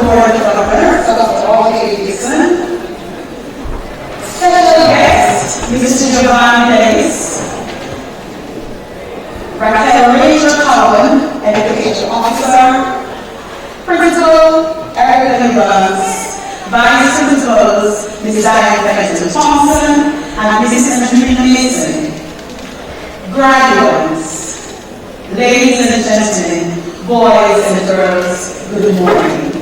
board of governors, Dr. R.K. Dixon. Special guest, Mr. Giovanni Davis. Raquel Rachel Cowan, Education Officer. Principal Erica Burns. Vice Principals, Ms. Diane Benton Thompson and Mrs. Andrina Mason. Graduates, ladies and gentlemen, boys and girls, good morning.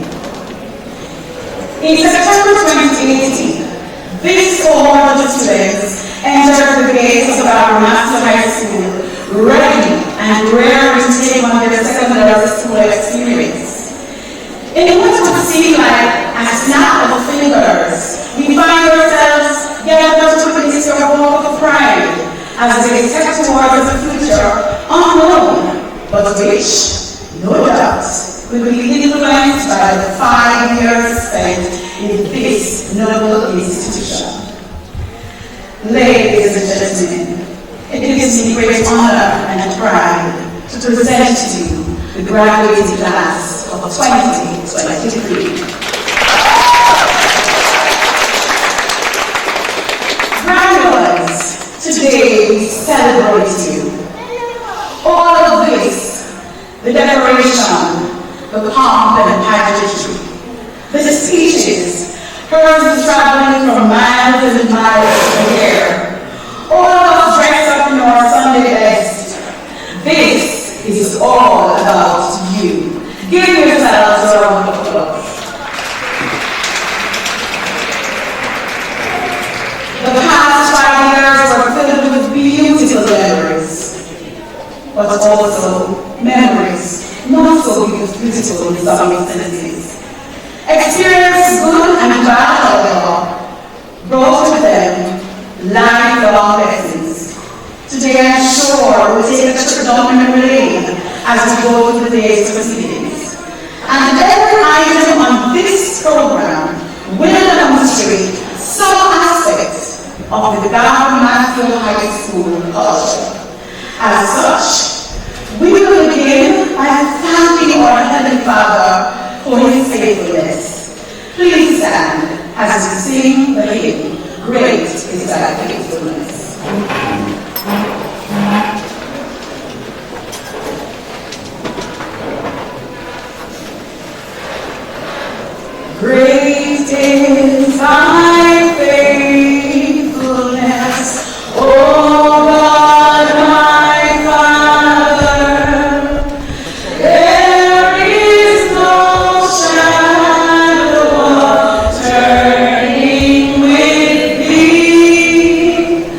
In September 2018, this cohort of students entered the gates of Garvey Maceo High School ready and raring to take on their secondary school experience. In what would seem like a snap of fingers, we find ourselves gathered to witness a walk of pride as they step towards a future unknown, but which, no doubt, will be influenced by the 5 years spent in this noble institution. Ladies and gentlemen, it gives me great honor and pride to present to you the graduating class of 2023. Graduates, today we celebrate you. All of this, the decoration, the pomp and pageantry, the speeches, persons traveling from miles and miles to here, all of us dressed up in our Sunday best. This is all about you. Give yourselves a round of applause. The past 5 years were filled with beautiful memories, but also memories not so beautiful in some instances. Experience good and bad, however, brought with them lifelong lessons. Today I'm sure we'll take a trip down memory lane as we go through the day's proceedings. And every item on this program will demonstrate some aspect of the Garvey Maceo High School culture. As such, we will begin by thanking our Heavenly Father for His faithfulness. Please stand as we sing the hymn, Great is Thy Faithfulness. Great is Thy faithfulness, O God my Father. There is no shadow of turning with Thee.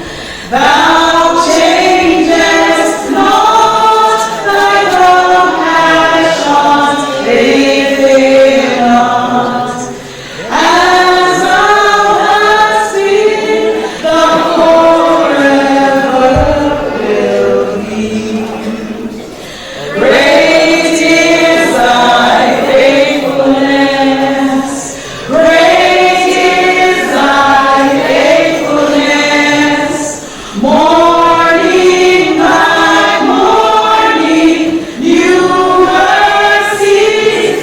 Thou changest not, Thy compassions they fail not. As Thou hast been, Thou forever will be. Great is Thy faithfulness. Great is Thy faithfulness. Morning by morning, new mercies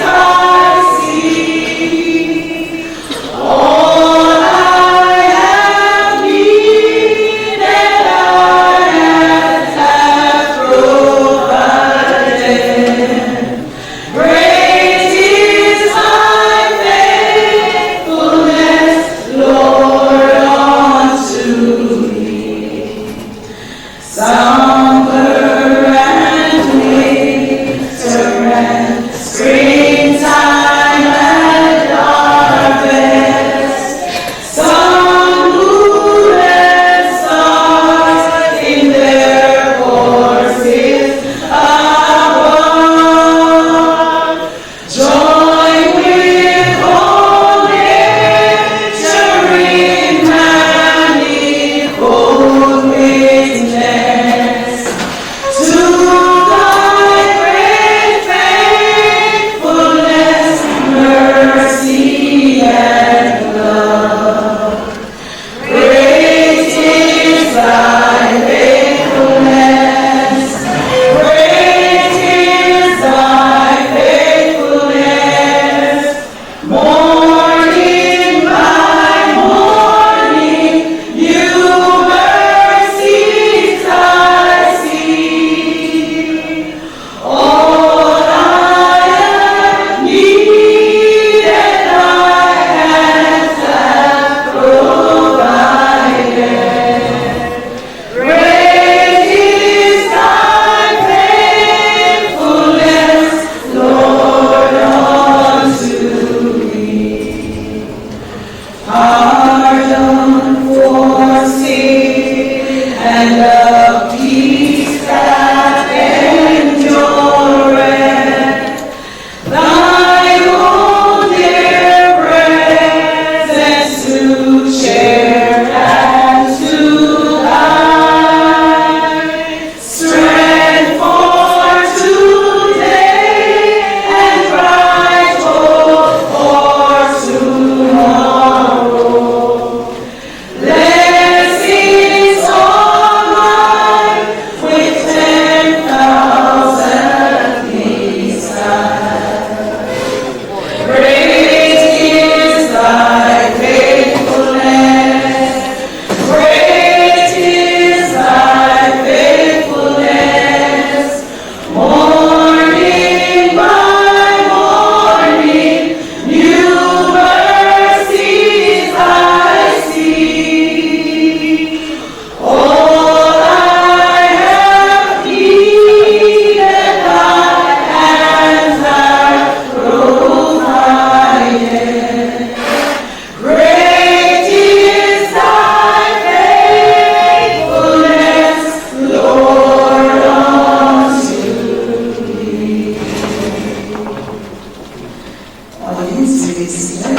our ministry this year.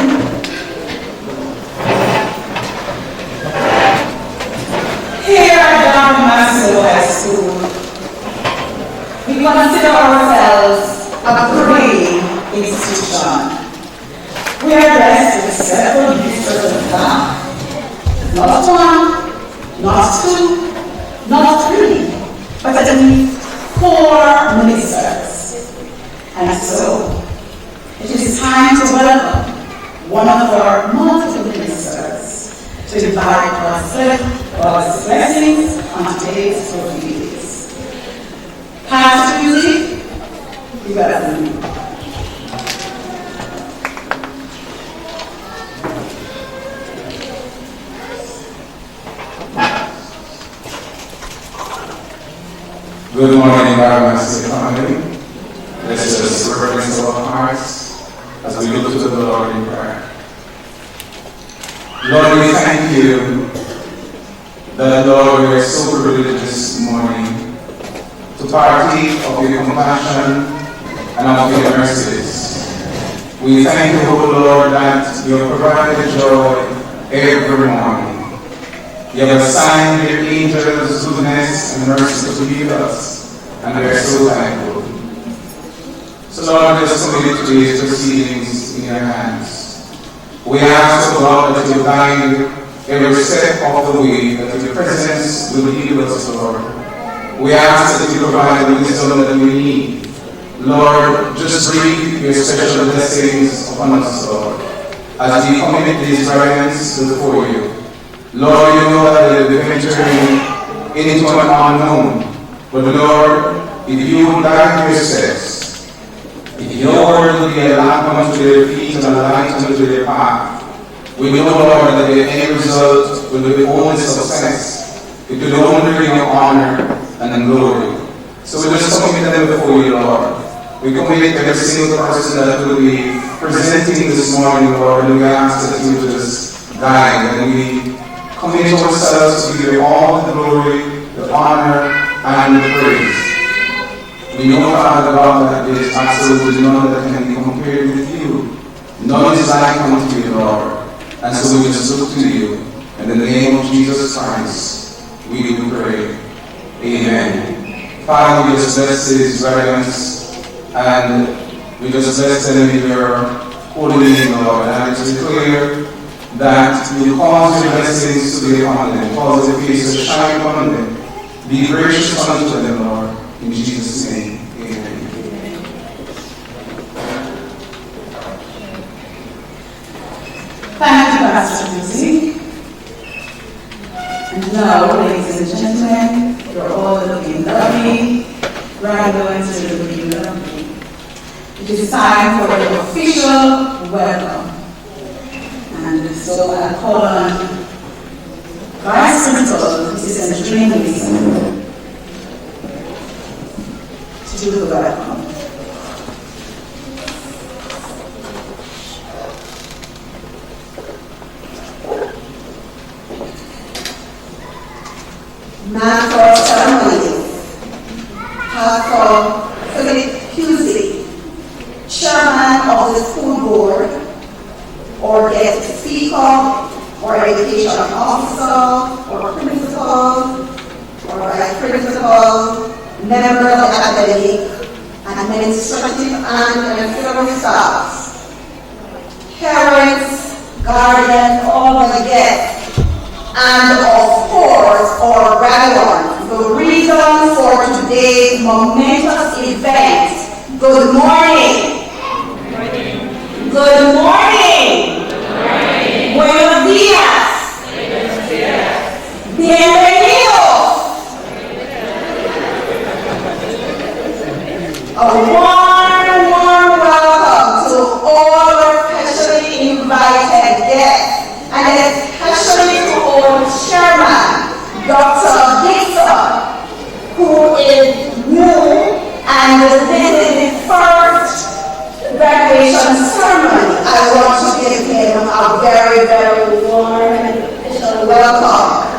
Here at Garvey Maceo High School, we consider ourselves a great institution. We are blessed with several visitors of God. Not one, not two, not three, but at least 4 ministers. And so, it is time to welcome one of our multiple ministers to invite God's blessings on today's proceedings. Pastor Music, you welcome me. Good morning, Garvey Maceo family. Let's just reverence our hearts as we look to the Lord in prayer. Lord, we thank you that, Lord, we are so privileged this morning to partake of your compassion and of your mercies. We thank you, O Lord, that you have provided joy every morning. You have assigned your angels goodness and mercy to heal us, and we are so thankful. So Lord, let us commit today's proceedings in your hands. We ask, O God, that you guide every step of the way, that your presence will be with us, Lord. We ask that you provide the wisdom that we need. Lord, just breathe your special blessings upon us, Lord, as we commit these variants before you. Lord, you know that we'll be venturing into an unknown. But Lord, if you would guide your steps, if your word will be a lamp unto their feet and a light unto their path, we know, Lord, that the end result will be only success. It will only bring you honor and glory. So we just commit them before you, Lord. We commit every single person that will be presenting this morning, Lord, and we ask that you just guide, and we commit ourselves to give you all the glory, the honor, and the praise. We know, Father God, that there is absolutely none that can be compared with you. None is like unto you, Lord. And so we just look to you. And in the name of Jesus Christ, we do pray. Amen. Father, we just bless these variants, and we just bless them in your holy name, Lord. And I just declare that you cause your blessings to be upon them, cause your face to shine upon them. Be gracious unto them, Lord. In Jesus' name, amen. Thank you, Pastor Lucy. And now, ladies and gentlemen, you're all looking lovely. Graduates are looking lovely. It is time for the official welcome. And so I call on Vice Principal Mrs. Andrews to do the welcome. Man for ceremonies, Pastor Philip Husey, Chairman of the School Board, or guest speaker, or education officer, or principal, or vice principal, member of the academic, administrative and ancillary staffs, parents, guardians, all of the guests, and of course, our graduates, the reason for today's momentous event. Good morning. Good morning. Buenos días. Bienvenidos. A warm welcome to all our specially invited guests, and especially to our chairman, Dr. Dixon, who is new, and this is his first graduation ceremony. I want to give him a very, very warm and official welcome.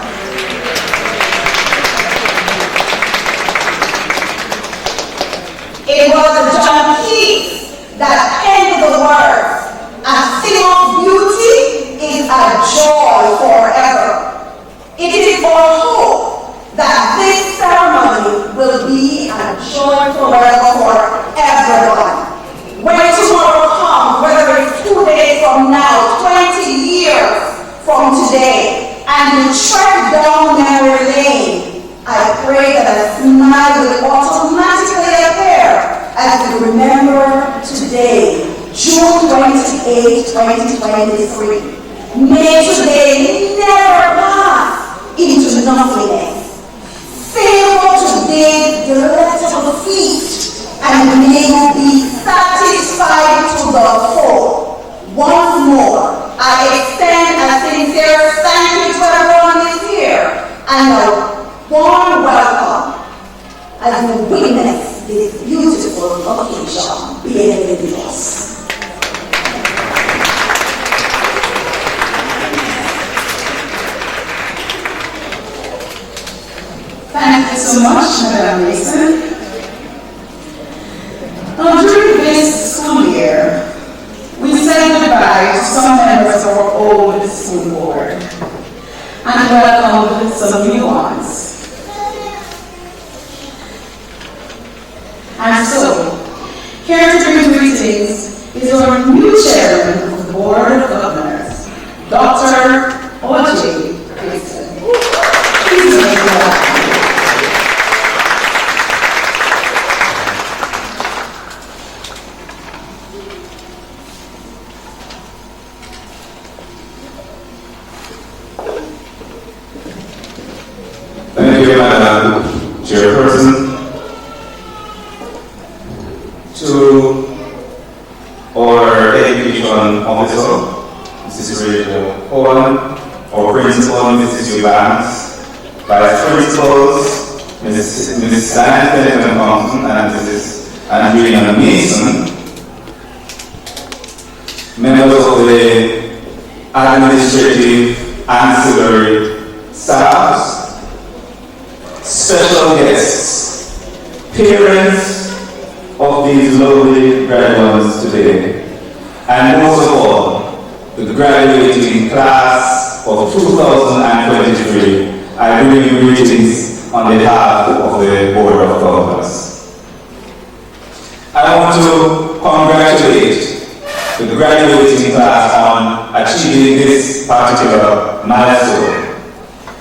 It was John Keats that penned the words, joy forever. It is our hope that this ceremony will be a joy forever for everyone. When tomorrow comes, whether it's 2 days from now, 20 years from today, and you trek down memory lane, I pray that a smile will automatically appear as you remember today, June 28, 2023. May today never pass into nothingness. Savor today the delectable feast, and may you be satisfied to the full. Once more, I extend a sincere thank you to everyone who is here, and a warm welcome as we witness this beautiful occasion being with us. Thank you so much, Madam Mason. During this school year, we said goodbye to some members of our old school board and welcomed some new ones. And so, here to bring greetings is our new chairman of the Board of Governors, Dr. O.J. Dixon. Please make it welcome. Thank you, Madam Chairperson. To our education officer, Mrs. Rachel Owen, our principal, Mrs. Eubanks, vice principals, Mrs. Diane Fenton Compton and Mrs. Andrea Mason, members of the administrative ancillary staffs, special guests, parents of these lovely graduates today, and most of all, the graduating class of 2023, I bring you greetings on behalf of the Board of Governors. I want to congratulate the graduating class on achieving this particular milestone.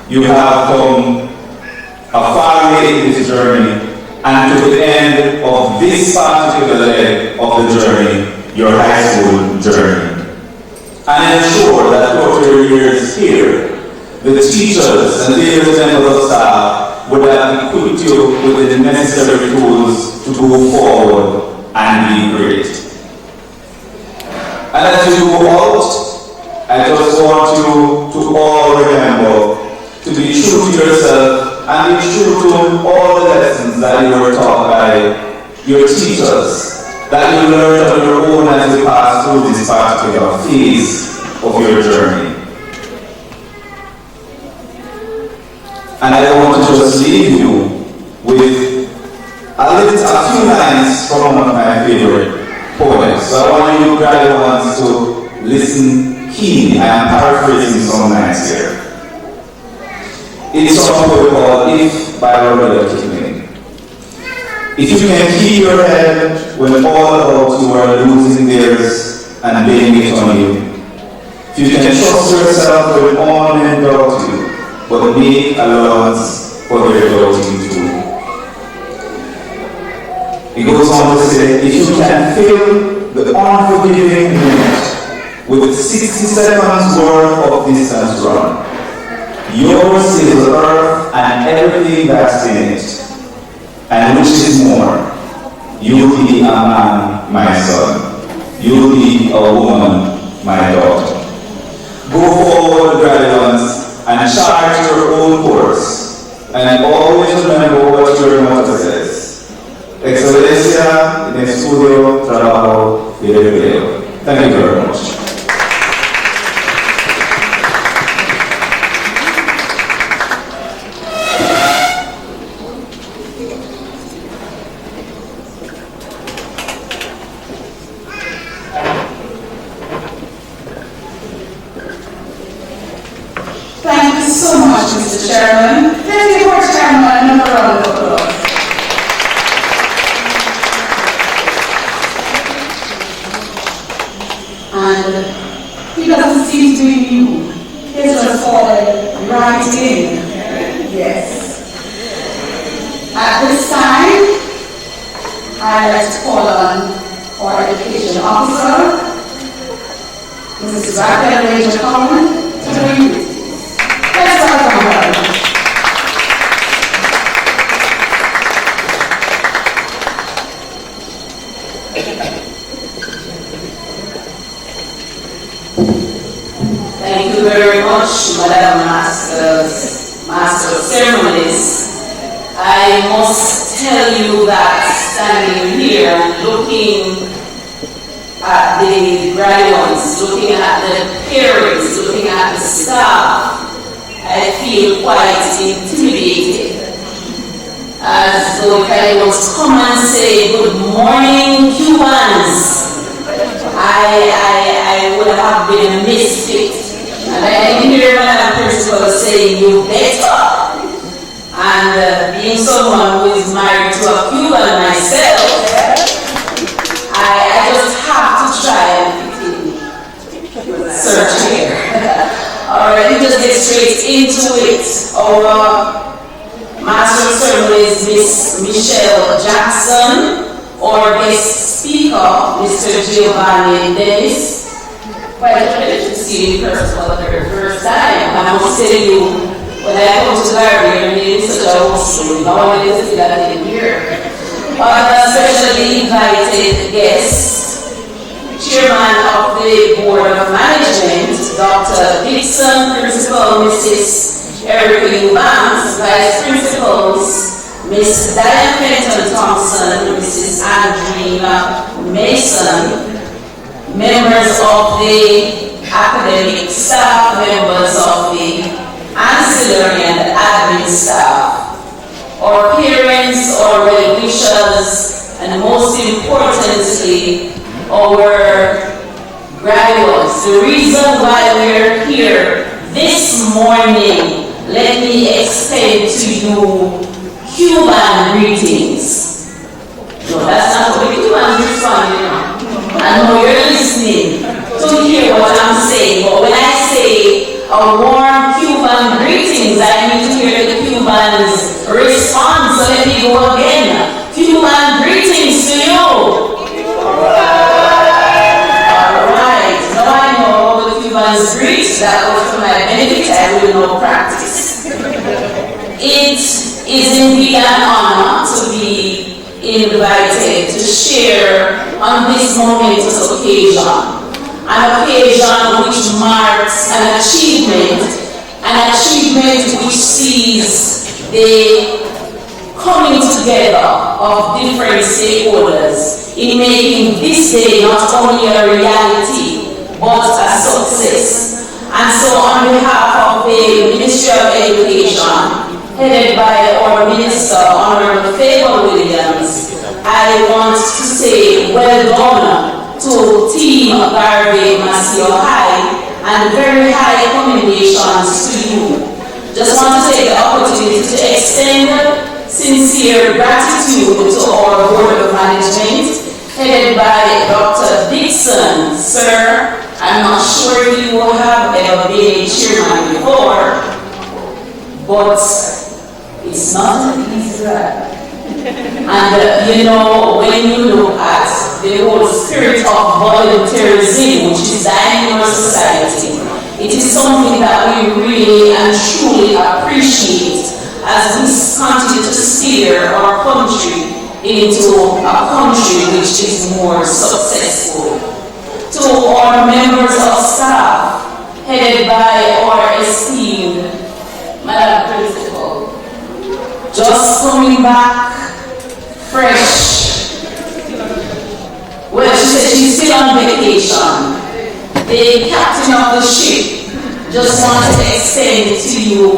You have come a far way in this journey, and to the end of this particular leg of the journey, your high school journey. And ensure that throughout your years here, the teachers and various members of staff would have equipped you with the necessary tools to move forward and be great. And as you go out, I just want you to all remember to be true to yourself and be true to all the lessons that you were taught by your teachers, that you learned on your own as you pass through this particular phase of your journey. And I want to just leave you with a few lines from one of my favorite poets. So I want you graduates to listen keenly. I am paraphrasing some lines here. It's a poem called If by Robert Kipling. If you can keep your head when all about you are losing theirs and blaming it on you, if you can trust yourself when all men doubt you, but make allowance for their doubting too. It goes on to say, if you can fill the unforgiving minute with 60 seconds worth of distance run, yours is the earth and everything that's in it. And which is more, you'll be a man, my son. You'll be a woman, my daughter. Go forward, graduates, and chart your own course. And always remember what your motto says. Excelencia en estudio, trabajo y empleo. Thank you very much. Mr. Chairman. Let's give our chairman another round of applause. And he doesn't seem to be new. He's just fallen right in. Yes. At this time, I'd like to call on our education officer, Mrs. Raquel Major Coleman, to the youth. Let's welcome her. Thank you very much, Madam Master of Ceremonies. I must tell you that standing here, looking at the graduates, looking at the parents, looking at the staff, I feel quite intimidated. As though if I was to come and say, good morning, Cubans, I would have been a misfit. And I didn't hear Madam Principal saying, you better. And being someone who is married to a Cuban myself, I just have to try and fit in. Search here. Alright, let me just get straight into it. Our Master of Ceremonies, Miss Michelle Jackson, or guest speaker, Mr. Giovanni Dennis. Quite a pleasure to see you first for the first time. I must tell you, when I come to Garvey, your name is such a hostel. No one is to see that in here. Other specially invited guests, Chairman of the Board of Management, Dr. Dixon, Principal Mrs. Erica Eubanks, Vice Principals, Miss Diane Fenton Thompson, Mrs. Andrina Mason, members of the academic staff, members of the ancillary and admin staff, our parents, our well-wishers, and most importantly, our graduates. The reason why we're here this morning, let me extend to you Cuban greetings. No, that's not what the Cubans respond, you know. I know you're listening to hear what I'm saying, but when I say a warm Cuban greetings, I need to hear the Cubans respond. So let me go again. Cuban greetings to you. Alright, now I know how the Cubans greet. That was for my benefit. I will know practice. It is indeed an honor to be invited to share on this momentous occasion. An occasion which marks an achievement which sees the coming together of different stakeholders in making this day not only a reality, but a success. And so on behalf of the Ministry of Education, headed by our Minister, Honorable Faber Williams, I want to say well done to Team Garvey Maceo High and very high commendations to you. Just want to take the opportunity to extend sincere gratitude to our Board of Management, headed by Dr. Dixon. Sir, I'm not sure if you have ever been a chairman before, but it's not an easy ride. And you know, when you look at the whole spirit of volunteerism which is dying in our society, it is something that we really and truly appreciate as we continue to steer our country into a country which is more successful. To our members of staff, headed by our esteemed Madam Principal, just coming back fresh. Well, she said she's still on vacation. The captain of the ship just wanted to extend to you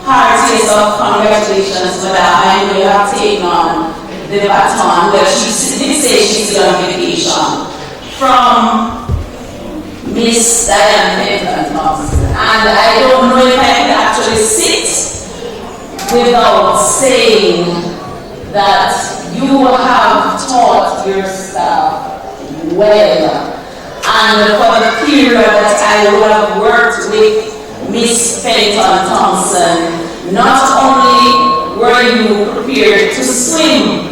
heartiest of congratulations, Madam. I know you have taken on the baton. Well, she did say she's still on vacation. From Miss Diane Fenton Thompson. And I don't know if I can actually sit without saying that you have taught your staff well. And for the period that I would have worked with Miss Fenton Thompson, not only were you prepared to swim,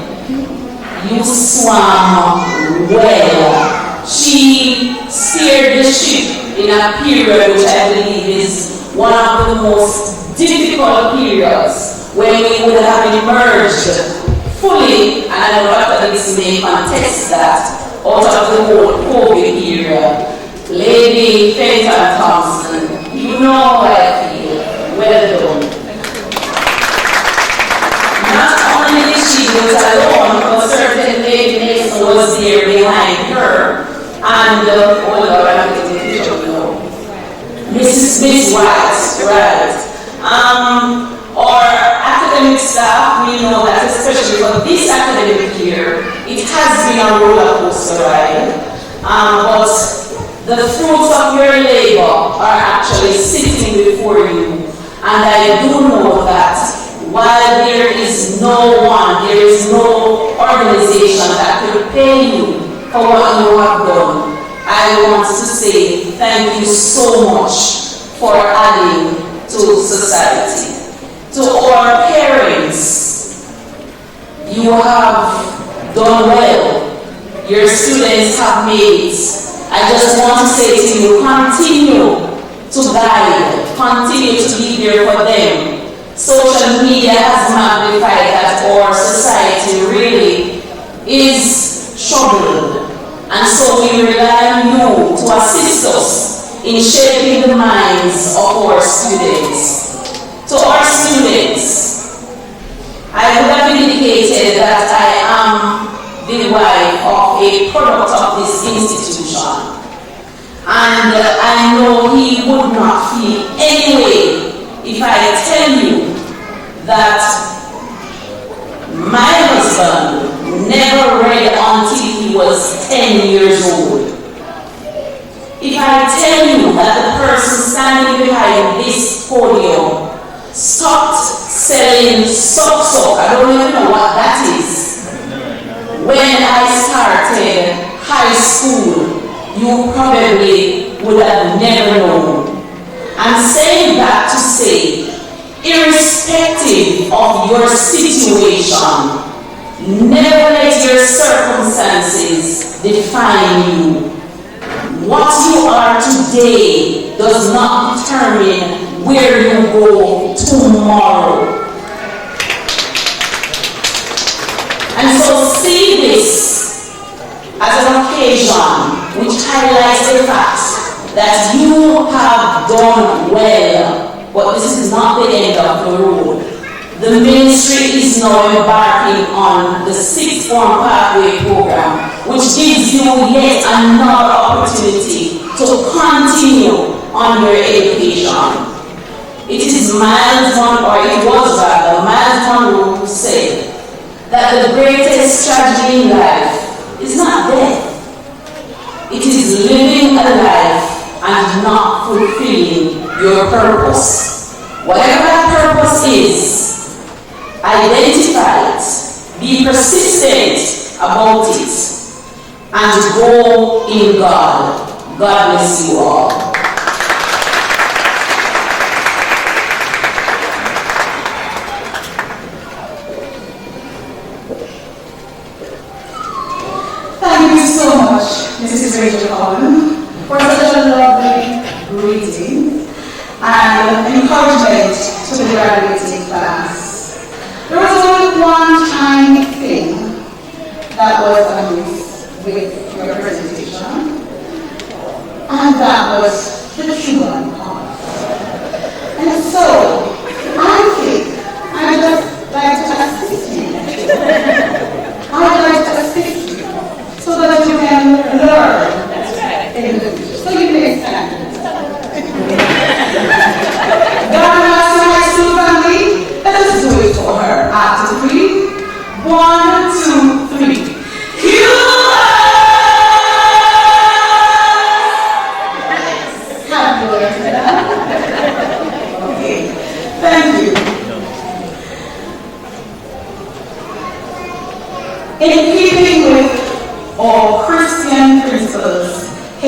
you swam well. She steered the ship in a period which I believe is one of the most difficult periods when we would have emerged fully, and I know Dr. This may contest that, out of the whole COVID period. Lady Fenton Thompson, you know how I feel. Well done. Not only did she do it alone, but certain Lady Mason was there behind her. And, oh Lord, I'm getting the picture now. Miss White, right. Our academic staff, we know that especially for this academic year, it has been a roller coaster ride. But the fruits of your labor are actually sitting before you. And I do know that while there is no one, there is no organization that could pay you for what you have done, I want to say thank you so much for adding to society. To our parents, you have done well. Your students have made it. I just want to say to you, continue to guide, continue to be there for them. Social media has magnified that our society really is troubled. And so we rely on you to assist us in shaping the minds of our students. To our students, I would have indicated that I am the wife of a product of this institution. And I know he would not feel any way if I tell you that my husband never read until he was 10 years old. If I tell you that the person standing behind this podium stopped selling sock, I don't even know what that is. When I started high school, you probably would have never known. I'm saying that to say, irrespective of your situation, never let your circumstances define you. What you are today does not determine where you go tomorrow. And so see this as an occasion which highlights the fact that you have done well, but this is not the end of the road. The ministry is now embarking on the 6th Form Pathway Program, which gives you yet another opportunity to continue on your education. It is Miles Monroe, or it was rather, Miles Monroe who said that the greatest tragedy in life is not death. It is living a life and not fulfilling your purpose. Whatever that purpose is, identify it, be persistent about it, and go in God. God bless you all. Thank you so much, Mrs. Rachel Collin, for such a lovely greeting and encouragement to the graduating class. There was only one tiny thing that was amiss with your presentation, and that was the human part. And so, I think I'd just like to assist you. I'd like to assist you so that you can learn in the future. So you may stand. Garvey Maceo High School family, let us do it for her. After 3, 1, 2, 3. Happy birthday. Okay, thank you.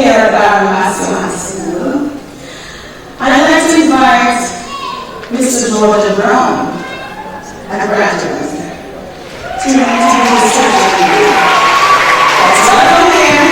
here at Garvey Maceo High School. I'd like to invite Mr. George Brown, a graduate, to introduce the certificate. Let's welcome him.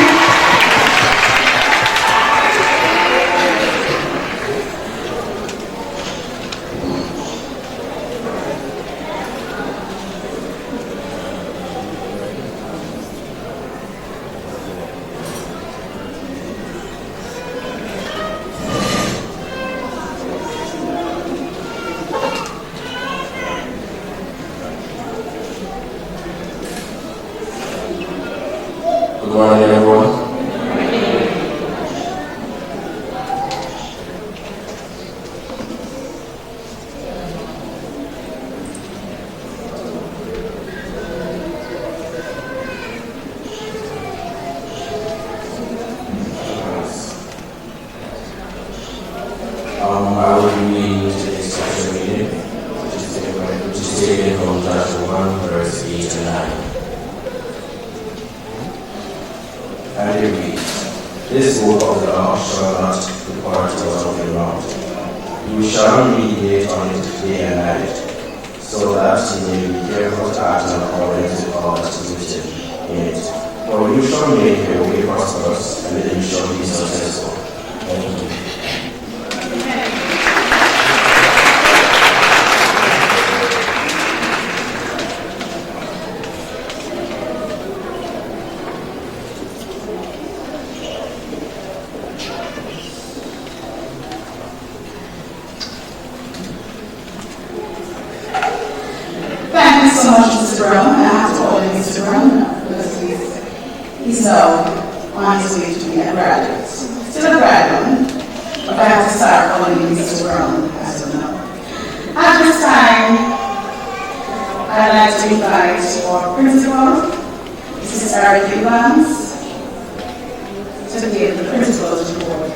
Good morning, everyone. I will be reading today's scripture reading, which is taken from Joshua 1, verse 8 and 9. And it reads, "This book of the law shall not depart out of your mouth. You shall meditate on it day and night, so that you may be careful to act according to all that is written in it. For you shall make your way prosperous, and then you shall be successful." Thank you. Thank you so much, Mr. Brown. I have to call him Mr. Brown now because he's now on his way to be a graduate. Still a graduate, but I have to start calling him Mr. Brown as of now. At this time, I'd like to invite our principal, Mrs. Eric Evans, to give the principal's report.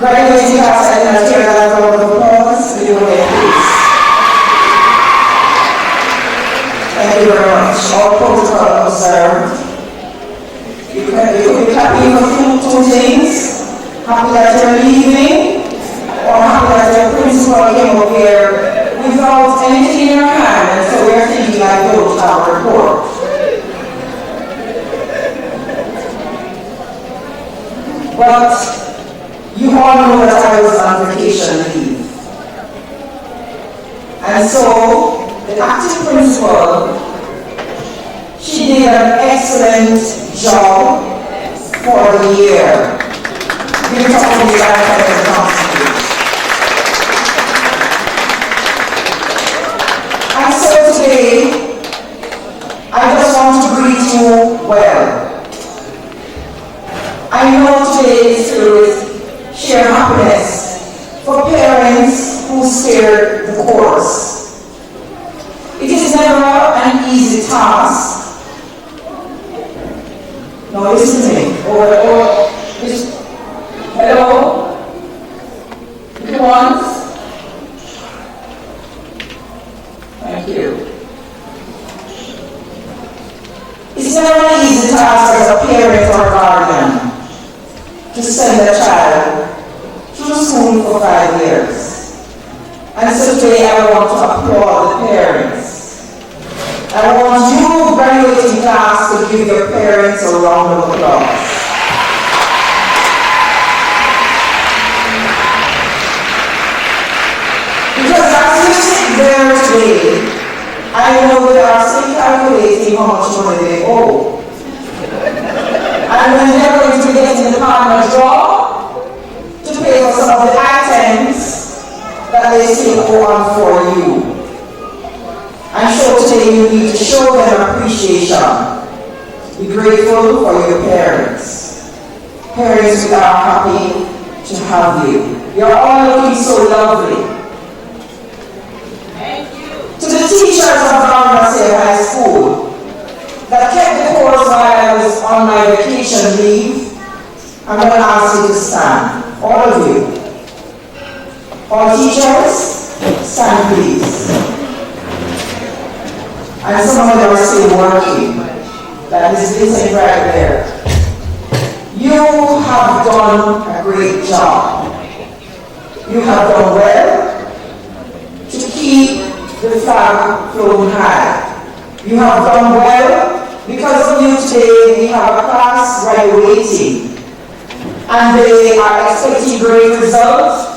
Graduating class, I can hear that round of applause. Will you go ahead, please? Thank you very much. All protocol observed. You could be happy for two things. Happy that you're leaving, or happy that your principal came up here without anything in your hand, and so we're thinking I wrote our report. But you all know that I was on vacation leave. And so, the acting principal, she did an excellent job for the year. Give it up for the lifetime responsibility. And so today, I just want to greet you well. I know today is filled with sheer happiness for parents who steered the course. It is never an easy task. No, listen to me. Hello? Good ones? Thank you. It's never an easy task as a parent or guardian to send a child through school for 5 years. And so today I want to applaud the parents. I want you, graduating class, to give your parents a round of applause. Because as you sit there today, I know they are still calculating how much money they owe. And when they're going to be getting the partner draw to pay for some of the items that they still owe on for you. And so today you need to show them appreciation. Be grateful for your parents. Parents, we are happy to have you. You're all looking so lovely. Thank you. To the teachers of Garvey Maceo High School that kept the course while I was on my vacation leave, I'm going to ask you to stand, all of you. All teachers, stand please. And some of them are still working. That is listening right there. You have done a great job. You have done well to keep the flag flown high. You have done well. Because of you today, we have a class graduating. And they are expecting great results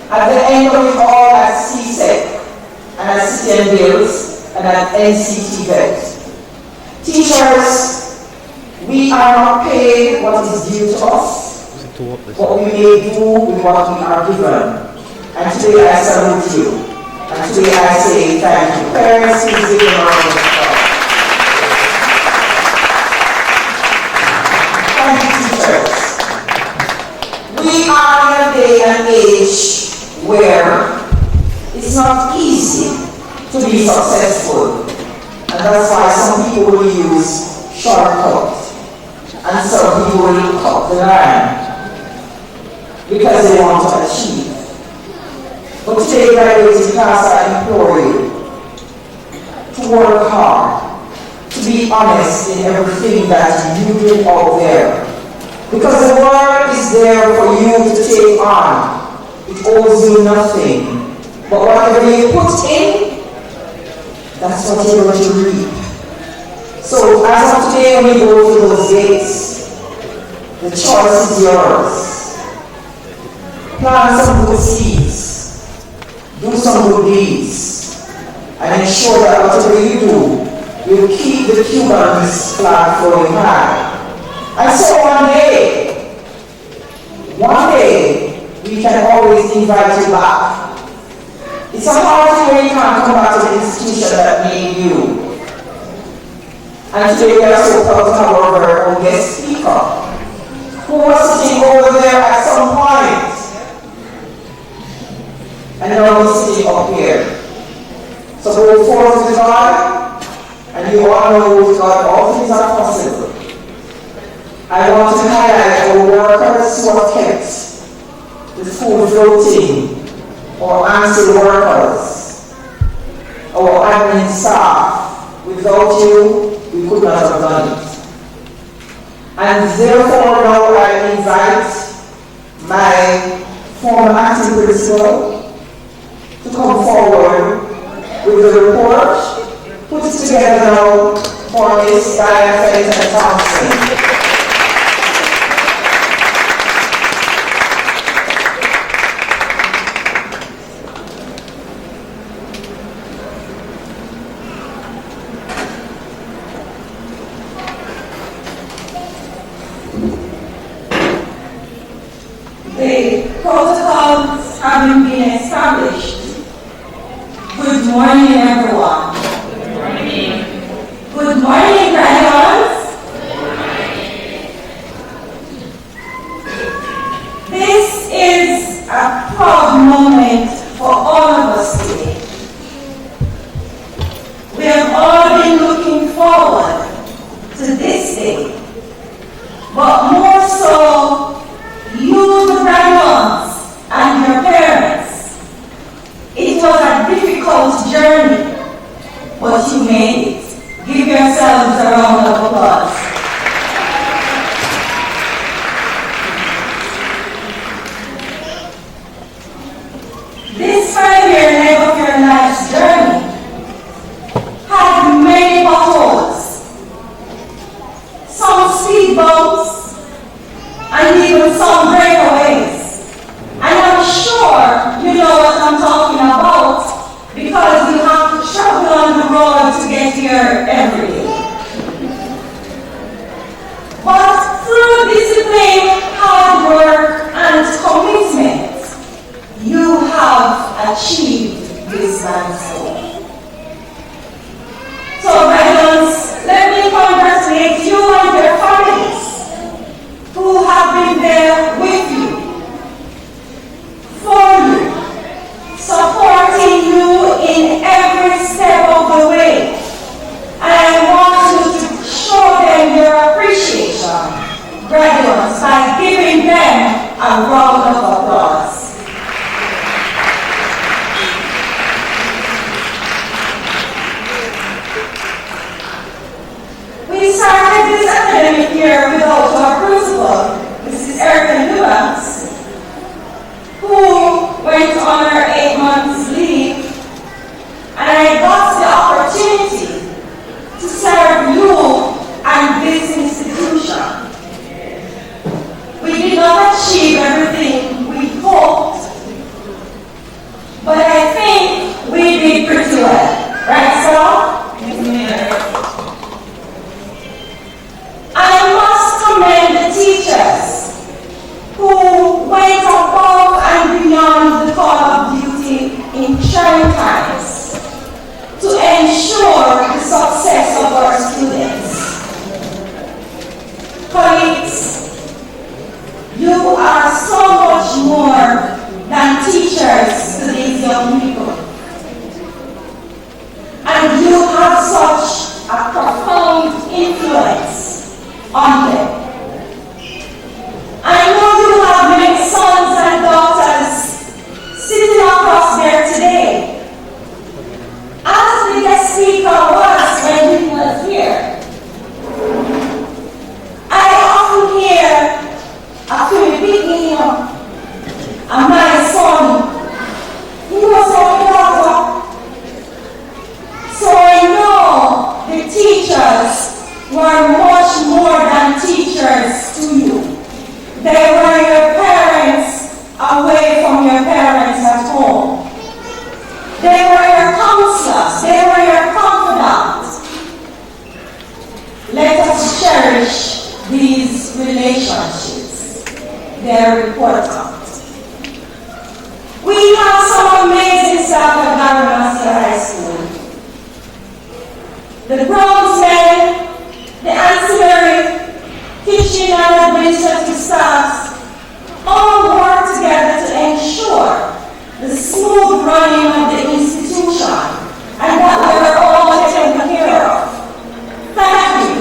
at the end of it all at CSEC and at CTN Bills and at NCT Vet. Teachers, we are not paid what is due to us, but we may do with what we are given. And today I salute you. And today I say thank you. Parents, please give them a round of applause. Thank you, teachers. We are in a day and age where it's not easy to be successful. And that's why some people will use shortcuts and some people will cut the line because they want to achieve. But today, graduating class, I implore you to work hard, to be honest in everything that you do out there. Because the world is there for you to take on. It owes you nothing. But whatever you put in, that's what you're going to reap. So as of today, when you go through those gates, the choice is yours. Plant some good seeds. Do some good deeds. And ensure that whatever you do, will keep the Cubans flag flowing high. And so one day, we can always invite you back. It's a hard thing when you can't come back to the institution that made you. And today we are so proud to have our own guest speaker, who was sitting over there at some point, and now he's sitting up here. So go forth with God, and you all know with God all things are possible. I want to highlight our workers who have kept the food floating, our ancillary workers, our admin staff. Without you, we could not have done it. And therefore now I invite my former acting principal to come forward with the report, put it together now for Ms. Diana Fenton Thompson. The protocols having been established. Good morning, everyone. Good morning. Good morning, graduates. This is a proud moment for all of us today. We have all been looking forward to this day, but more so, you, the grandmas, and your parents. It was a difficult journey, but you made it. Give yourselves a round of applause. This 5-year leg of your life's journey had many potholes, some speed bumps, and even some breakaways. And I'm sure you know what I'm talking about because you have to travel on the road to get here every day. But through discipline, hard work, and commitment, you have achieved this milestone. So, friends, let me congratulate you and your families who have been there with you, for you, supporting you in every step of the way. And I want round of applause. We started this academic year without our principal, Mrs. Erica Lewis, who went on her 8 months leave, and I got the opportunity to serve you and this institution. We did not achieve everything we hoped, but I think we did pretty well, right, so? I must commend the teachers who went above and beyond the call of duty in trying times to ensure the success of our students. Colleagues, you are so much more than teachers to these young people. And you have such a profound influence on them. I know you have many sons and daughters sitting across there today. As the guest speaker was when he was here, I often hear a few picking up, and my son, he was my daughter. So I know the teachers were much more than teachers to you. They were your parents away from your parents at home. They were your counselors. They were your confidants. Let us cherish these relationships. They're important. We have some amazing staff at Garvey Maceo High School. The groundsmen, the ancillary, teaching and administrative staffs all work together to ensure the smooth running of the institution and that we're all taken care of. Thank you.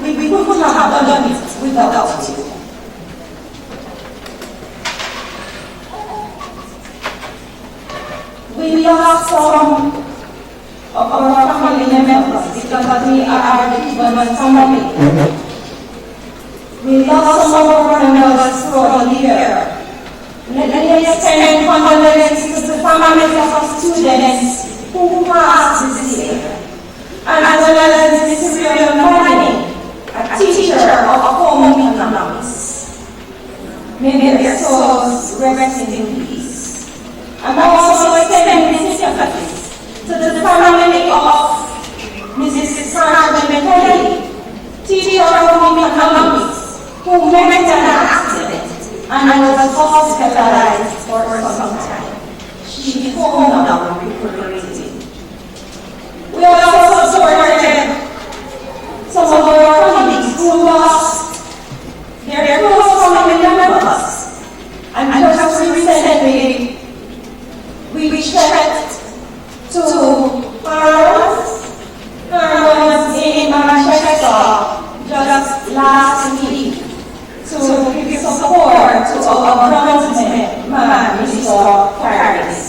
We couldn't have done it without you. We lost some of our family members because we are the Cuban family. We lost some of our members throughout the year. Let me extend condolences to the families of our students who passed this year, and as well as Mrs. William Manning, a teacher of home economics. May their souls rest in peace. And also extending sympathies to the family of Mrs. Clarendon, teacher of home economics, who met an accident and was hospitalized for some time. She phoned up recuperating. We also supported some of our colleagues who lost their close family members. And just recently, we checked to parish in Manchester just last week to give support to our groundsman, Mr. Paris.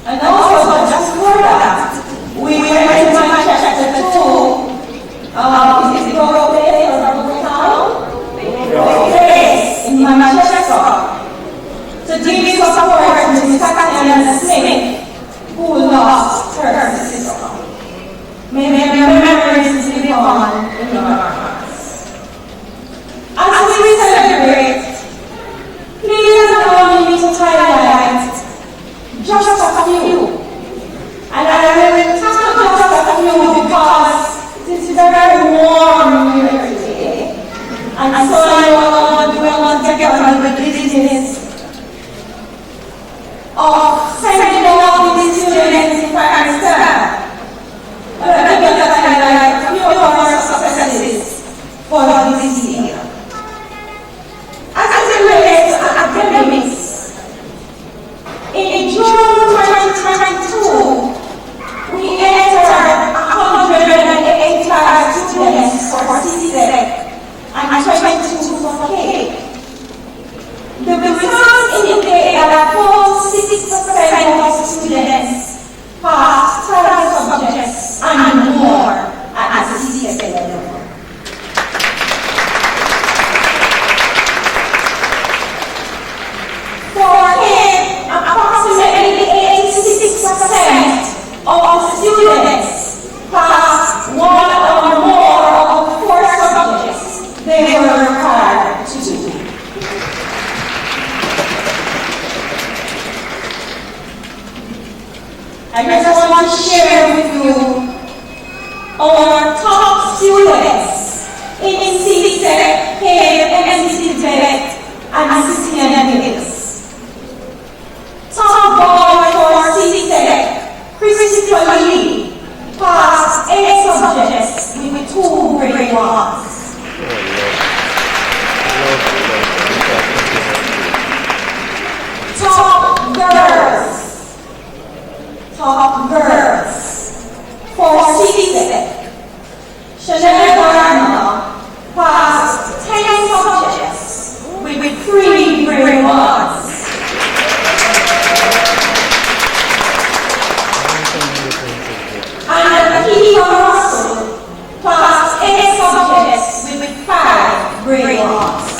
And also, just for that, we went to Manchester to is it Garvey in Manchester to give support to Mrs. Smith, who lost her sister. May their memories live on in our hearts. As we celebrate, please allow me to highlight just a few. And I will tackle just a few because it is very warm here today. And so I want to get on with the business of sending all these students in primary school. But I think that I highlight a few of our successes for this year. As it relates to academics, in June 2022, we entered 185 students for CSEC and 22 for CAPE. The result want to share with you our top students in CSEC, KMC Tibet, and CCN Hills. Top boy for CSEC, Christopher Lee, passed 8 subjects with 2 grade 1s. Top girls for CSEC, Chanel Garner passed 10 subjects with 3 grade 1s. And Keith Russell passed 8 subjects with 5 grade 1s.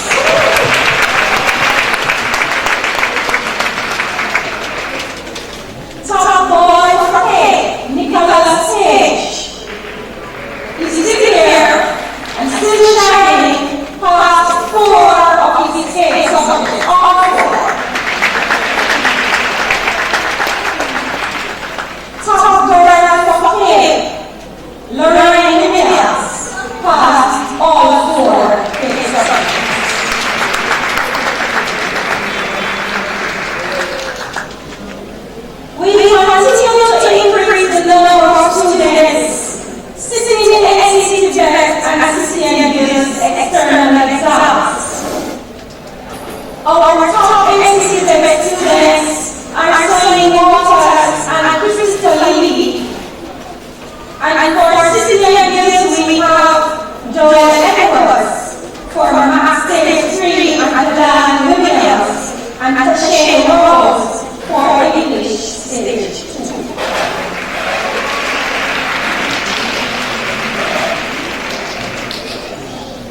Top boy for K, Nicholas Sage. He's still here and still shining, passed 4 of his 8 subjects, all 4. Top girl for K, Lorraine Williams, passed all 4 subjects. We continue to increase the number of students sitting in the NCT and CCN Hills external exams. Our top NCT students are Sonny Waters and Crystal Lee. And for CCN Hills, we have Joel Edwards for Math Stage 3 and Dan Williams and Tashay Rose for English Stage 2.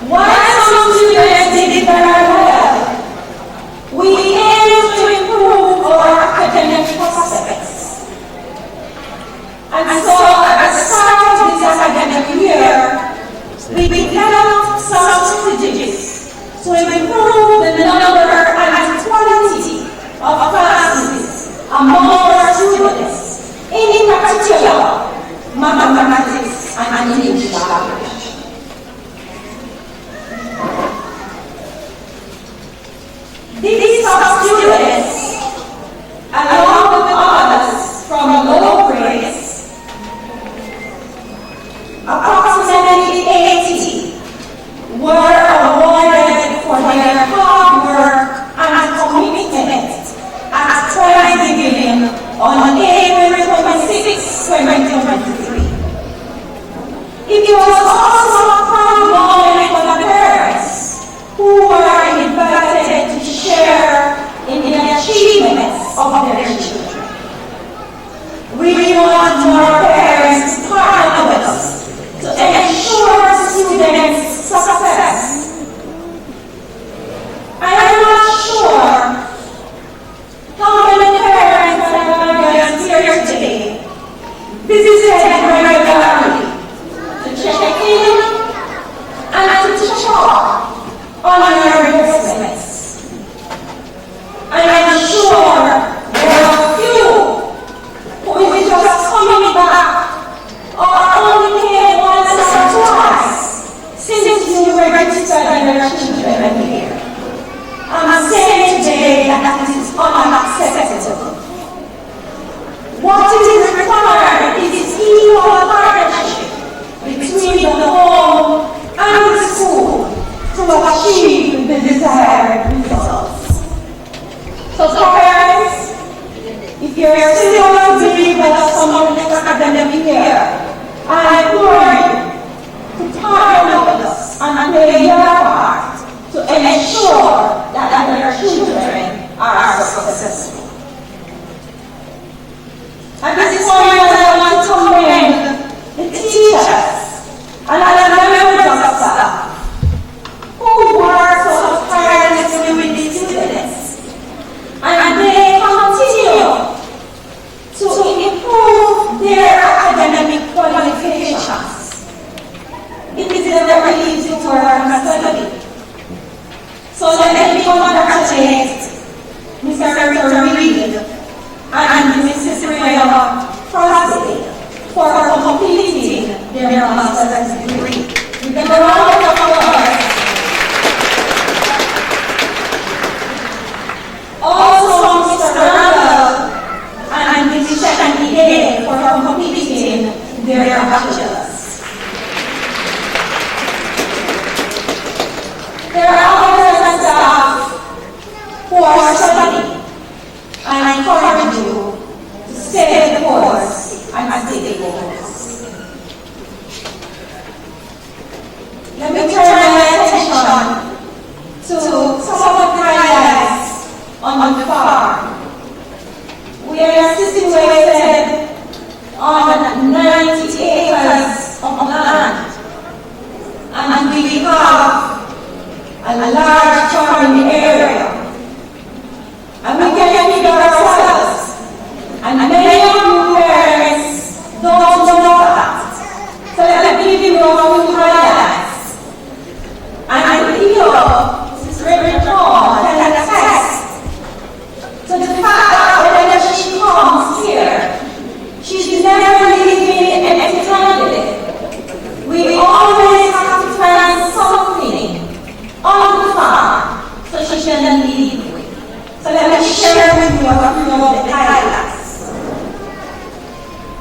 While some students did very well, we aim to improve our academic prospects. And so at the start of this academic year, we developed some strategies to improve the number and quality of classes among our students, in particular, mathematics and English language. These are students, along with others from low grades, approximately 80, were awarded for their hard work and commitment at prize giving on April 26, 2023. It was also a proud moment for the parents who were invited to share in the achievements of their children. We want more parents to partner with us to ensure students' success. I am not sure how many parents and guardians here today visited regularly to check in and to check on your investments. I am sure there are few who is just coming back or only came once or twice since you registered your children here. I'm saying today that it is unacceptable. What is required is equal partnership between the home and the school to achieve the desired results. So parents, if you're still going to be with us on the next academic year, I implore you to partner with us and play your part to ensure that your children are successful. At this point, I want to commend the teachers and other members of staff who work so tirelessly with the students, and they continue to improve their academic qualifications. It is never easy to work and study. So let me congratulate Mr. Reed who are studying, I encourage you to stay the course and stay focused. Let me turn my attention to some of the highlights on the farm. We are situated on 90 acres of land, and we have a large farming area. And we can feed ourselves. And many of you parents don't know that. So let me give you a few highlights. And Theo, Sister Reverend Paul, can attest to the fact that whenever she comes here, she's never leaving empty-handed. We always have to find something on the farm so she can leave. So let me share with you a few of the highlights.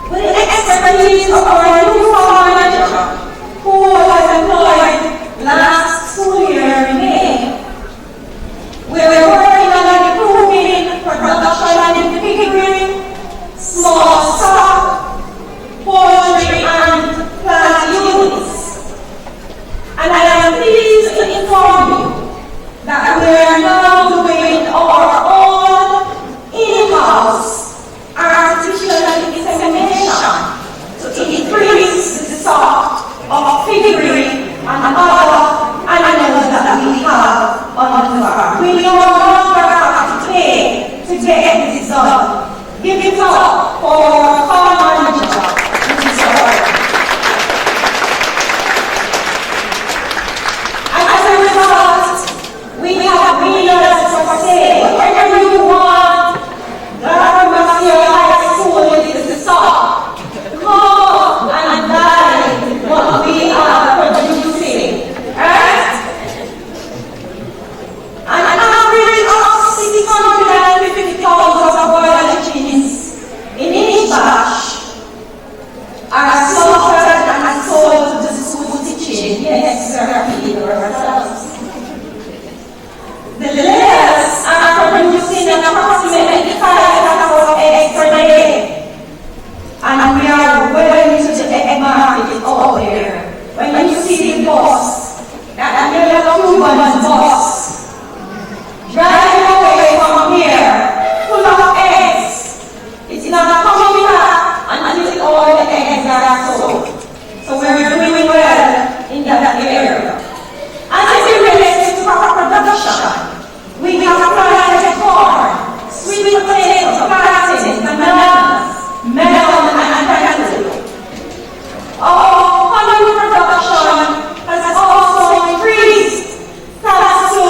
With the expertise of our new farm manager, who was employed last school year in May, we were working on improving production in piggery, small stock, poultry, and plant units. And I am pleased to inform you that we are now doing our own in-house artificial insemination to increase the stock of piggery and other animals that we have on the farm. We no longer have to pay to get this done. Give it up for our farm manager, Mrs. Garvey. And as a result, we have winners for sale. Whenever you want Garvey Maceo High School is the stop. Come and buy what we are producing. Right? An average of 650 pounds of broiler chickens in each batch are slaughtered and sold to the school teaching. Yes, we are ourselves. The layers are producing approximately 5 of eggs per day. And we are well into the egg market out there. When you see the bus, that yellow Cuban bus, driving away from here, full of eggs, it's not coming back until all the eggs are sold. So we're doing well in that area. As it relates to our production, we have planted corn, sweet potatoes, plantains, bananas, melon, and cantaloupe. Our honey production has also increased thanks to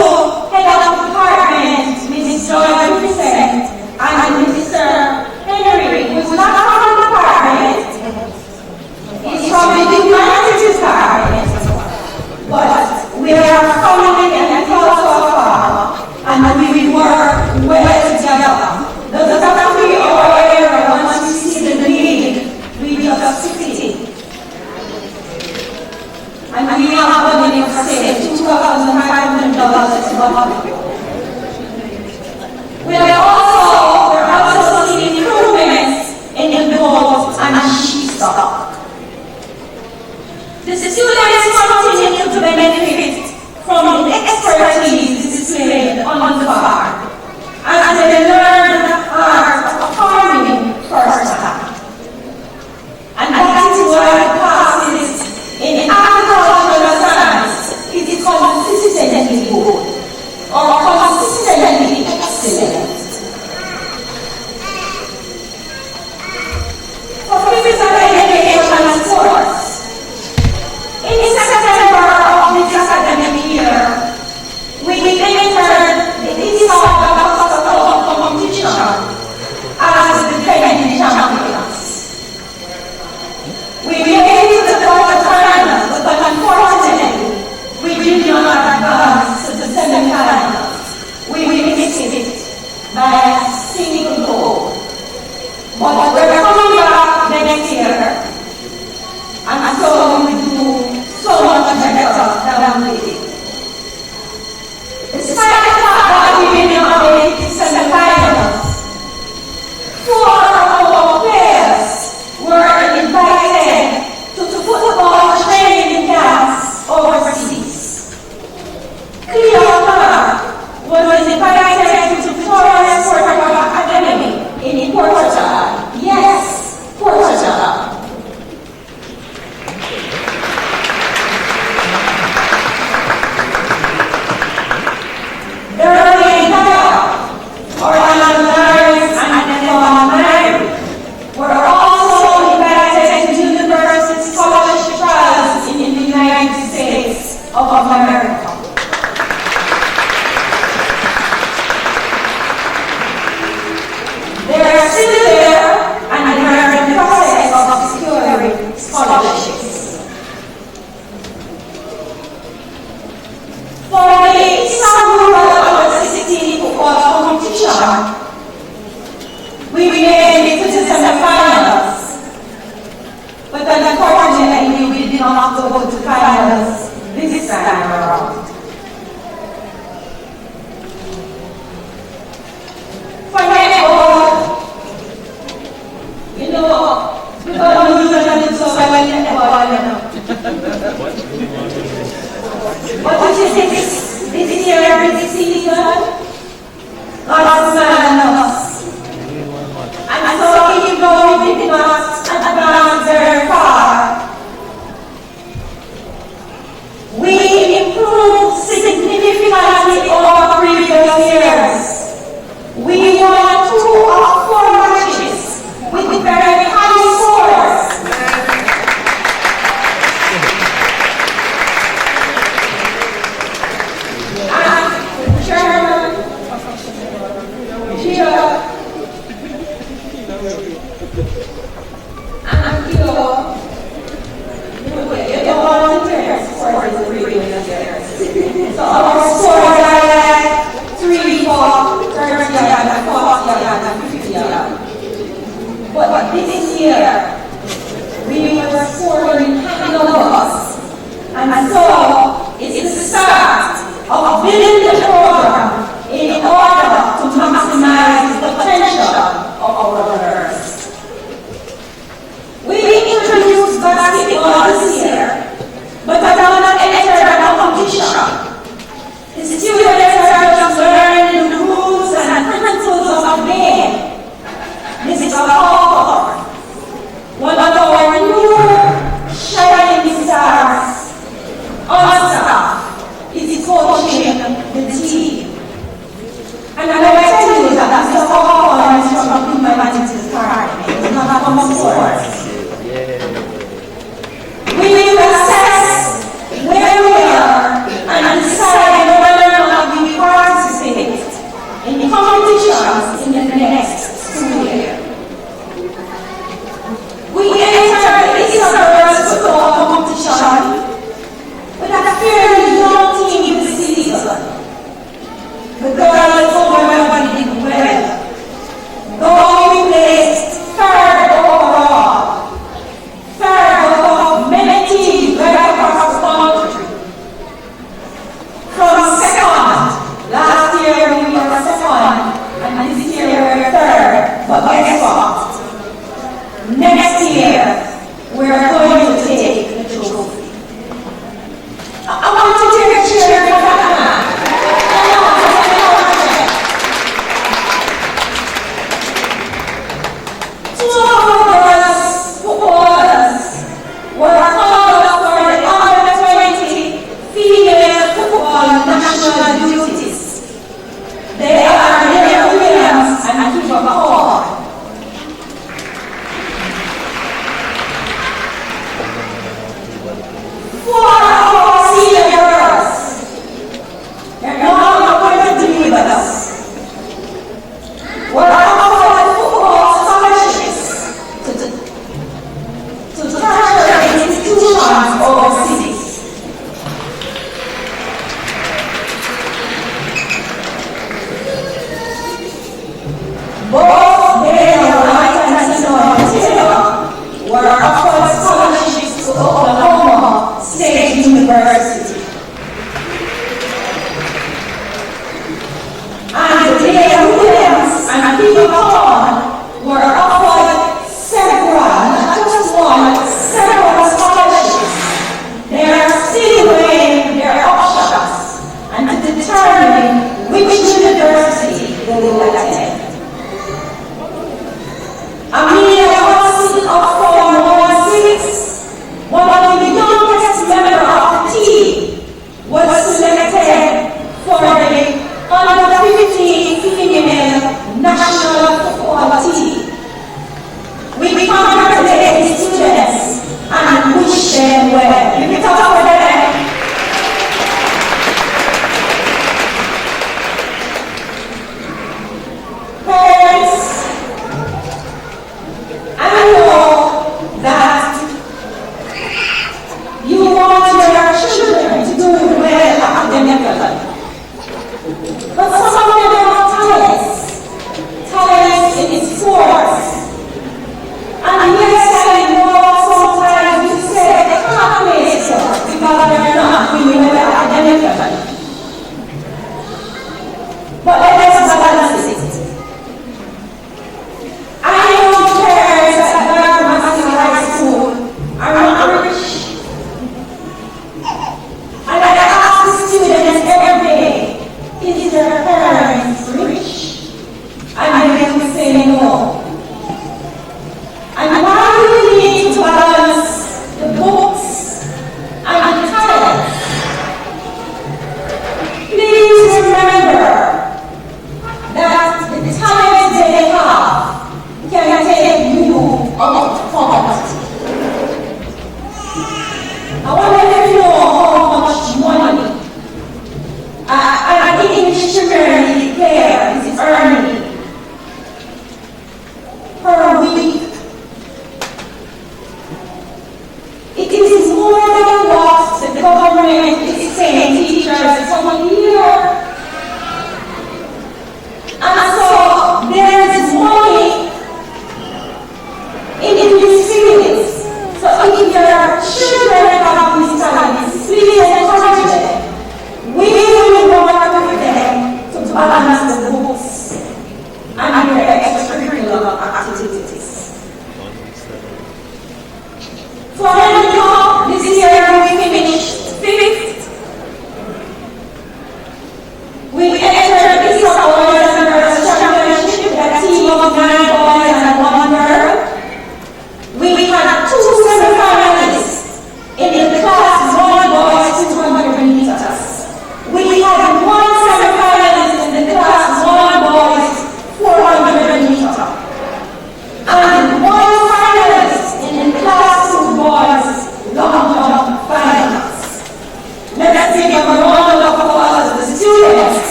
head of department, Mrs. Joy Vincent, and Mr. Henry, who is not from the department, he's from the humanities department, but we are following and also a farm. And we work well together. Doesn't have to be our area. Once we see the need, we just sit it. And we have money for sale, $2,500 to buy. There are also seeing improvements in the goat and sheep stock. The students continue to benefit from the expertise displayed on the farm, and they learn the art of farming firsthand. And that is why classes in agricultural science is consistently good or consistently excellent. For physical education and sports, in September of this academic year, we entered the East competition as the defending champions. We made it to the quarterfinals, but unfortunately, we did not advance to the semifinals. We missed it by a single goal. But we're coming back next year, and so we do so much better than we did. Despite the fact that we may not be We made it to the semifinals, but unfortunately we did not go to finals this time around. For netball, you know, we don't usually do so well in netball, you know. But what is this year, this season? God's man us. And so even though we did not advance very far, we improved significantly over previous years. We won 2 of 4 matches with very high scores. And Chairman, Gio, and Gio, the volunteers for the previous years. So our scores are like 3, 4, 30, and 40, and 50. But this year, we were scoring high numbers. And so, it's the start of building the program in order to maximize the potential of our learners. We introduced basketball this year, but I have not entered a competition. The students are just learning the rules and principles of the game. This is all one of our new shining stars. Also, is coaching the team. And I will tell you that that's the whole from humanities department. It's not from sports. We will assess where we are and decide whether or not we participate in the competitions in the next school year. We entered this girls football competition with a fairly young team this season. The girls overall did well, though we placed 3rd overall. 3rd of many teams right across the country. From 2nd, last year we were 2nd, and this year we are 3rd. But guess what? Next year, we are going to take the trophy. I want to take a chair for that man. Two of our footballers were called up for the under-20 female football national duties. They are Leah Williams and Akiva Hall. For our senior girls, they're no longer going to be with us. We're offering football scholarships to tertiary institutions overseas. Both Dale White and Sonora Taylor were offered scholarships to Oklahoma State University. And Leah Williams and Akiva Hall were offered several, not just one, several scholarships. They are still weighing their options and determining which university they will attend. the talent they have can take you out of poverty. I want to let you know how much money an English children player is earning per week. It is more than what the government is paying teachers from a year. And so there is money in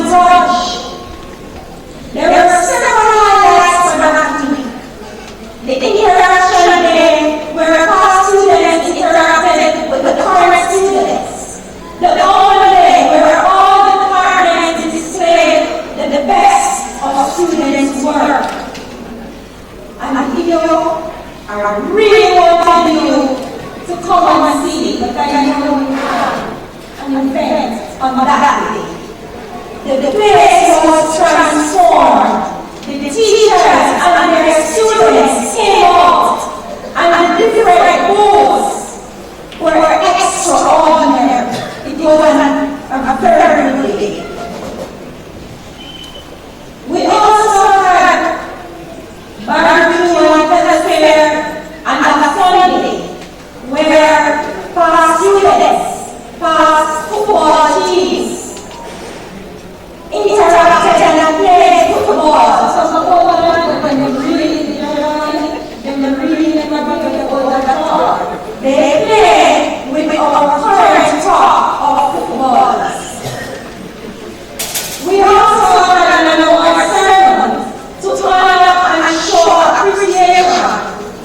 grudge. There were several highlights for that week. The interaction day where past students interacted with the current students. The honor day where all departments displayed the best of students' work. And I really want you to come and see that I know we have an event on that day. The place was transformed. The teachers and their students came out, and the different booths were extraordinary. It was a very good day. We also had barbecue and fair and a funny day where past students, past football teams interacted and played football. So when they really never at all. They played with our current crop of footballers. We also had an award ceremony to honor and show appreciation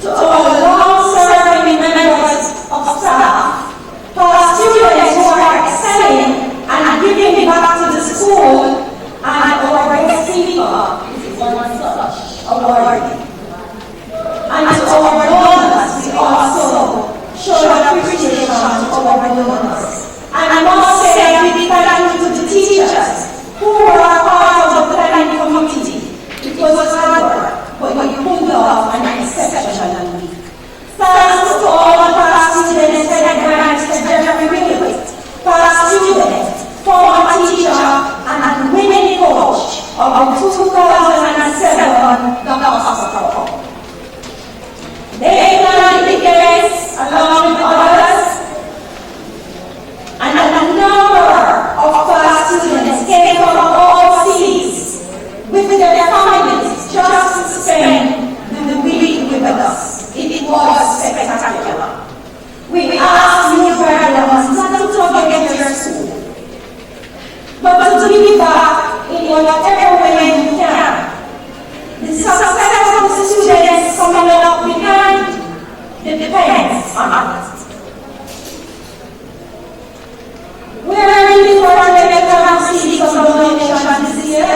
to our long-serving members of staff, for our students who are excelling and giving back to the school, and our guest speaker is one such award. And to our donors, we also show appreciation to our donors. And I must say a big thank you to the teachers who were part of the planning committee. It was hard work, but you pulled off an exceptional week. Thanks to all the past students that advanced the Jeremy Wickett, past students, former teacher, and women coach of the 2007 Dr. Cup. They planned the events along with others, and a number of past students came from overseas with their families just to spend the week with us. It was spectacular. We asked new graduates not to forget your school, but to give back in whatever way you can. The success of the students coming up behind depends on us. We are really fortunate to have received some donations this year,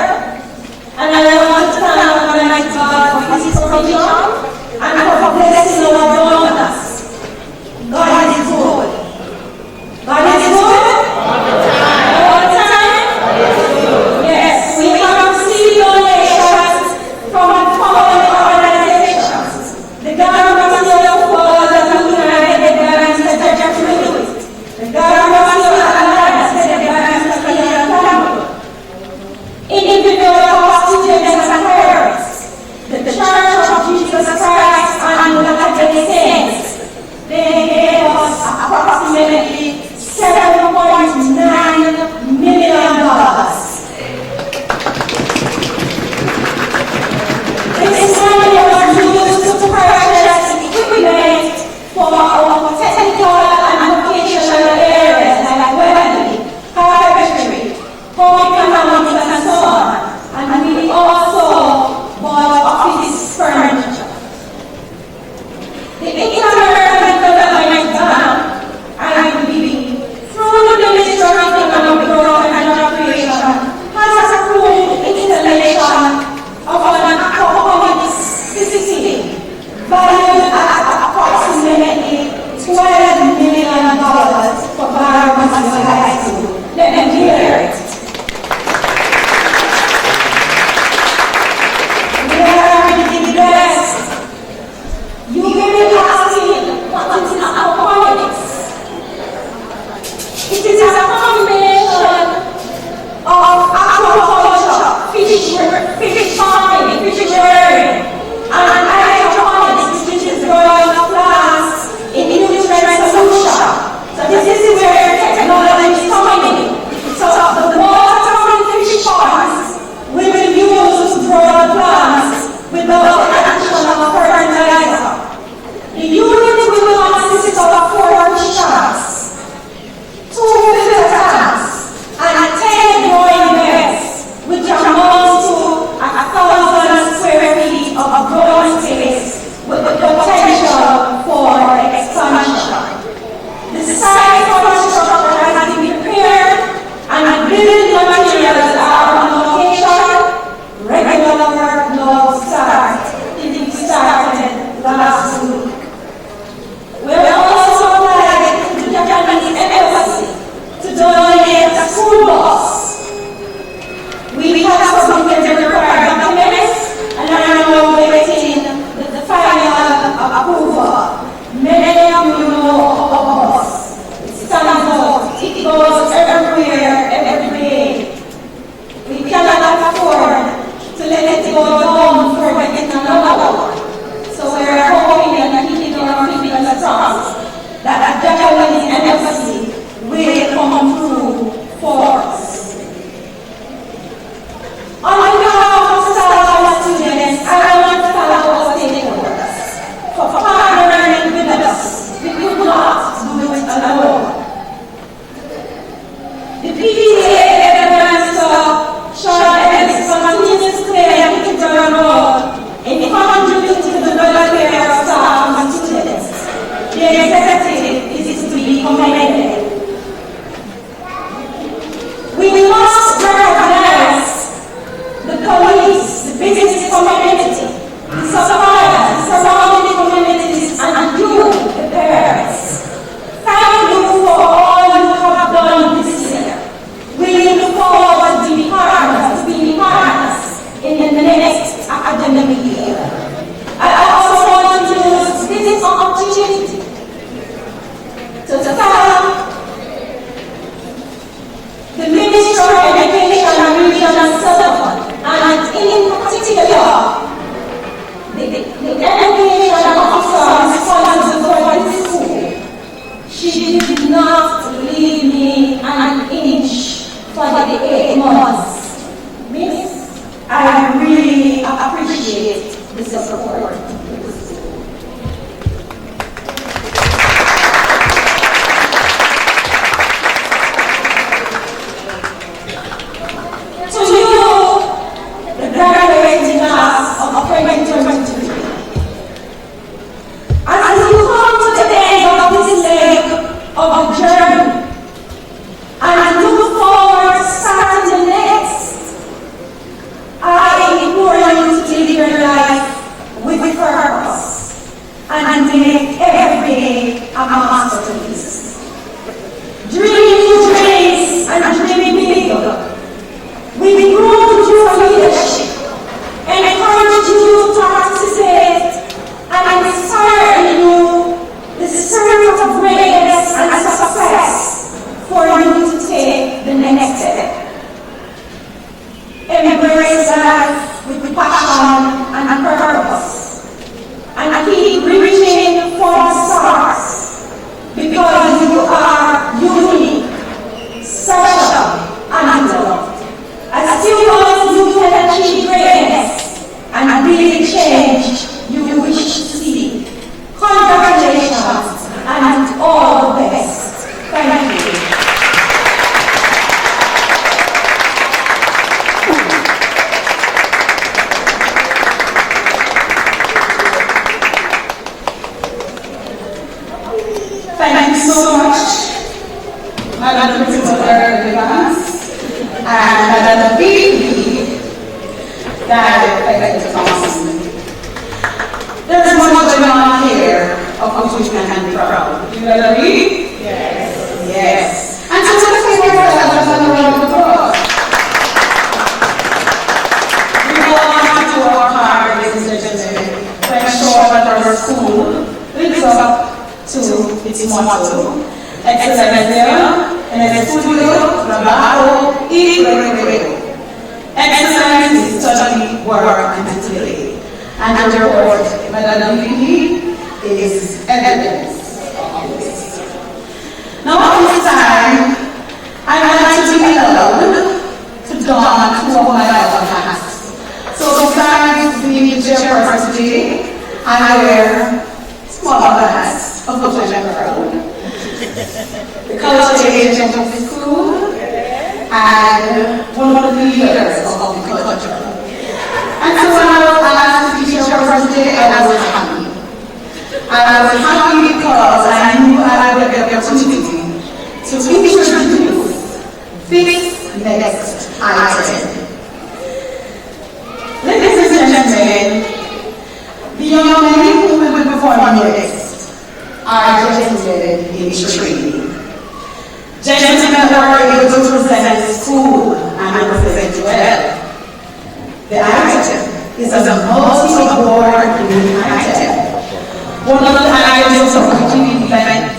and I want to thank Almighty God for His provision and for blessing our donors. God is good. God is good. All the time. Yes, we have received donations from the following organizations: the Garvey Maceo for the United Garden Center Fluid, the Garvey Maceo Alliance for the Garden Center, individual students and parents, the Church of Jesus Christ and the Latter-day Saints. They gave us approximately $7.9 million. This money was used to purchase equipment for our technical and vocational areas like welding, carpentry, home economics, and so on. And we also bought office furniture. The Inter-American Development Bank, I believe, through the Ministry of Economic Growth and Job Creation, has approved installation of an aquaponics facility valued at approximately $12 million for Garvey Maceo High School. Let them hear it. We are really blessed. You may be asking what is aquaponics. It is a combination of aquaculture, fish farming, fish rearing, and hydroponics, which is growing of plants in nutrient solution. So this is where technology goes everywhere, every day. We cannot afford to let it go down for another one. So we're hoping and keeping our fingers crossed that a Japanese embassy will come through for us. On behalf of staff and students, I want to thank our stakeholders for partnering with us. We could not do it alone. The PTA Director, Sean Ellis, continues to play a critical role in contributing to the welfare of staff and students. The executive is to be commended. We must recognize the police, the business community, the suppliers, the surrounding communities, and you, the parents. Thank you for all you have done this year. We look forward to being partners in the next academic year. I also want to use this opportunity to thank the Ministry of Education and Regional Southern, and in particular, the education officer responsible for this school. She did not leave me an inch for the 8 months. Miss, I really appreciate the support. To you, the graduating class of 2023, as you come to the end of this leg of a journey and look forward to starting the next, I implore you to live your life with purpose and make every day a masterpiece. Dream dreams and dream big. We grow through leadership, encourage you to participate, and inspire you the spirit of greatness and success for you to take the next step. Embrace life with passion and purpose, and keep reaching for the stars, because you are unique, special, and loved. As humans, you can achieve greatness and be the change you wish to see. Congratulations and all the best. Thank you. Thank you so much, Madam Principal Evans. And another baby that affected Thompson. There is much going on here of which we can be proud. Do you agree? Yes. Yes. And so let's give ourselves another round of applause. We all have to work hard, ladies and gentlemen, to ensure that our school lives up to its motto. Excelencia en el estudio, trabajo y progreso. Excellence is study, work, and play. And the report, Madam VP, is evidence of this. Now at this time, I would like to be allowed to don two of my other hats. So besides being the chairperson today, I wear small other hats of which I am proud. The culture agent of the school, and one of the leaders of the culture. And so when I was asked to be chairperson today, I was happy. And I was happy because I knew I would get the opportunity to introduce this next item. Ladies and gentlemen, the young men who will be performing next are gentlemen in training. Gentlemen who are able to represent the school and represent well. The item is a multi-award winning item. One of the items of the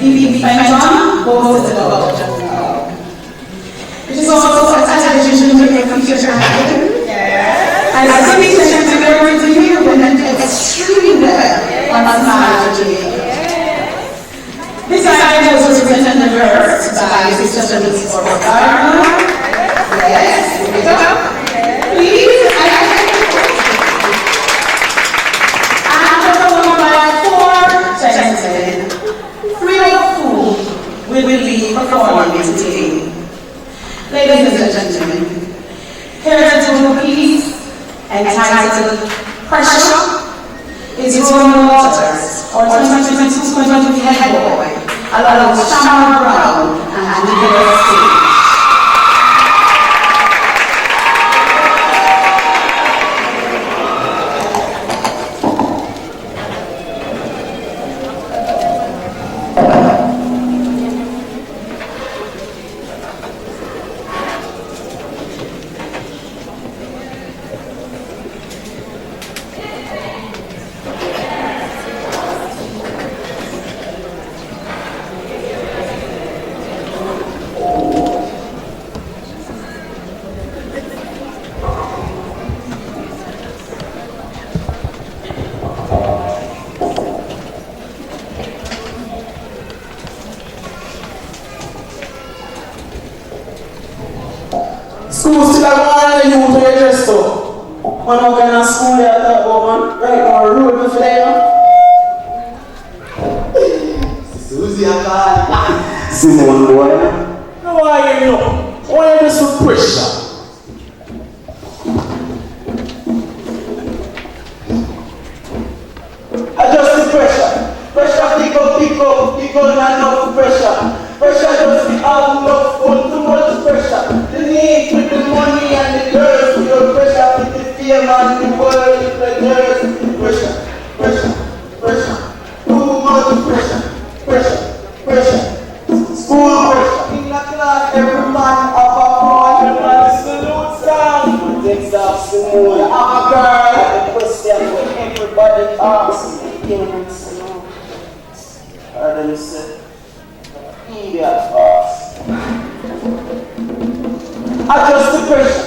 TV Phantom goes to the doctor. And I think that the girls here went extremely well on Saturday. This item was presented first by Sister Mrs. Garvey. Yes, here we go. Please, and followed by 4 gentlemen. 3 of whom will be performing today. Ladies and gentlemen, here to do a piece entitled Pressure is Rolling Waters, or 2022-2023 Head Boy, along with Shamar Brown and Nicholas Singh. School still have one you to your dress so. When I went to school there, I thought, oh man, right now, road me for there. Susie, I can't. Simone, boy. No, why you know? Why you just for pressure? Adjust the pressure. Pressure, pick up, not enough pressure. Pressure just be out enough fun, too much pressure. The need with the money and the girls, with your pressure, with the fear man, the world, with the girls. Pressure, too much pressure. School pressure. In the class, every man have a phone, every man salute sound. Takes off Simone, I'm a girl. The question what everybody asks me, even Simone. Heard them say, idiot fast. Adjust the pressure.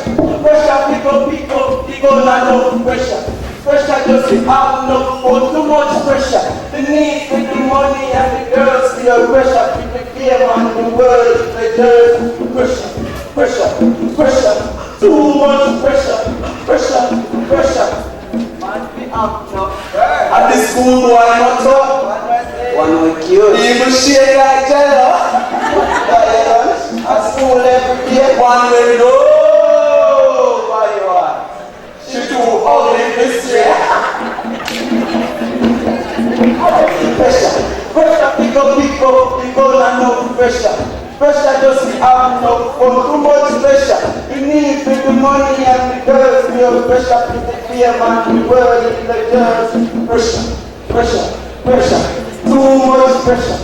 Pick up, not enough pressure. Pressure just to have enough fun, too much pressure. The need for the money and the girls feel pressure. With the game and the world, the girls. Pressure. Too much pressure. Man, be up now. At the school boy, not up. One with cute. Even shake like jello. At school every day, one way go. Why you are? She too ugly this year. Pressure, pick up, and no pressure. Pressure just to have no fun, too much pressure. You need for the money and the girls, feel pressure, with the fear man, the world, with the girls. Pressure, too much pressure.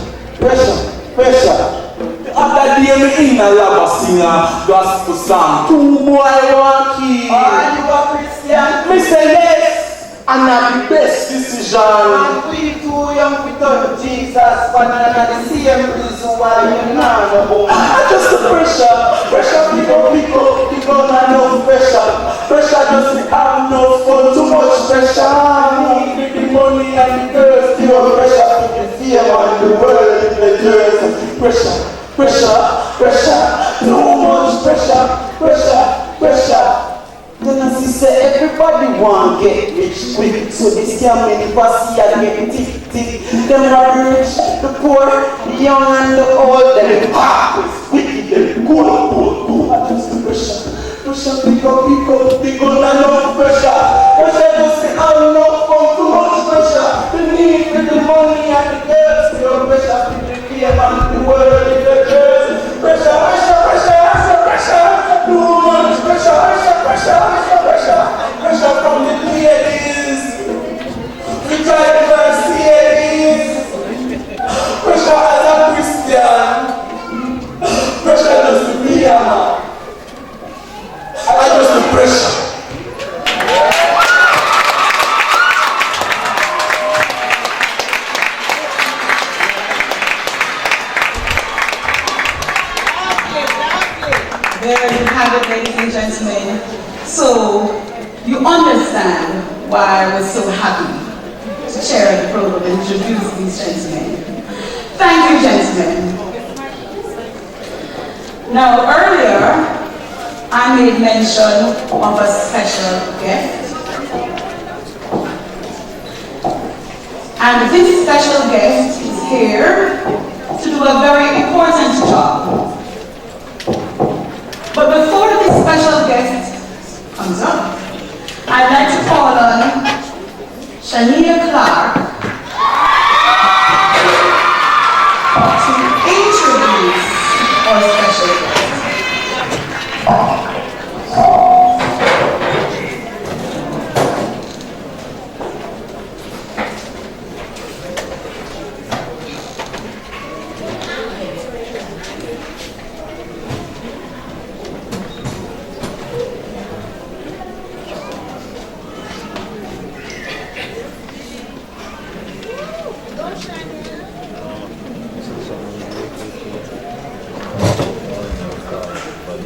The other day me in a lava singer, gospel song, 2 boy want key. Are you a Christian? Me say yes, and not the best decision. And we too young to turn Jesus, but not the same reason why you know. Just the pressure, pick up, and no pressure. Pressure just have no fun, too much pressure. Need the money and the girls, feel pressure, the fear and the world, the girls. Pressure, too much pressure. Then I see say everybody want get rich quick, so this young many passy and get tick. Them are rich, the poor, the young and the old, them pack wicked, them cool. I just pressure, pick up, and no pressure. Pressure just say I'm not fun, too much pressure. The need for the money and the girls, your pressure, the fear and the world, the girls. Pressure, too much pressure from the ladies. We try to first ladies. Pressure as a Christian. There you have it, ladies and gentlemen. So, you understand why I was so happy to chair the program and introduce these gentlemen. Thank you, gentlemen. Now, earlier, I made mention of a special guest. And this special guest is here to do a very important job. But before this special guest comes up, I'd like to call on Shania Clark to introduce our special guest.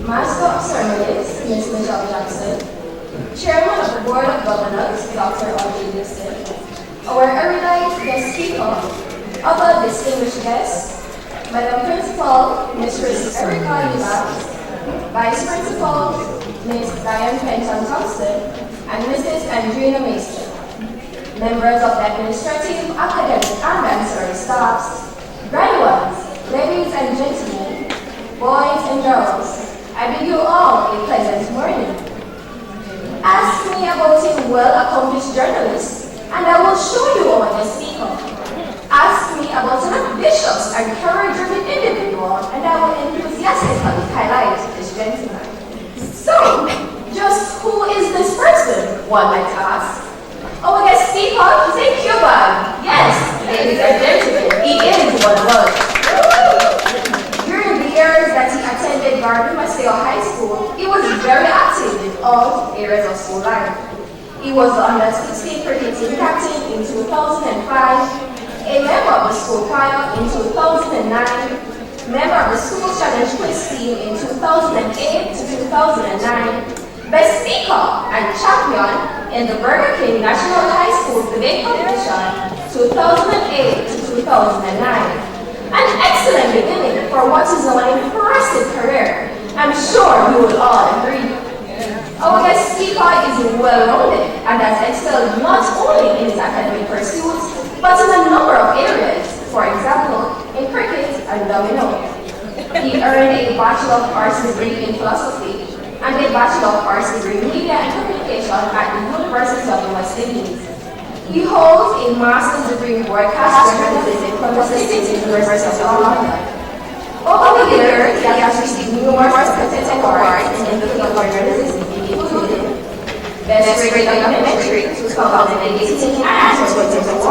Master of Ceremonies, Ms. Michelle Jackson. Chairman of the Board of Governors, Dr. Audrey Liston. Our erudite guest speaker, other distinguished guests, Madam Principal, Mrs. Erica Eubanks, Vice Principal, Ms. Diane Penton Thompson, and Mrs. Andrina Mason. Members of the administrative, academic, and ancillary staffs, graduates, ladies and gentlemen, boys and girls, I bid you all a pleasant morning. Ask me about a well-accomplished journalist, and I will show you our guest speaker. Ask me about an ambitious and courage-driven individual, and I will enthusiastically highlight this gentleman. So, just who is this person, one might ask? Our guest speaker is a Cuban. Yes, ladies and gentlemen, he is one of us. During the years that he attended Garvey Maceo High School, he was very active in all areas of school life. He was the under-16 cricket team captain in 2005, a member of the school choir in 2009, member of the school challenge quiz team in 2008 to 2009, best speaker and champion in the Burger King National High School Debate Competition 2008 to 2009. An excellent beginning for what is now an impressive career. I'm sure you will all agree. Our guest speaker is well-rounded and has excelled not only in his academic pursuits, but in a number of areas, for example, in cricket and domino. He earned a Bachelor of Arts degree in philosophy and a Bachelor of Arts degree in media and communication at the University of the West Indies. He holds a master's degree in broadcast journalism from the State University of London. Over the years, he has received numerous prestigious awards in the field of journalism, including Best Radio Documentary 2018 and 2021,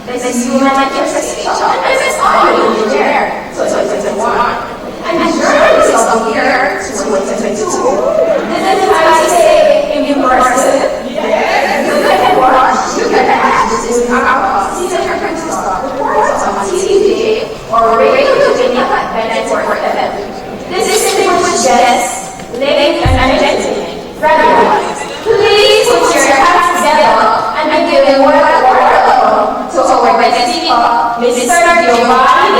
Best Human Manifestation and Best Audio Engineer 2021, and Journalist of the Year 2022. This is how I say impressive. You can access this in our season reports on TV or radio network FM. This is distinguished guests, ladies and gentlemen, graduates. Please put your hands together and give a welcome to our guest speaker, Mr. Giovanni.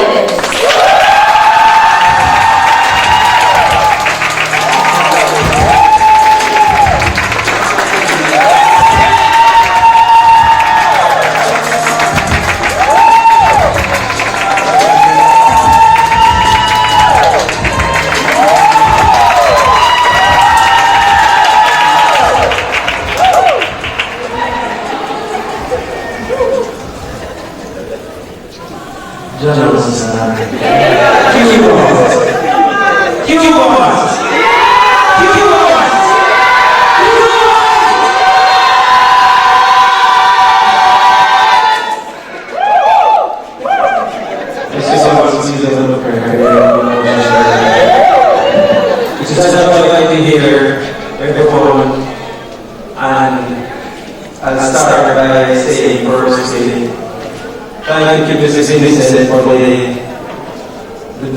Thank you, Mrs. Vincent, for the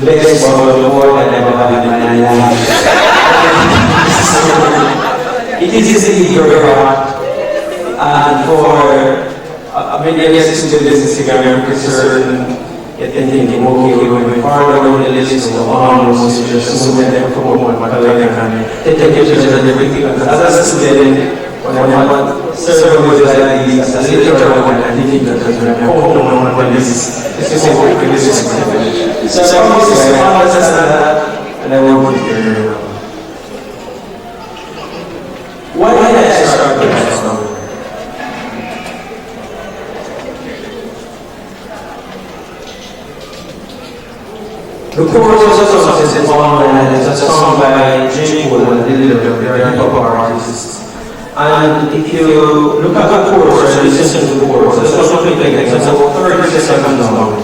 best of the award that I ever had in my life. It is indeed very hard. And for many years to do this again, concern, thinking, okay, we're going far down the list of almost just move them from one colleague and take pictures and everything. As a student, when I want ceremonies like these, as a literal one, I think that on this is a work, this is a so I understand that, and I want to hear you. Why did I start with that song? The chorus of the song is involved, and it's a song by J. Cole, a very hip-hop artist. And if you look at the chorus and listen to the chorus, it's something like that. It's about 30 seconds long.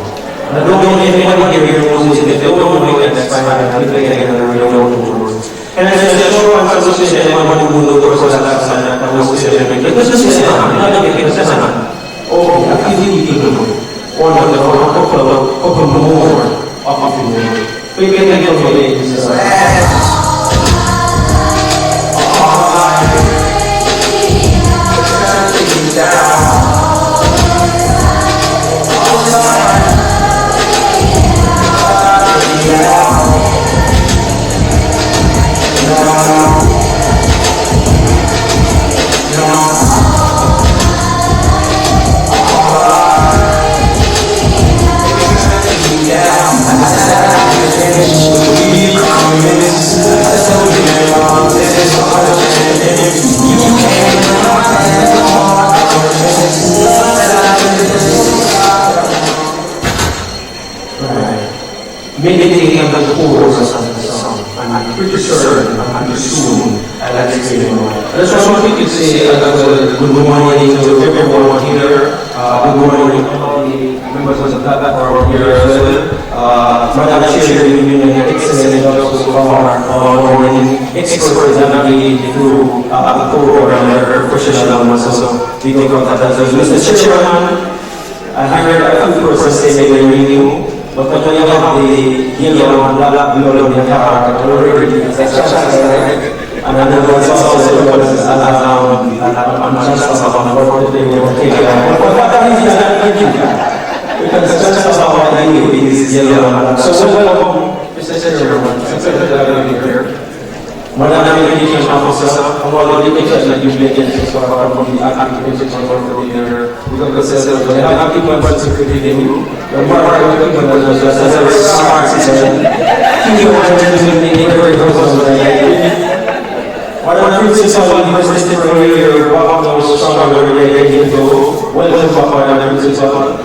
And I don't know if anyone here knows it. If they don't know it, that's fine. I think they can really know the chorus. And it's a short one, so to say, anyone who knows the chorus, that's fine. I will say it. Let's just say, I'm not going to get it. Okay, I think you can do it. Or a couple more of you. We can get it for you. Meditating on the chorus of the song, I'm pretty sure, I'm assuming, I like to say more. I just want to say good morning to everyone here. Good morning to all the members of the platform here as well. Madam Chair, you've been an excellent job so far on experts navigating through the program and their professional so we take on that as well. Mr. Chairman, I heard a few persons say they were new. But when you have the yellow and black blood on your car, already it's a chance, right? And then there's also because I'm just about what they will take care of. But that is not good. Because just about what you is yellow and black. So welcome, Mr. Chairman. It's a pleasure to have you here. Madam Education Officer, I'm already making that you've been getting so far from the activities of the year. Because they have people participating in you. The more people that are just as a smart system, you want to make it very close to the idea. What I'm principal university for a year, what was stronger related to welcome to Madam Principal.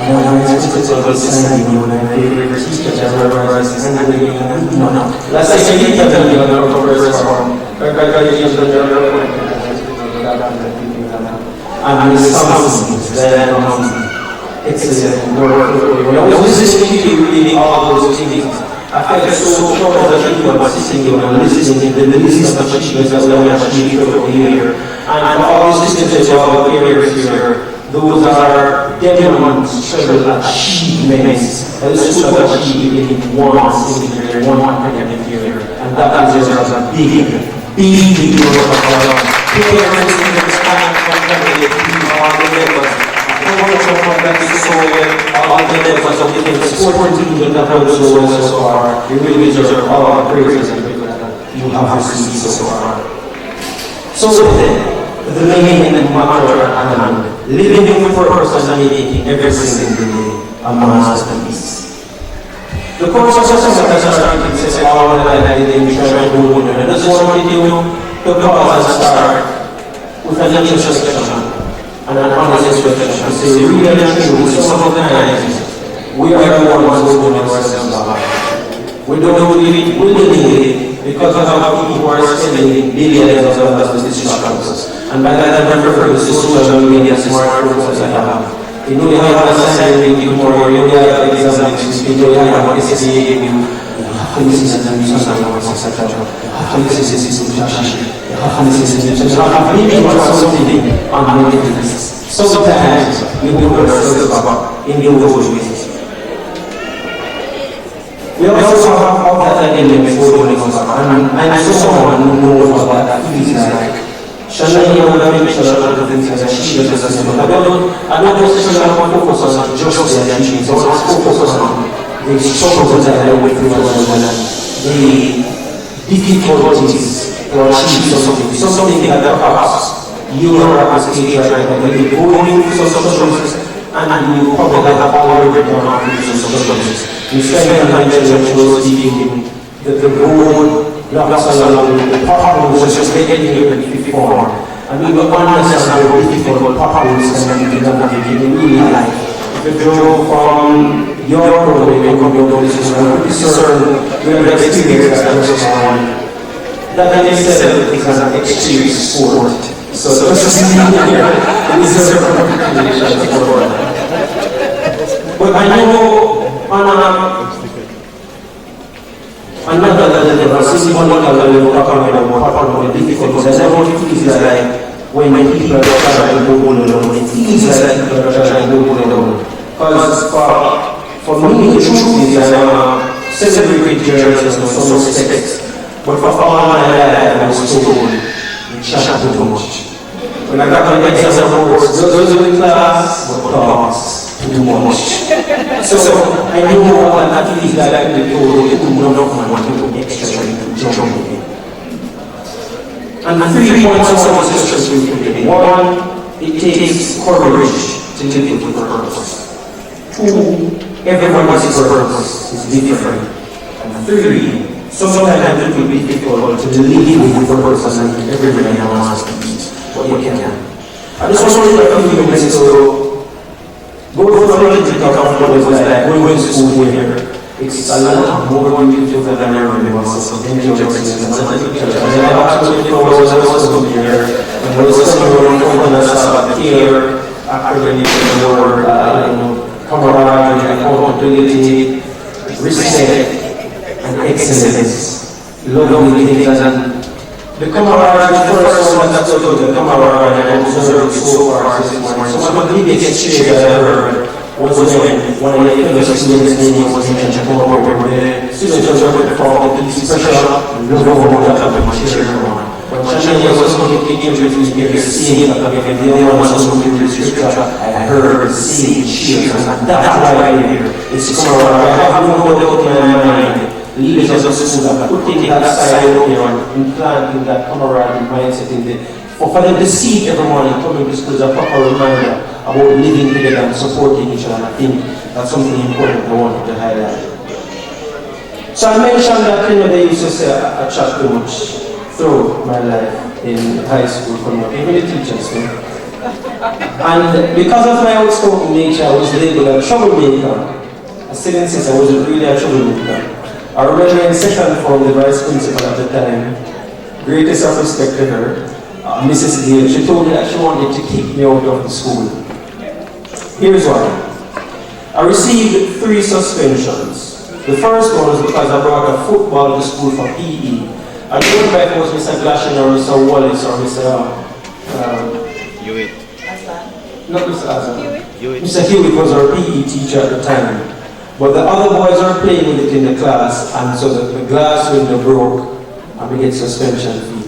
Madam Principal was sending you my favorite teachers ever was sending you no. Last I said, you tell me on our progress form. Congratulations on your appointment. And the sounds then excellent work. I was listening to you reading all those things. I felt so proud of the people sitting and listening to the list of achievements that we have achieved over the year. And for all these listeners to our peers here, those are demonstrable achievements. That is what we achieved in one single year, one academic year. And that deserves a big round of applause. Parents in the stand from all the members. All the members of the sport team that have done so far. You really deserve all our praises and you have received so far. So then, the main and matter at hand, living with purpose and making every single day a masterpiece. The course of success that has started since all the time I did in Clarendon, and I just wanted to pause and start with an introspection and an honest reflection to say, really and truly, some of the times, we are the ones who do ourselves back. We don't do it willingly because of how people are spending billions of dollars with distractions. And by that I refer to social media smartphones that I have. You know you have an assignment tomorrow, you know you have exams, you know you have an essay, you have to listen to the music, you have to listen to something, on many things. Sometimes we put ourselves back in those ways. We also have other elements going on, and someone who knows what that feels like. Shania would have mentioned a lot of things that she does as well. I don't necessarily want to focus on just the achievements, I want to focus on the struggles that I went through as well, and the difficulties to achieve something that perhaps you are as a teacher right now, when you're going through some struggles, and you probably have already gone through some struggles. You spend time in church speaking, the road blocks along, the potholes just getting here in 54. I mean, we understand how difficult potholes can be in real life. If you drove from your road and come down this road, I'm pretty certain you have experienced that just one. That in itself is an extreme sport. So just here, it is a recognition for that. But I know on another level, symbolical level, talking about difficulties, I know it feels like when people are trying to go alone, it feels like people are trying to go alone. Because for me, the truth is that I'm a celebrated journalist in some respects, but for all my life, I was told, you chat too much. When I got my exam reports, those were in class, but talks too much. So I know what that feels like to go to enough man to extra to jump in. And 3 points of discussion today. 1, it takes courage to live with purpose. 2, everyone's purpose is different. And 3, sometimes it will be difficult to live with purpose and everybody wants to be what you can. I just want to take a few minutes to go through a little bit of what it's like going to school here. It's a lot more beautiful than I remember. So enjoy it. And I actually thought I was going here. And there was someone who was about care, academic work, camaraderie, accountability, respect, and excellence. Lovely things. And the camaraderie, the first one that's the camaraderie, and I observed so far this morning. So one of the biggest cheers I ever heard was when one of the fellow students' name was mentioned over where the students were with for the special love that the cheer on. When Shania was going to introduce me to see that the other one was going to introduce scripture, I heard the same cheers, and that's why I'm here. It's camaraderie. I have no doubt in my mind. Leaders of the school are putting that side out there and implanting that camaraderie mindset in there. For them to see every morning coming to school is a proper reminder about living together and supporting each other. I think that's something important I wanted to highlight. So I mentioned that they used to say I chat too much through my life in high school, even the teachers. And because of my outspoken nature, I was labeled a troublemaker. I still insist I wasn't really a troublemaker. I remember in second form, the vice principal at the time, greatest of respect to her, Mrs. Gale, she told me that she wanted to kick me out of the school. Here's why. I received 3 suspensions. The first one was because I brought a football to school for PE. I don't remember if it was Mr. Glashin or Mr. Wallace or Mr. Hewitt. Not Mr. Azan. Mr. Hewitt was our PE teacher at the time. But the other boys are playing with it in the class, and so the glass window broke, and we get suspension fee.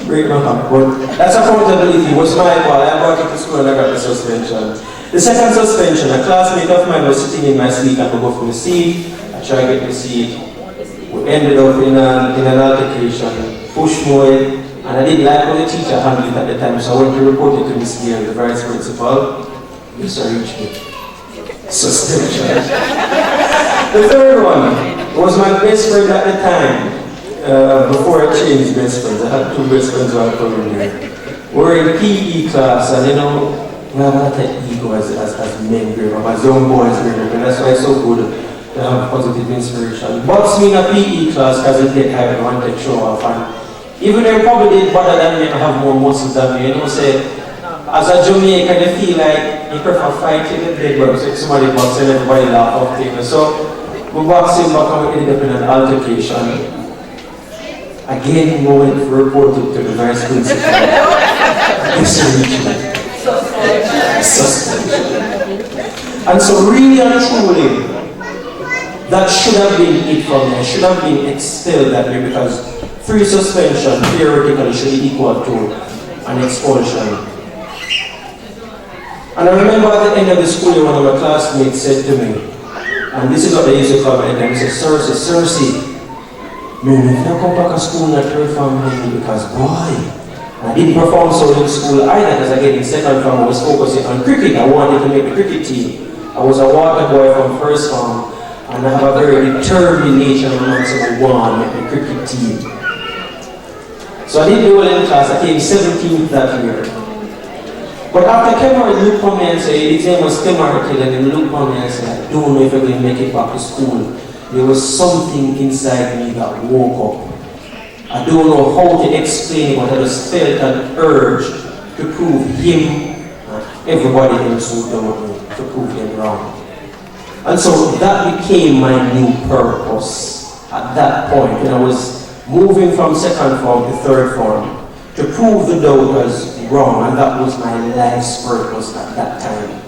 Break my heart, but that's accountability. It was my fault. I brought it to school and I got the suspension. The second suspension, a classmate of mine was sitting in my seat and I go for the seat. I tried to get the seat. We ended up in an altercation, pushed more, and I didn't like how the teacher handled it at the time, so I went to report it to Miss Gale, the vice principal. Mr. Richmond. Suspension. The third one was my best friend at the time. Before I changed best friends, I had 2 best friends who I coming here. We were in PE class, and we have a lot of ego as men growing up, as young boys growing up, and that's why it's so good to have positive inspiration. But me in a PE class, because it get high, I wanted to show off, and even though probably did better than me and have more muscles than me, say, as a Jamaican, you feel like you prefer fighting the dead, but if somebody box and everybody laugh off things. So we boxing back and we ended up in an altercation. Again, we went to report it to the vice principal. Suspension. And so really and truly, That should have been it from me. I should have been expelled that year because 3 suspension theoretically should be equal to an expulsion. And I remember at the end of the school year, one of my classmates said to me, and this is what they used to call me, and he said, Cersei, man, if you come back to school not to reform me because boy, I didn't perform so in school either because I get in second form. I was focusing on cricket. I wanted to make the cricket team. I was a water boy from first form, and I have a very determination amongst the one to make the cricket team. So I did do well in class. I came 17th that year. But after Kemar looked at me and said, his name was Kemar Kid, and he looked at me and said, I don't know if I'm going to make it back to school. There was something inside me that woke up. I don't know how to explain it, but I just felt an urge to prove him and everybody else who don't know, to prove them wrong. And so that became my new purpose at that point when I was moving from second form to third form to prove the doubters wrong, and that was my life's purpose at that time.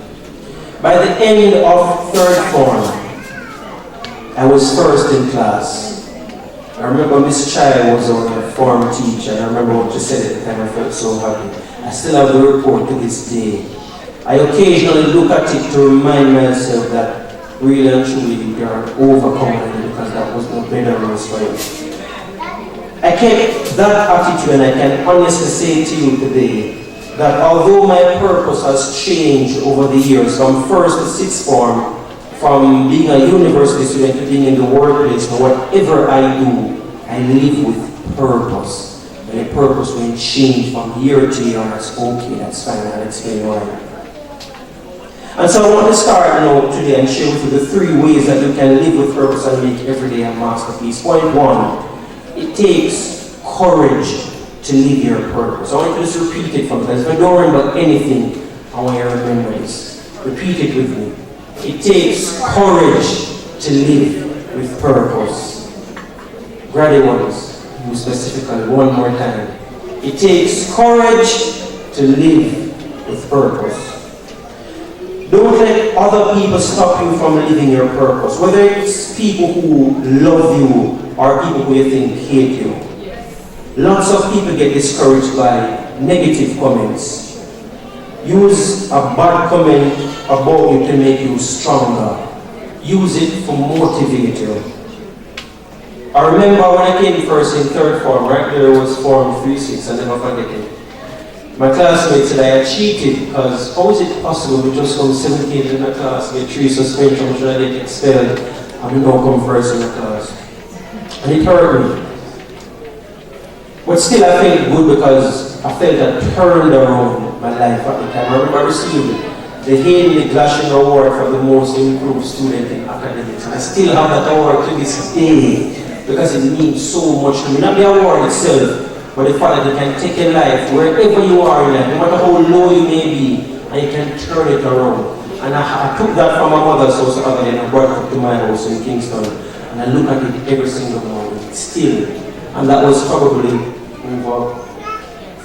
By the end of third form, I was first in class. I remember Miss Chai was our form teacher, and I remember what she said at the time. I felt so happy. I still have the report to this day. I occasionally look at it to remind myself that really and truly we are overcoming because that was no better news for you. I kept that attitude, and I can honestly say to you today that although my purpose has changed over the years from first to sixth form, from being a university student to being in the workplace, but whatever I do, I live with purpose. And the purpose will change from year to year, and that's okay, that's fine, I'll explain why. And so I want to start now today and share with you the 3 ways that you can live with purpose and make every day a masterpiece. Point 1, it takes courage to live your purpose. I want you to just repeat it for me, because if I don't remember anything, I want you to remember this. Repeat it with me. It takes courage to live with purpose. Graduates, you specifically, one more time. It takes courage to live with purpose. Don't let other people stop you from living your purpose, whether it's people who love you or people who you think hate you. Lots of people get discouraged by negative comments. Use a bad comment about you to make you stronger. Use it to motivate you. I remember when I came first in third form, right there was form 3-6, I'll never forget it. My classmates said I had cheated because how is it possible we just come 17th in the class, get 3 suspension, should I get expelled, and we don't come first in the class. And it hurt me. But still I felt good because I felt I turned around my life at the time. I remember I received the Haley Glashing Award for the most improved student in academics. And I still have that award to this day because it means so much to me. Not the award itself, but the fact that you can take a life wherever you are in life, no matter how low you may be, and you can turn it around. And I took that from my mother's house the other day and I brought it up to my house in Kingston. And I look at it every single morning, still. And that was probably over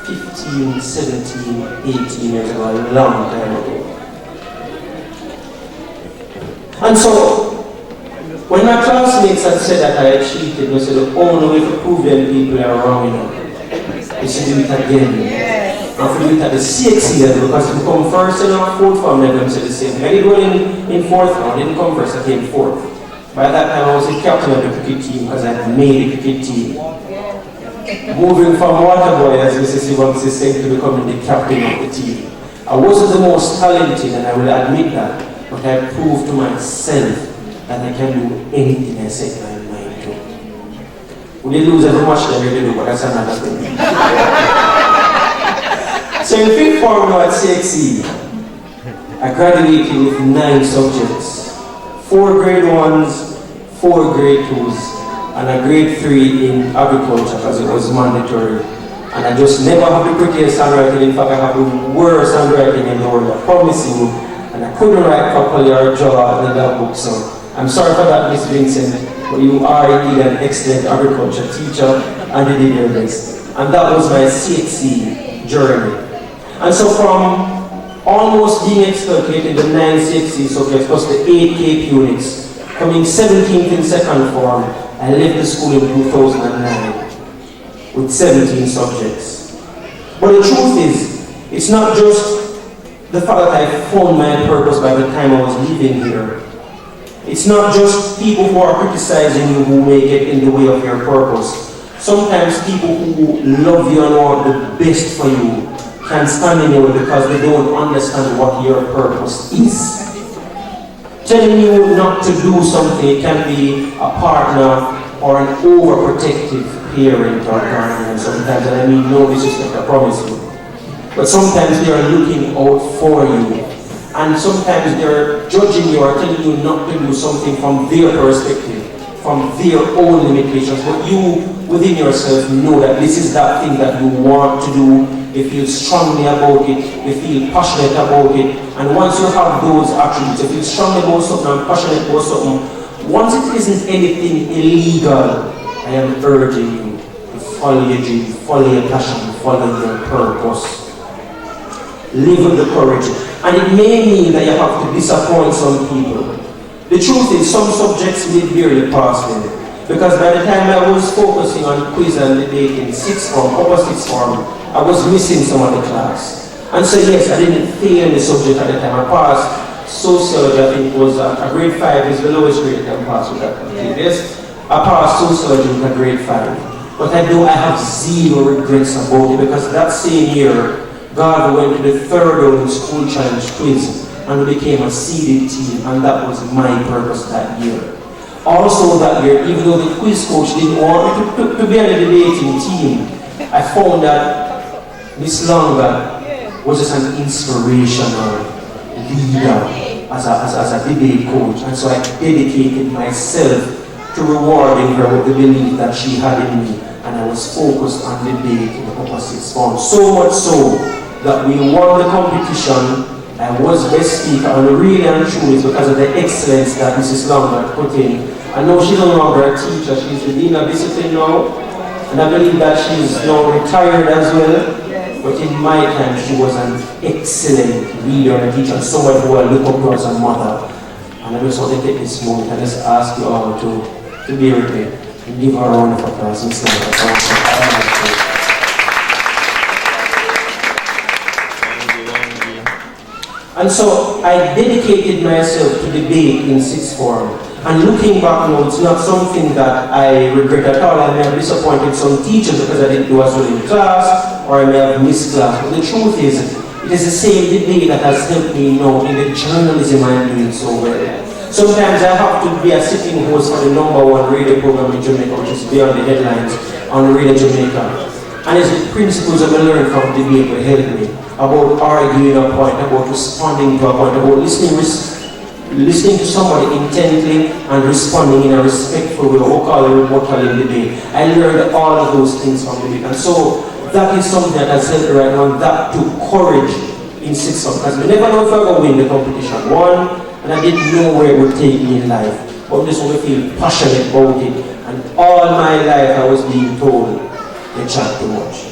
15, 17, 18 years ago, a long time ago. And so, when my classmates had said that I had cheated, they said, oh no, if you prove them people are wrong, you know. You should do it again. And for do it at the CXC level, because if you come first in our fourth form level, I'm saying the same thing. I did well in fourth form, I didn't come first, I came fourth. By that time I was the captain of the cricket team because I had made the cricket team. Moving from water boy, as Mrs. Evans is saying, to becoming the captain of the team. I wasn't the most talented, and I will admit that, but I proved to myself that I can do anything I set my mind to. We did lose every match that we did, but that's another thing. So in fifth form now at CXC, I graduated with 9 subjects. 4 grade 1s, 4 grade 2s, and a grade 3 in agriculture because it was mandatory. And I just never have the prettiest handwriting. In fact, I have the worst handwriting in the world, I promise you. And I couldn't write properly or draw in that book, so I'm sorry for that, Miss Vincent, but you are indeed an excellent agriculture teacher, and you did your best. And that was my CXC journey. And so from almost being expert in the 9 CXC subjects plus the 8 CAPE units, Coming 17th in second form, I left the school in 2009 with 17 subjects. But the truth is, it's not just the fact that I found my purpose by the time I was leaving here. It's not just people who are criticizing you who may get in the way of your purpose. Sometimes people who love you and want the best for you can stand in your way because they don't understand what your purpose is. Telling you not to do something, it can be a partner or an overprotective parent or guardian sometimes, and I mean no disrespect, I promise you. But sometimes they are looking out for you. And sometimes they're judging you or telling you not to do something from their perspective, from their own limitations. But you, within yourself, know that this is that thing that you want to do. You feel strongly about it. You feel passionate about it. And once you have those attributes, you feel strongly about something and passionate about something, once it isn't anything illegal, I am urging you to follow your dream, follow your passion, follow your purpose. Live with the courage. And it may mean that you have to disappoint some people. The truth is, some subjects may barely pass them. Because by the time I was focusing on quiz and debate in sixth form, upper sixth form, I was missing some of the class. And so yes, I didn't fail the subject at the time. I passed sociology, I think was a grade 5 is the lowest grade I can pass with that. Yes, I passed sociology with a grade 5. But I have zero regrets about it because that same year, Garvey went to the third round in school challenge quiz and we became a seeded team, and that was my purpose that year. Also that year, even though the quiz coach didn't want me to be on the debating team, I found that Miss Longa was just an inspirational leader as a debate coach, and so I dedicated myself to rewarding her with the belief that she had in me, and I was focused on debate in the upper sixth form. So much so that we won the competition. I was best speaker, and really and truly it's because of the excellence that Mrs. Longa put in. I know she's no longer a teacher, she's the dean of discipline now, and I believe that she's now retired as well. But in my time, she was an excellent leader and teacher, someone who I look up to as a mother. And I just want to take this moment and just ask you all to be with me and give her a round of applause. And so I dedicated myself to debate in sixth form. And looking back now, it's not something that I regret at all. I may have disappointed some teachers because I didn't do as well in class, or I may have missed class. But the truth is, it is the same debate that has helped me now in the journalism I'm doing so well. Sometimes I have to be a sitting host for the #1 radio program in Jamaica, which is Beyond the Headlines on Radio Jamaica. And it's the principles I've learned from debate that help me about arguing a point, about responding to a point, about listening to somebody intently and responding in a respectful way, or call it rebuttal in debate. I learned all of those things from debate. And so that is something that has helped me right now. That took courage in sixth form, because I never know if I will win the competition. One, and I didn't know where it would take me in life. But I just want to feel passionate about it. And all my life I was being told, you chat too much.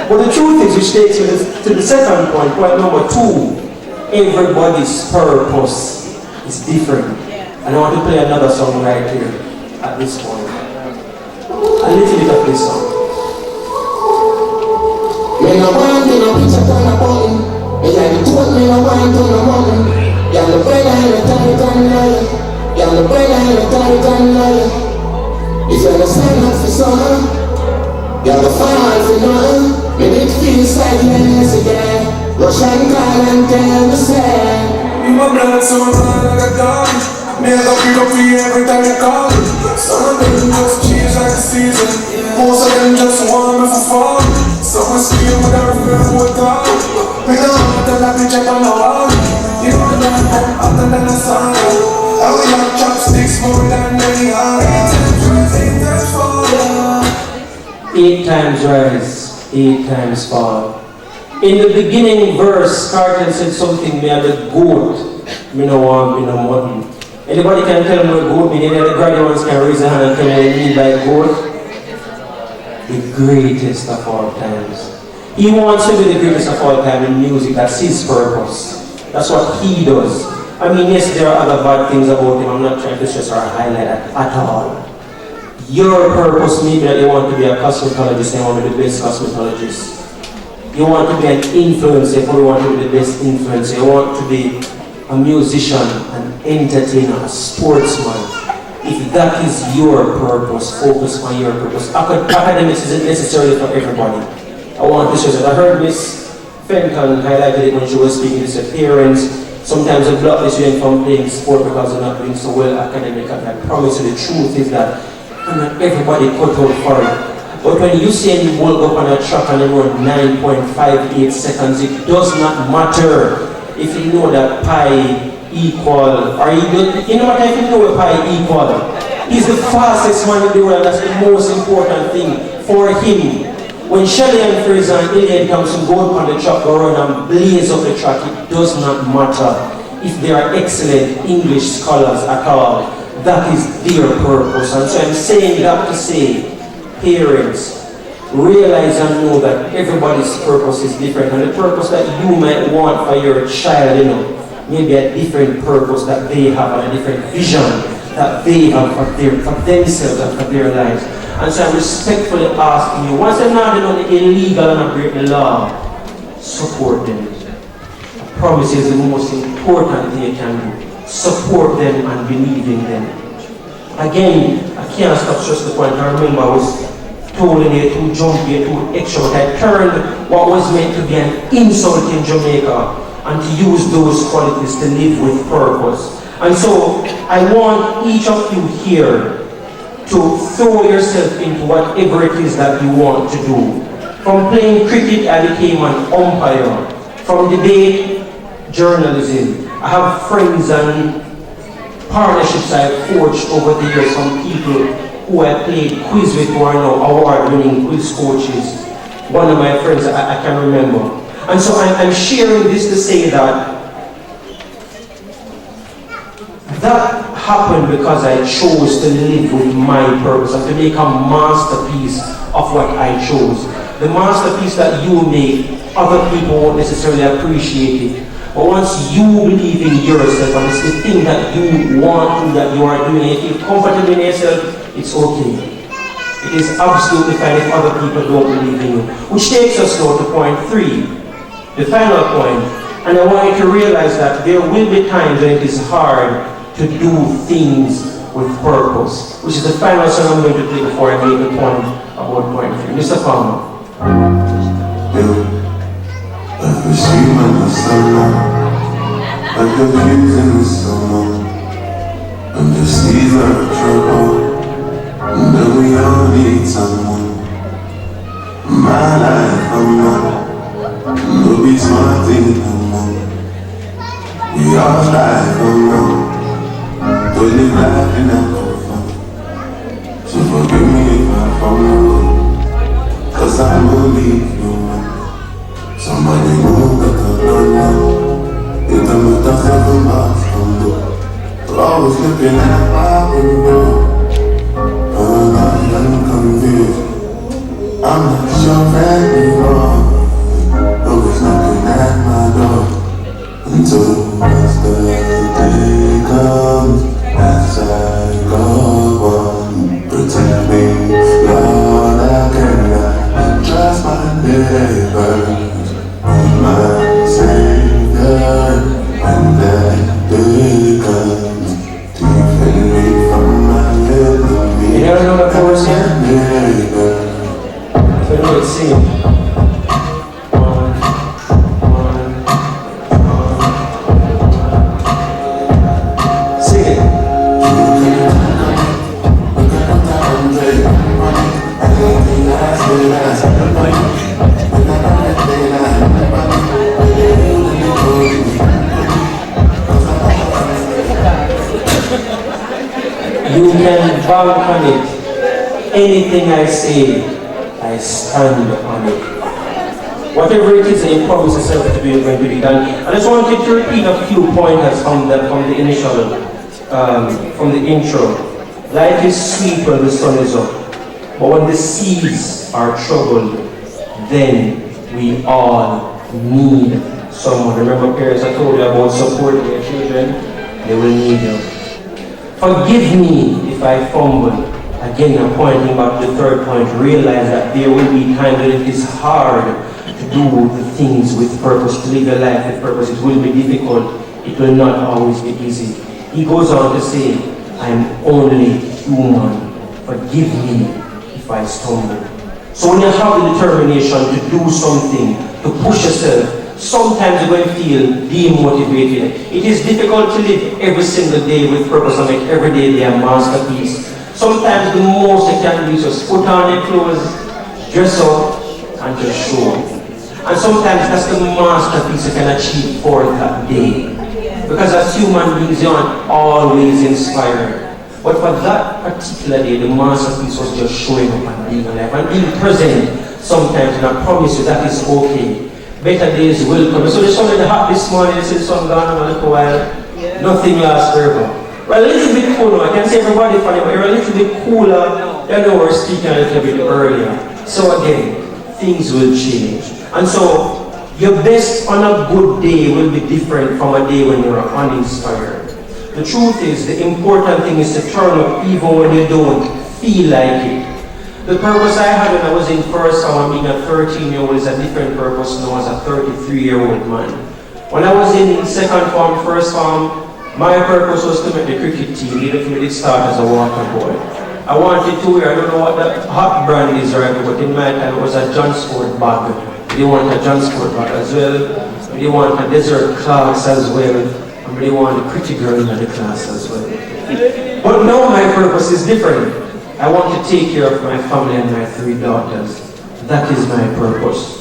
But the truth is, which takes me to the second point, point number 2, everybody's purpose is different. And I want to play another song right here at this point. A little bit of this song. Me no want to no picture on a button. Me like the told me no want to no money. Yeah, the brother and the tight and liar. Yeah, the brother and the tight and liar. If you understand up for something, you're the fire for nothing. Me did feel sadness again. Rush and call and tell me say, You my blood so hard like a dog. Me I love you up for you every time you call. Some of them just change like the season. Most of them just want me for fun. Some are still with a real good dog. We don't want to let me check on the wall. You know that I'm hotter than the sun. I will have chopsticks more than many are. 8 times rise, 8 times fall. 8 times rise, 8 times fall. In the beginning verse, Clarendon said something, me and the goat, me no want, me no mutton. Anybody can tell me what goat mean? Any of the graduates can raise their hand and tell me what they mean by goat? The greatest of all times. He wants to be the greatest of all time in music. That's his purpose. That's what he does. I mean, yes, there are other bad things about him. I'm not trying to stress or highlight that at all. Your purpose may be that you want to be a cosmetologist and you want to be the best cosmetologist. You want to be an influencer, but you want to be the best influencer. You want to be a musician, an entertainer, a sportsman. If that is your purpose, focus on your purpose. Academics isn't necessarily for everybody. I want to stress that. I heard Miss Fenton highlighted it when she was speaking to her parents. Sometimes they block this you from playing sport because they're not doing so well academically. I promise you the truth is that not everybody cut out for it. But when you see any ball up on a track and they run 9.58 seconds, it does not matter if you know that pi equal, or you know what, if you know what pi equal. He's the fastest man in the world. That's the most important thing for him. When Shelley and Fraser and Iliad Thompson go up on the track or run and blaze up the track, it does not matter if they are excellent English scholars at all. That is their purpose. And so I'm saying that to say, parents, realize and know that everybody's purpose is different. And the purpose that you might want for your child, maybe a different purpose that they have and a different vision that they have for themselves and for their lives. And so I'm respectfully asking you, once they're not doing the illegal and break the law, support them. I promise you, is the most important thing you can do. Support them and believe in them. Again, I can't stop stressing the point. I remember I was told in here to jump here, to extra, but I turned what was meant to be an insult in Jamaica and to use those qualities to live with purpose. And so I want each of you here to throw yourself into whatever it is that you want to do. From playing cricket, I became an umpire. From debate, journalism. I have friends and partnerships I've forged over the years from people who I played quiz with who are now award-winning quiz coaches. One of my friends I can remember. And so I'm sharing this to say that happened because I chose to live with my purpose and to make a masterpiece of what I chose. The masterpiece that you make, other people won't necessarily appreciate it. But once you believe in yourself and it's the thing that you want to, that you are doing, if you feel comfortable in yourself, it's okay. It is absolutely fine if other people don't believe in you. Which takes us now to point 3, the final point. And I want you to realize that there will be times when it is hard to do things with purpose, which is the final song I'm going to play before I make the point about point 3. Mr. Palmer. Every street man is so long, like the views in the summer, and the seas are trouble, and then we all need someone. My life, I'm not, no be smart thing no more. We all life, I'm not, don't live life in a comfort. So forgive me if I fall, cause I'm only human. Somebody move like a gun. You tell me that's never my phone. Always looking at my window, and I am confused. I'm not sure anymore. Always knocking at my door until the day comes as I go on. Protect me, Lord, I cannot trust my neighbor. My Savior, and that day comes to defend me from my enemy. You never know the chorus here? So you know it's singing. Sing it. You can bank on it. Anything I say, I stand on it. Whatever it is that you promise yourself to be, you're going to be done. I just want you to repeat a few pointers from the initial, from the intro. Life is sweet when the sun is up, but when the seas are troubled, then we all need someone. Remember, parents, I told you about supporting your children. They will need you. Forgive me if I fumble. Again, I'm pointing back to the third point. Realize that there will be times when it is hard to do the things with purpose, to live a life with purpose. It will be difficult. It will not always be easy. He goes on to say, I am only human. Forgive me if I stumble. So when you have the determination to do something, to push yourself, sometimes you're going to feel demotivated. It is difficult to live every single day with purpose and make every day be a masterpiece. Sometimes the most you can do is just put on your clothes, dress up, and just show up. And sometimes that's the masterpiece you can achieve for that day. Because as human beings, you aren't always inspired. But for that particular day, the masterpiece was just showing up and being alive and being present sometimes, and I promise you that is okay. Better days will come. So the sun in the hot this morning, you see the sun gone on a little while. Yeah. Nothing lasts forever. Well, a little bit cooler. I can see everybody funny, but you're a little bit cooler. You know we're speaking a little bit earlier. So again, things will change. And so, your best on a good day will be different from a day when you're uninspired. The truth is, the important thing is to turn up even when you don't feel like it. The purpose I had when I was in first form, being a 13-year-old, is a different purpose now as a 33-year-old man. When I was in second form, first form, my purpose was to make the cricket team. Even if it started as a water boy. I wanted to wear, I don't know what the hot brand is right now, but in my time it was a John Sport bag. They want a John Sport bag as well. They want a desert class as well. And they want a pretty girl in the class as well. But now my purpose is different. I want to take care of my family and my 3 daughters. That is my purpose.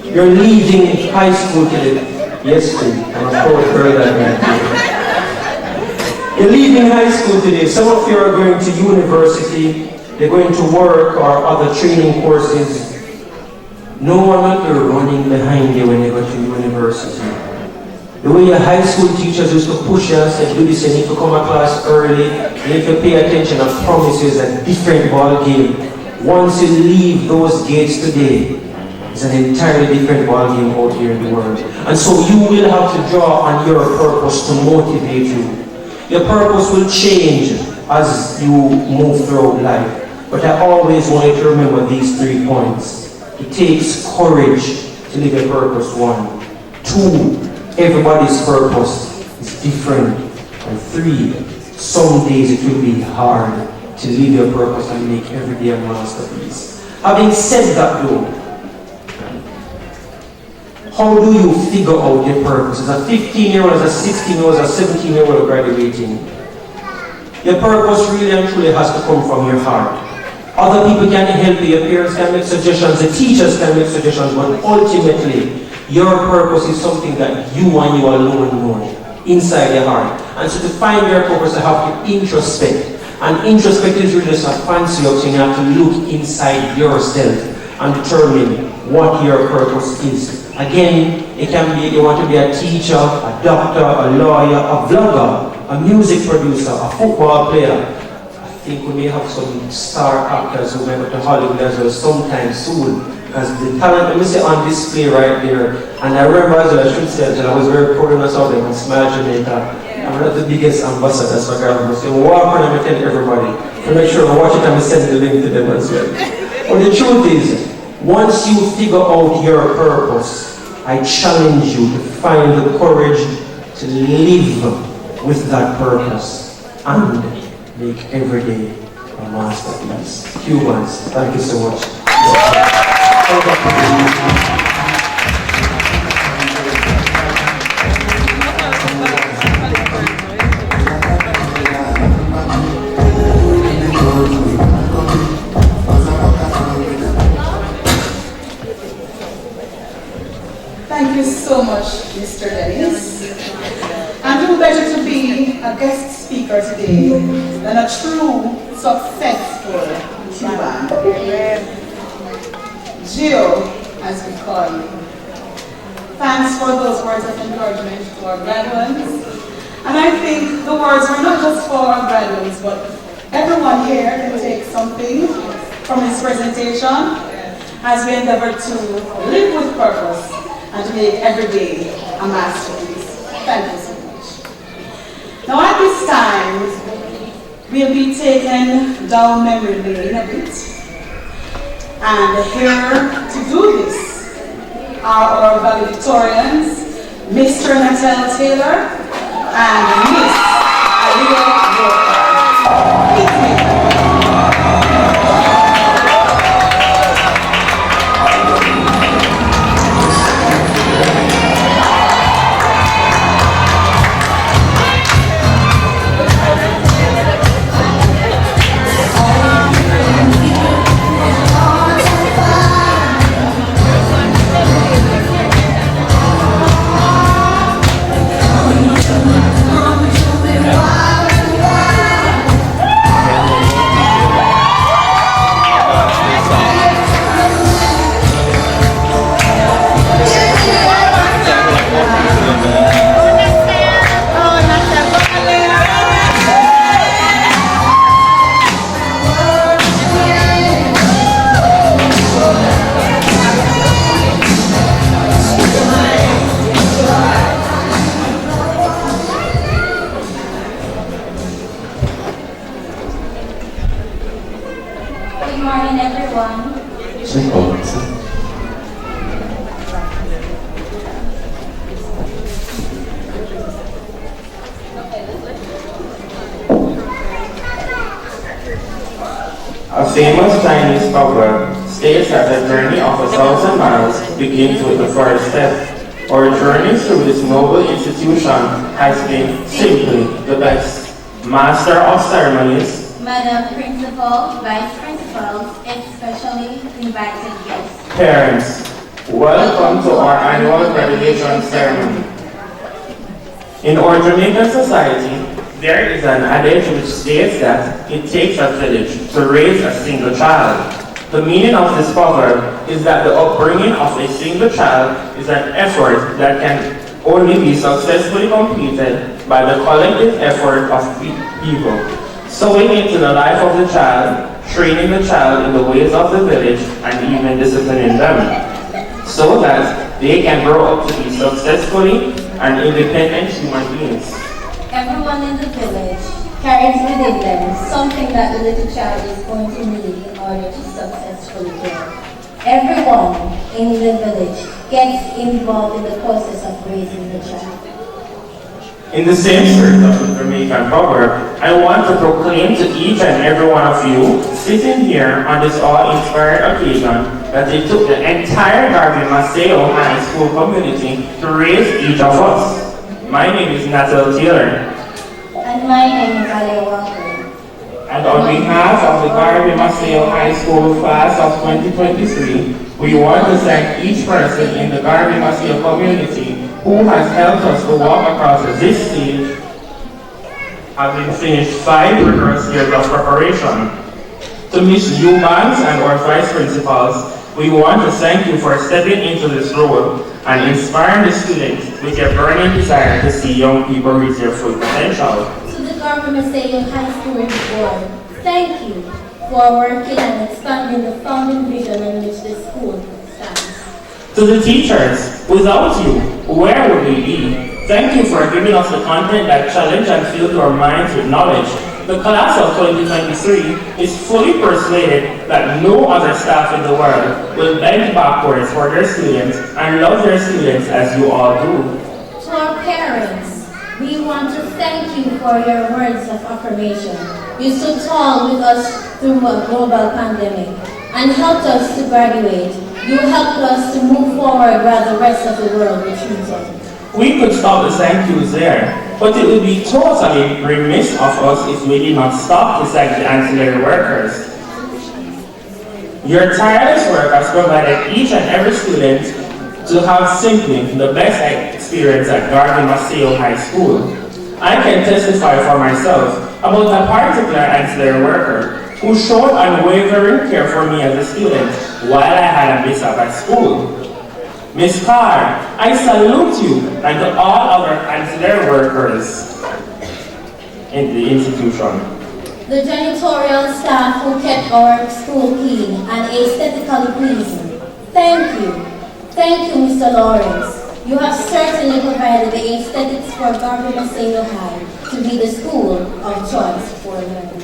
You're leaving high school today. Yes, please. I'm a proud girl that way. You're leaving high school today. Some of you are going to university. They're going to work or other training courses. No one will be running behind you when you go to university. The way your high school teachers used to push you and said, do this, you need to come to class early, you need to pay attention, I promise you it's a different ball game. Once you leave those gates today, it's an entirely different ball game out here in the world. And so you will have to draw on your purpose to motivate you. Your purpose will change as you move throughout life. But I always want you to remember these 3 points. It takes courage to live a purpose, 1. 2, everybody's purpose is different. And 3, some days it will be hard to live your purpose and make every day a masterpiece. Having said that though, how do you figure out your purpose? As a 15-year-old, as a 16-year-old, as a 17-year-old graduating, your purpose really and truly has to come from your heart. Other people can help you, your parents can make suggestions, the teachers can make suggestions, but ultimately, your purpose is something that you and you alone know inside your heart. And so to find your purpose, you have to introspect. And introspect is really just a fancy option. You have to look inside yourself and determine what your purpose is. Again, it can be you want to be a teacher, a doctor, a lawyer, a vlogger, a music producer, a football player. I think we may have some star actors who may go to Hollywood as well sometime soon. Because the talent, let me say, on display right there. And I remember as well, I should say, I was very proud of myself in Smile Jamaica. I'm not the biggest ambassador for Garvey Maceo. So walk around and tell everybody to make sure I watch it and send the link to them as well. But the truth is, once you figure out your purpose, I challenge you to find the courage to live with that purpose and make every day a masterpiece. Cubans, thank you so much. Thank you so much, Mr. Dennis. And who better to be a guest speaker today than a true, successful Cuban. Gio, as we call you. Thanks for those words of encouragement to our graduates. And I think the words were not just for our graduates, but everyone here can take something from this presentation as we endeavor to live with purpose and to make every day a masterpiece. Thank you so much. Now at this time, we'll be taken down memory lane a bit. And here to do this are our valedictorians, Mr. Nathaniel Taylor and Miss Aliyah Walker. Please meet them. A famous Chinese proverb states that the journey of 1,000 miles begins with the first step. Our journey through this noble institution has been simply the best. Master of Ceremonies, Madam Principal, Vice Principals, especially invited guests. parents, welcome to our annual graduation ceremony. In our Jamaican society, there is an adage which states that it takes a village to raise a single child. The meaning of this proverb is that the upbringing of a single child is an effort that can only be successfully completed by the collective effort of people. Sowing into the life of the child, training the child in the ways of the village, and even disciplining them, so that they can grow up to be successfully and independent human beings. Everyone in the village carries within them something that the little child is going to need in order to successfully grow. Everyone in the village gets involved in the process of raising the child. In the same spirit of the Jamaican proverb, I want to proclaim to each and every one of you sitting here on this awe-inspired occasion that it took the entire Garvey Maceo High School community to raise each of us. My name is Nathaniel Taylor. And my name is Aliyah Walker. And on behalf of the Garvey Maceo High School class of 2023, we want to thank each person in the Garvey Maceo community who has helped us to walk across this stage, having finished 5 rigorous years of preparation. To Ms. Eubanks and our vice principals, we want to thank you for stepping into this role and inspiring the students with your burning desire to see young people reach their full potential. To the Garvey Maceo High School Board, thank you for working and expanding the founding vision on which the school stands. To the teachers, without you, where would we be? Thank you for giving us the content that challenge and fill our minds with knowledge. The class of 2023 is fully persuaded that no other staff in the world will bend backwards for their students and love their students as you all do. To our parents, we want to thank you for your words of affirmation. You stood tall with us through a global pandemic and helped us to graduate. You helped us to move forward while the rest of the world retreated. We could stop the thank yous there, but it would be totally remiss of us if we did not stop to thank the ancillary workers. Your tireless work has provided each and every student to have simply the best experience at Garvey Maceo High School. I can testify for myself about a particular ancillary worker who showed unwavering care for me as a student while I had a mishap at school. Ms. Carr, I salute you and to all other ancillary workers in the institution. The janitorial staff who kept our school clean and aesthetically pleasing. Thank you. Thank you, Mr. Lawrence. You have certainly provided the aesthetics for Garvey Maceo High to be the school of choice for learning.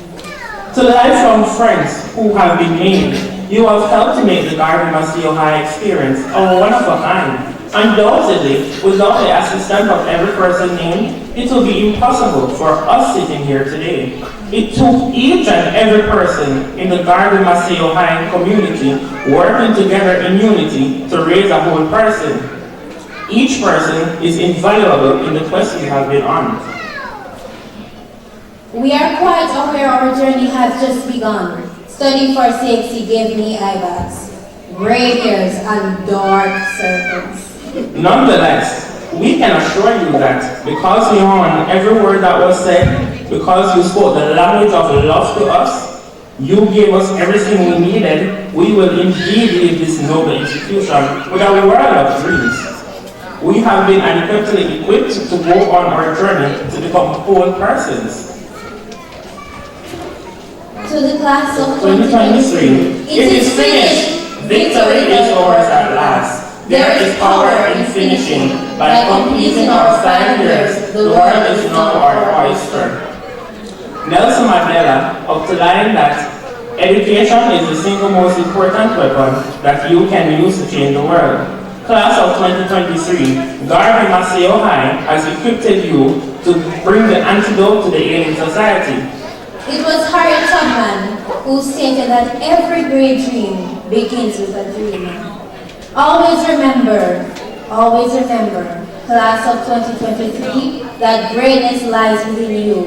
To the lifelong friends who have been made, you have helped to make the Garvey Maceo High experience a one-of-a-kind. Undoubtedly, without the assistance of every person named, it will be impossible for us sitting here today. It took each and every person in the Garvey Maceo High community working together in unity to raise a whole person. Each person is invaluable in the quest we have been on. We are quite aware our journey has just begun. Studying for CXC gave me eye bags, gray hairs, and dark circles. Nonetheless, we can assure you that because you honor every word that was said, because you spoke the language of love to us, you gave us everything we needed, we will indeed leave this noble institution with a world of dreams. We have been adequately equipped to go on our journey to become whole persons. To the class of 2023, it is finished. Victory is ours at last. There is power in finishing. By completing our 5 years, the world is now our oyster. Nelson Mandela outlined that education is the single most important weapon that you can use to change the world. Class of 2023, Garvey Maceo High has equipped you to bring the antidote to the alien society. It was Harriet Tubman who stated that every great dream begins with a dream. Always remember, class of 2023, that greatness lies within you.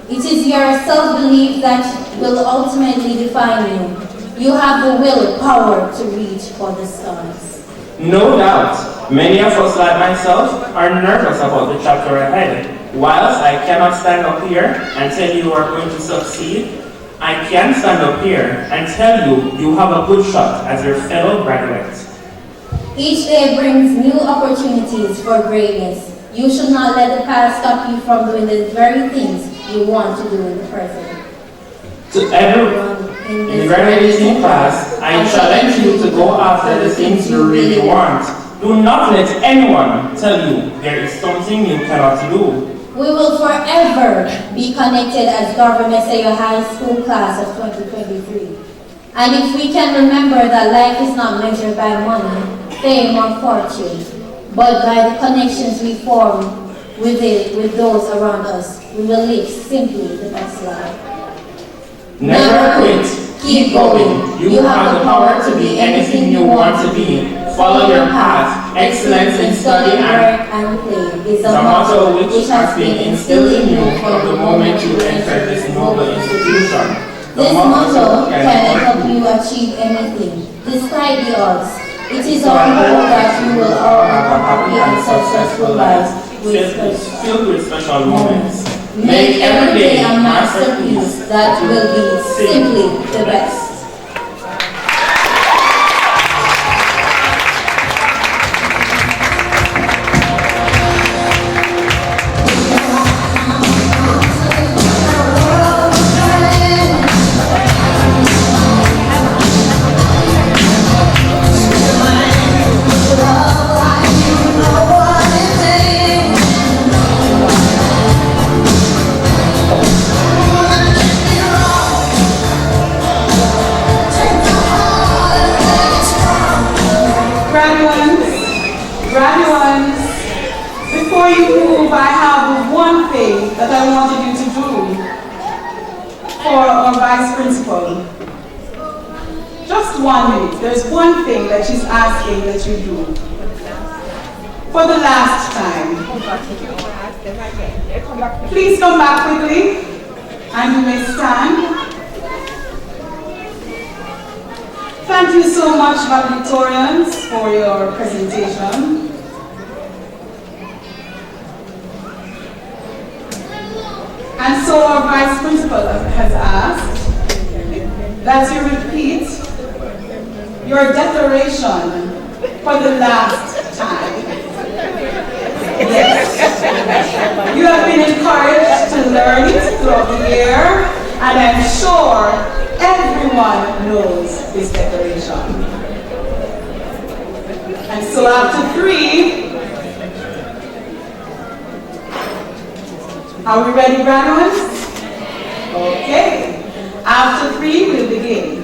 It is your self-belief that will ultimately define you. You have the will, power to reach for the stars. No doubt, many of us like myself are nervous about the chapter ahead. Whilst I cannot stand up here and tell you are going to succeed, I can stand up here and tell you you have a good shot as your fellow graduates. Each day brings new opportunities for greatness. You should not let the past stop you from doing the very things you want to do in the present. To everyone in the graduating class, I challenge you to go after the things you really want. Do not let anyone tell you there is something you cannot do. We will forever be connected as Garvey Maceo High School class of 2023. And if we can remember that life is not measured by money, fame, or fortune, but by the connections we form with those around us, we will live simply the best life. Never quit. Keep going. You have the power to be anything you want to be. Follow your path. Excellence in study and play is a motto which has been instilled in you from the moment you entered this noble institution. This motto can help you achieve anything, despite the odds. It is our hope that you will all have a happy and successful life filled with special moments. Make every day a masterpiece that will be simply the best. Before you move, I have one thing that I wanted you to do for our vice principal. Just 1 minute. There's one thing that she's asking that you do. For the last time. Please come back quickly and you may stand. Thank you so much, valedictorians, for your presentation. And so our vice principal has asked that you repeat your declaration for the last time. Yes. You have been encouraged to learn it throughout the year, and I'm sure everyone knows this declaration. And so after 3, Are we ready, graduates? Okay. After 3, we'll begin.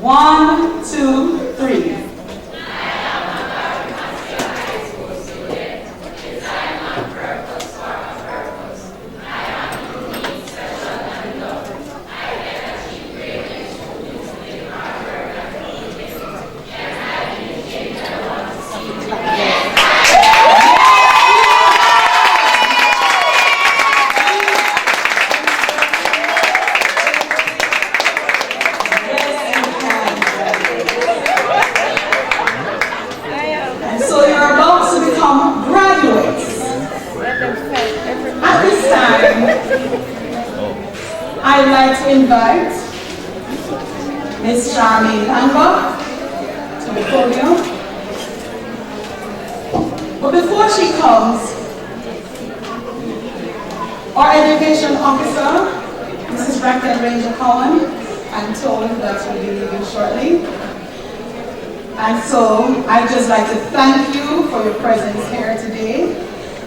1, 2, 3. I'd like to invite Ms. Charmaine Hancock to the podium. But before she comes, our education officer, Mrs. Bracken Ranger Cohen, I'm told that she'll be leaving shortly. And so I'd just like to thank you for your presence here today.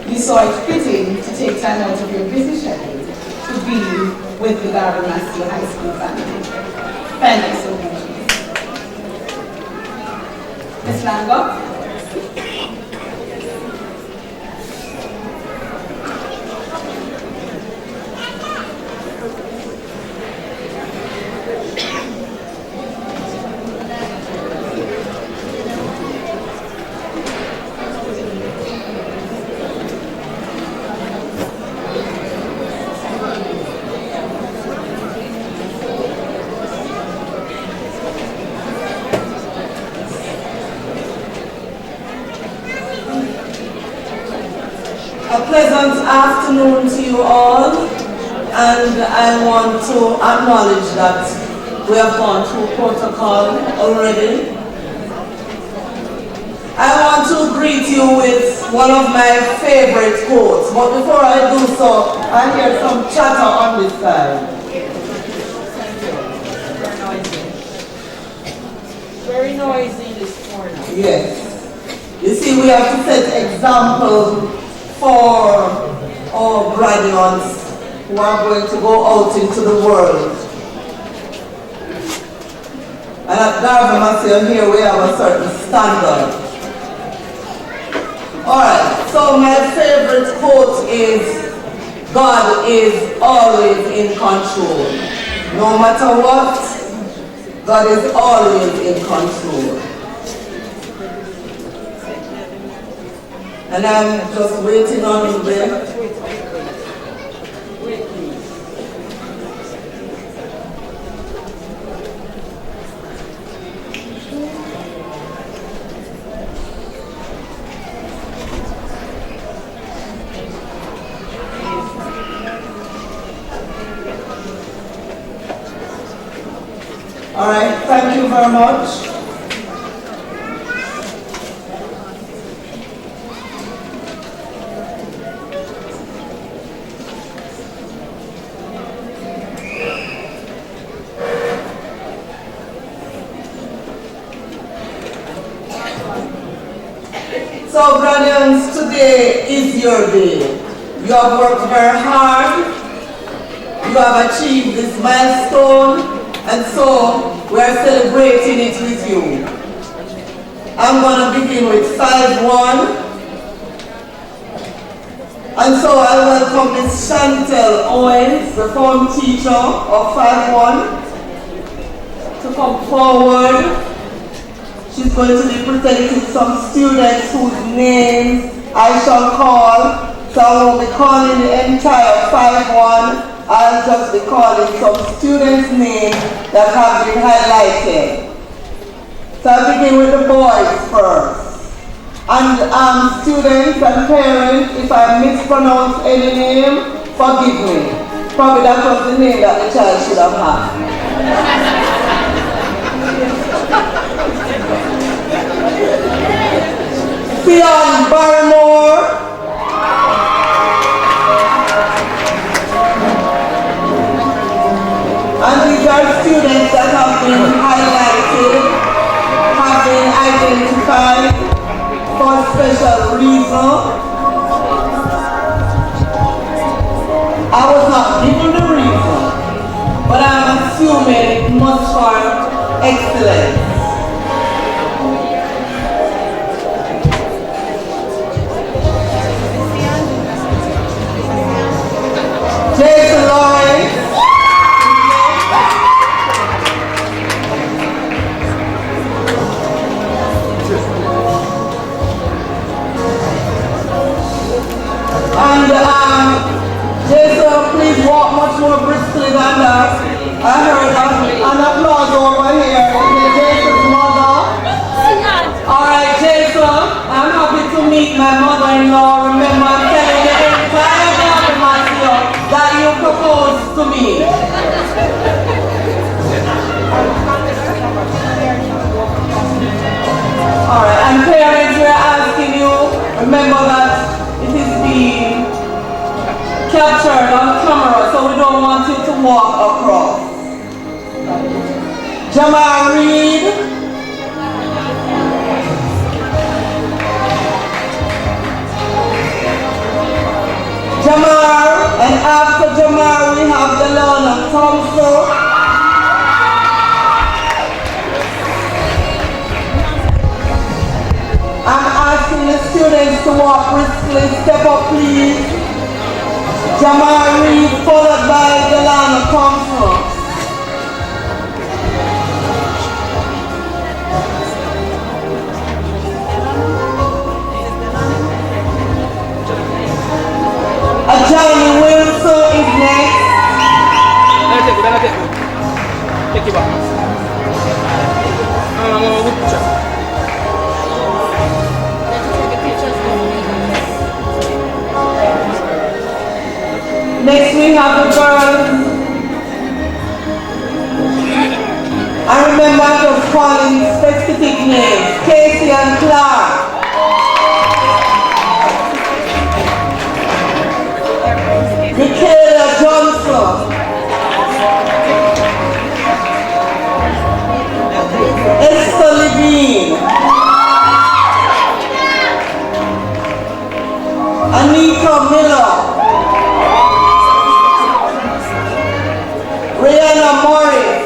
We saw it fitting to take time out of your busy schedule to be with the Garvey Maceo High School family. Thank you so much. Ms. Lango. A pleasant afternoon to you all, and I want to acknowledge that we have gone through protocol already. I want to greet you with one of my favorite quotes, but before I do so, I hear some chatter on this side. Very noisy this morning. Yes. You see, we have to set example for our graduates who are going to go out into the world. And at Garvey Maceo here we have a certain standard. Alright, so my favorite quote is, God is always in control. No matter what, God is always in control. And I'm just waiting on him there. All right, thank you very much. So, brothers, today is your day. You have worked very hard. You have achieved this milestone, and so we are celebrating it with you. I'm going to begin with 5-1. And so I welcome Ms. Chantel Owens, the form teacher of 5-1, to come forward. She's going to be presenting some students whose names I shall call. So I won't be calling the entire 5-1. I'll just be calling some students' names that have been highlighted. So I'll begin with the boys first. And students and parents, if I mispronounce any name, forgive me. Probably that was the name that the child should have had. Theon Barrymore. And these are students that have been highlighted, have been identified for special reason. given the reason, but I'm assuming it must for excellence. Jason Lawrence. And Jason, please walk much more briskly than that. I heard an applause over here. Jason's mother. Alright, Jason, I'm happy to meet my mother-in-law. Remember, I'm telling the entire Garvey Maceo that you proposed to me. Alright, and parents, we're asking you, remember that it is being captured on camera, so we don't want you to walk across. Jamal Reed. Jamal, and after Jamal we have the Delana Thompson. I'm asking the students to walk briskly. Step up, please. Jamal Reed, followed by Delana Thompson. Johnny Wilson is next. Take it back. Next we have the girls. I remember I was calling specific names. Casey and Clark. Michaela Johnson. Esther Levine. Anita Miller. Rihanna Morris.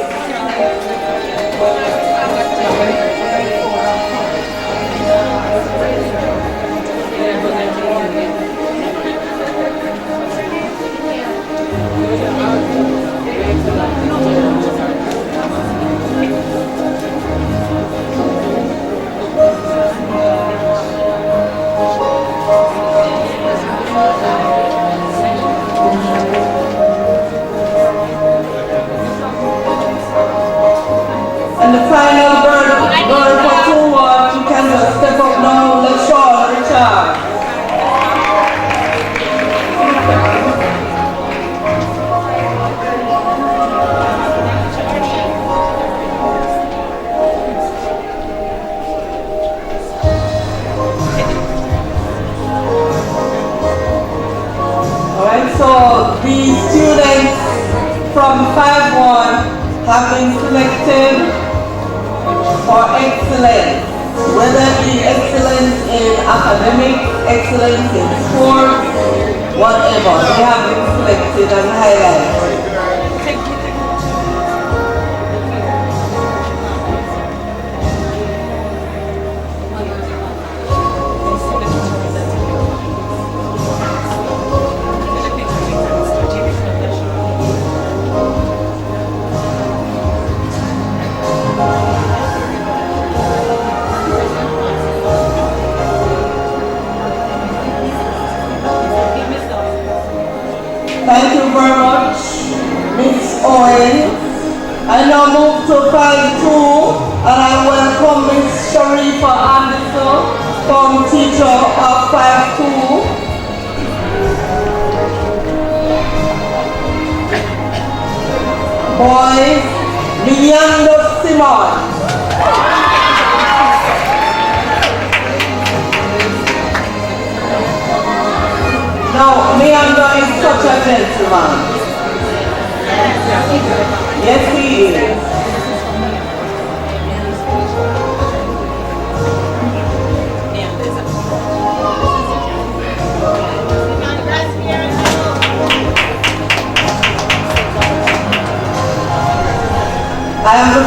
And the final bird for 2 words, you can just step up now, let's show Richard. Alright, so these students from 5-1 have been selected for excellence, whether it be excellence in academics, excellence in sports, whatever. They have been selected and highlighted. Thank you very much, Miss Owen. I now move to 5-2, and I welcome Miss Sharifa Anderson, form teacher of 5-2. Boys, Leander Simon. Now, Leander is such a gentleman. Yes, he is.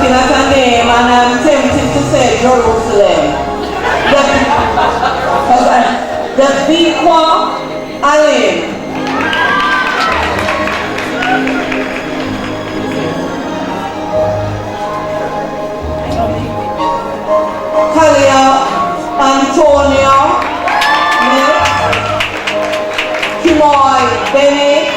looking at her name and I'm tempted to say Jerusalem. The Bikwa Alim. Kalia Antonio. Kimoy Bennett.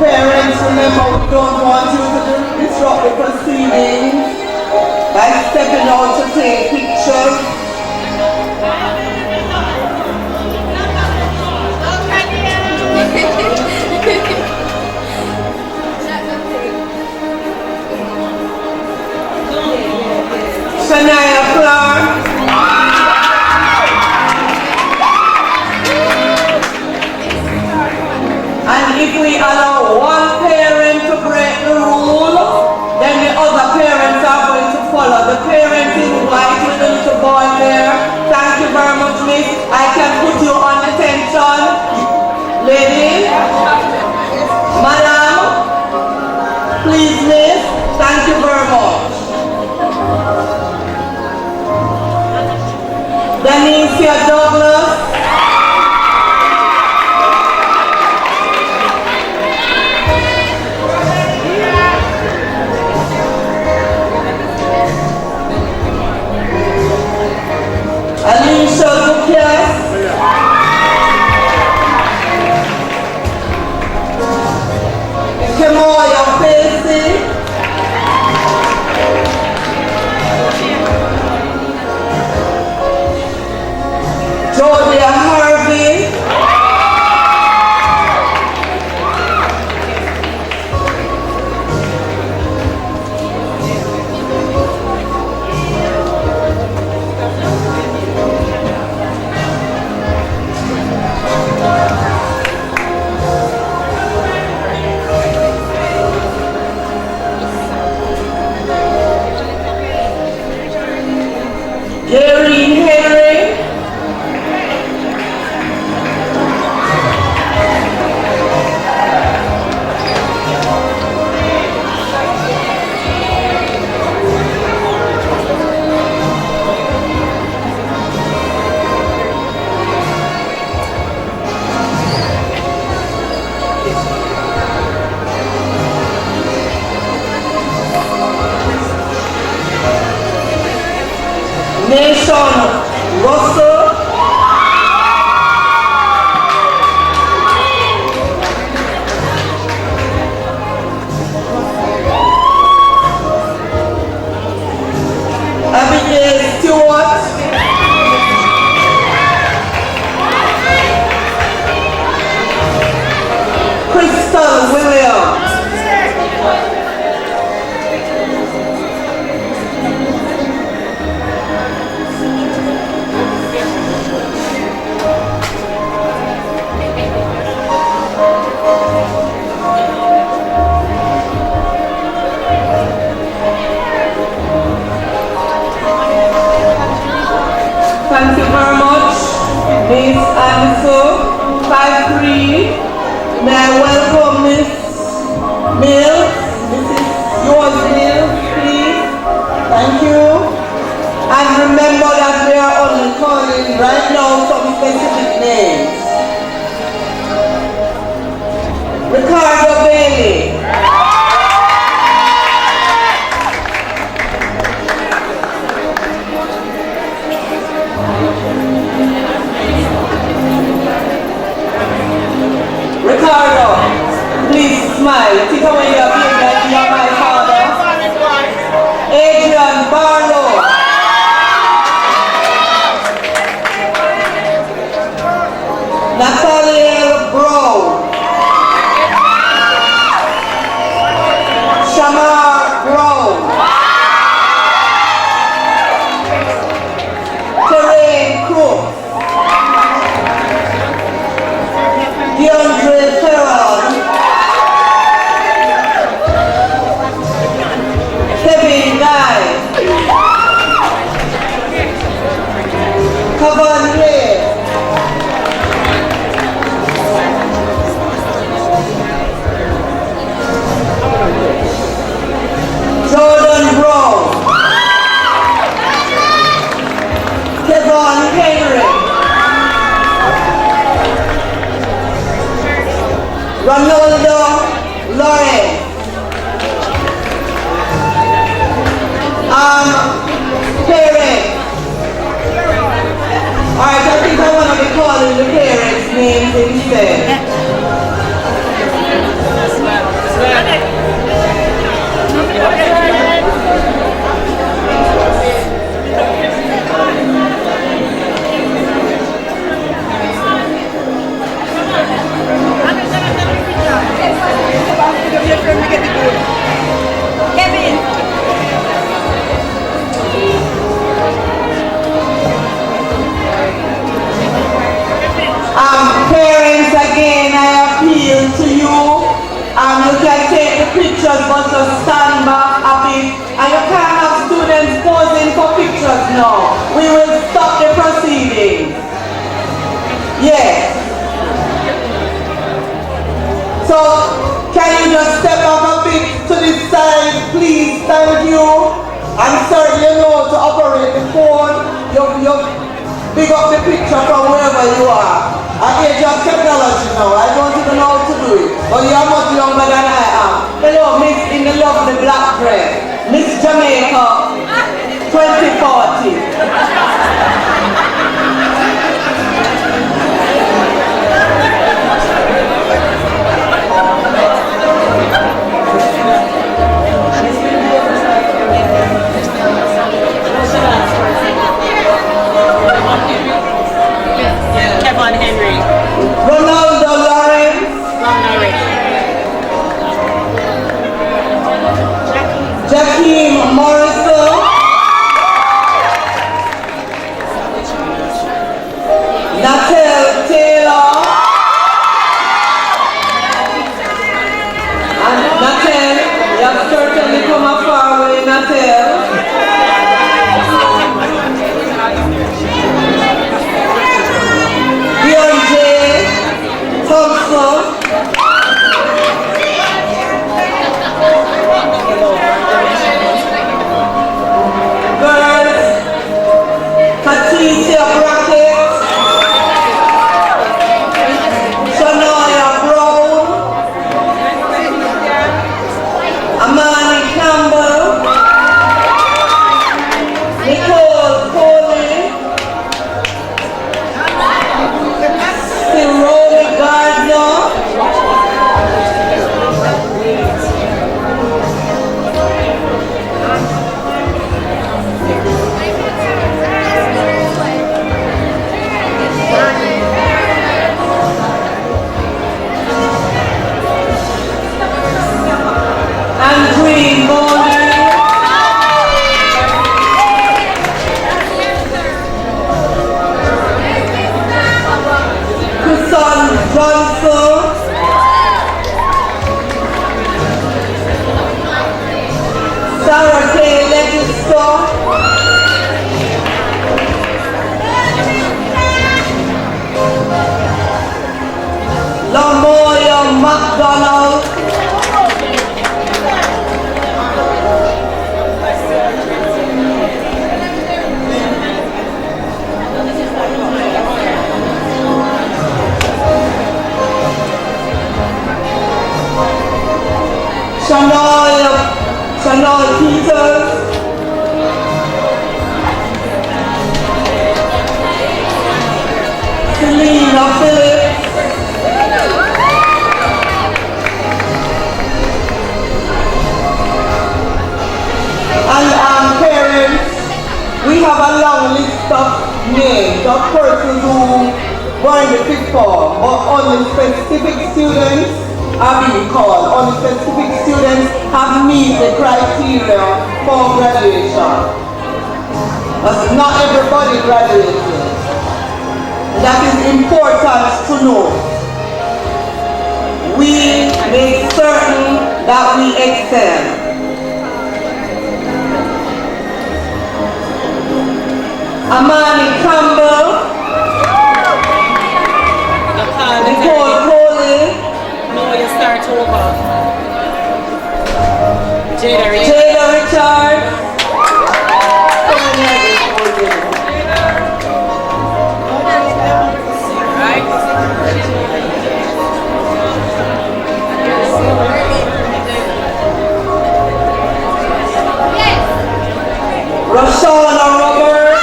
Parents, remember, we don't want you to disrupt the proceedings by stepping out to take pictures. Shania Clark. And if we allow one parent to break the rule, then the other parents are going to follow. The parent in white with the little boy there. Thank you very much, miss. I can put you on attention. Lady. Madam. Please, miss. Thank you very much. Danicia Douglas. Alicia Lucas. Kemoya Pacey. Georgia Harvey. Gary Henry. Nation Russell. Abigail Stewart. Crystal Williams. Thank you very much, Miss Anderson. 5-3. May I welcome Miss Mills? Mrs. Yours Mills, please. Thank you. And remember that we are only calling right now some specific names. Ricardo Bailey. Ricardo, please smile. Take away your beard like you are my father. Adrian Barlow. Nathaniel Brown. Kevin Ray. Jordan Brown. Kevin Henry. Ronaldo Lawrence. Parents. Alright, I think I want to be calling the parents' names instead. Parents, again, I appeal to you. You can take the pictures, but just stand back a bit. And you can't have students posing for pictures now. We will stop the proceedings. Yes. So, can you just step up a bit to this side, please? Thank you. I'm sorry, you know to operate the phone. You big up the picture from wherever you are. At age of technology now, I don't even know how to do it. But you are much younger than I am. Hello, Miss in the lovely black dress. Miss Jamaica 2040. Kevin Henry. Ronaldo Lawrence. Jakeem Morrison. Natal Taylor. And Natal, you have certainly come a far way, Natal. Thompson. Girls, Patricia Brackett, Shania Brown, Amani Campbell, Nicole Foley, Romy Gardner, Andrew Morley, Kusan Johnson, Sarah K. Legislator, Lamoya McDonald, Chanel Peters, Selena Phillips, and parents, we have a long list of names of persons who were in the fifth form, but only specific students are being called. Only specific students have meet the criteria for graduation. But not everybody graduated. That is important to know. We make certain that we excel. Amani Campbell, Nicole Coley. No, you start over. Jada Richard. Roshana Robert.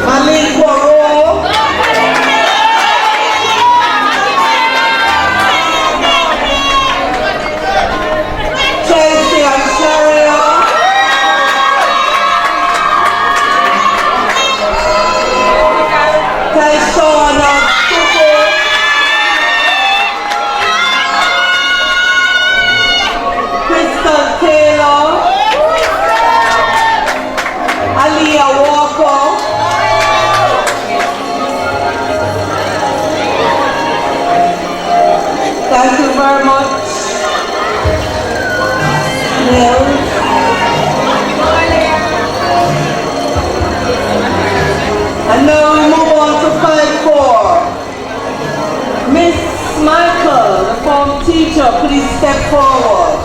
Malik Poirot. Chelsea Asharia. Tyshona Tuko. Crystal Taylor. Aliyah Walker. Thank you very much. Nils. And now we move on to 5-4. Miss Michael, the form teacher, please step forward.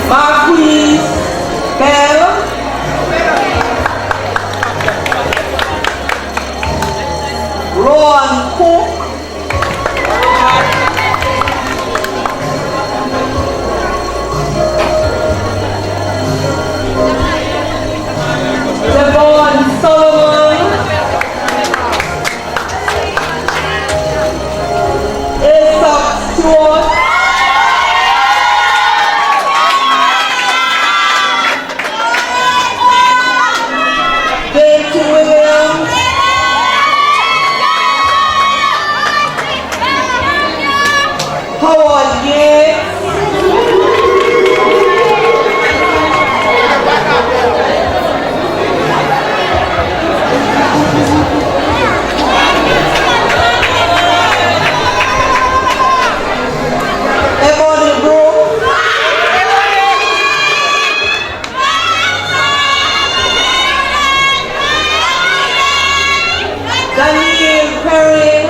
Marquise Bell. Rowan Cook. Devon Solomon. Aesop Stewart. Dave Williams. Howard Yates. Ebony Brooks. Daniel Perrin.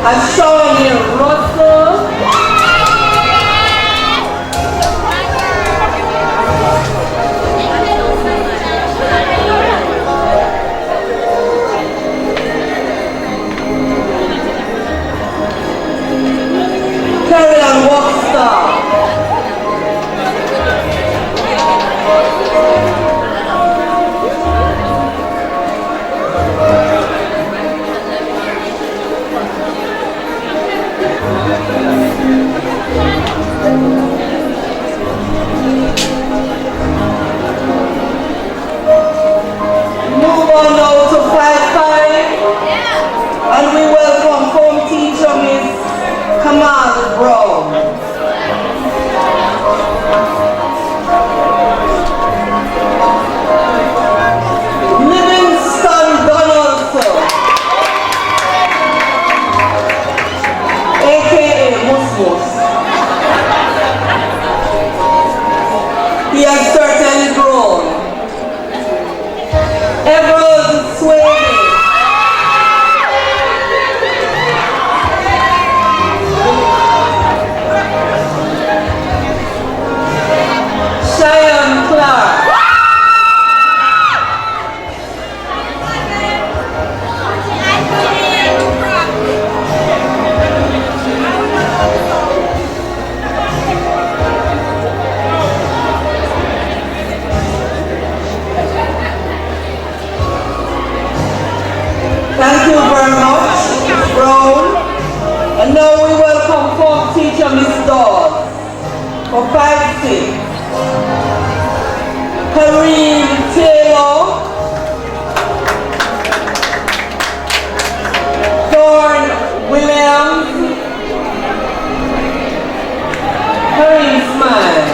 Ashoni Russell. Carolyn Walkstar. Move on now to 5-5. And we welcome home teacher Miss Kamal Brown. Livingston Donaldson, aka Musmus. He has certainly grown. Everett Sweeney. Cheyenne Clark. Thank you very much, Brown. And now we welcome form teacher Miss Dawes for 5-6. Kareem Taylor. Thorn Williams. Kareem Smile.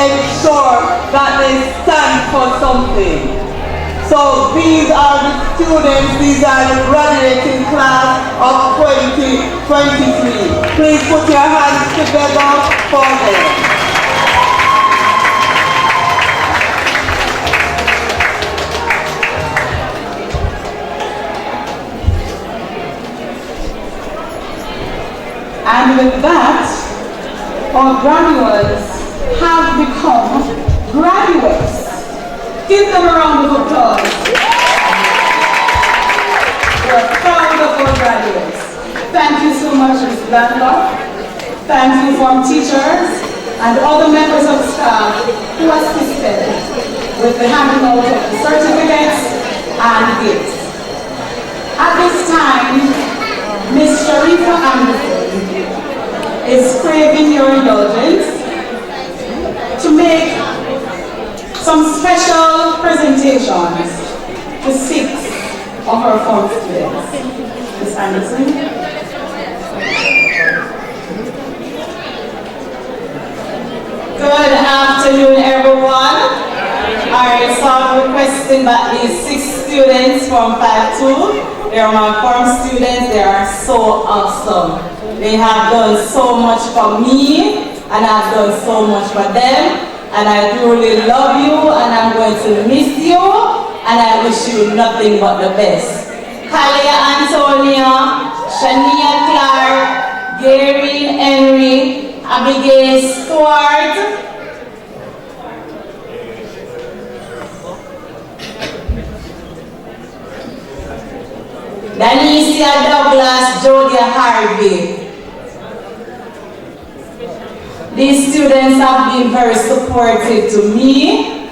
ensure that they stand for something. So these are the students, these are the graduating class of 2023. Please put your hands together for them. And with that, our graduates have become graduates. Give them a round of applause. We're proud of our graduates. Thank you so much, Ms. Blanca. Thank you, form teachers and other members of staff who assisted with the handing out of the certificates and gifts. At this time, Ms. Sharifa Anderson is craving your indulgence to make some special presentations to 6 of our form students. Ms. Anderson. Good afternoon, everyone. Alright, so I'm requesting that these 6 students from 5-2, they are my form students, they are so awesome. They have done so much for me, and I've done so much for them, and I truly love you, and I'm going to miss you, and I wish you nothing but the best. Kalia Antonia, Shania Clark, Gary Henry, Abigail Stewart, Danicia Douglas, Jodia Harvey. These students have been very supportive to me.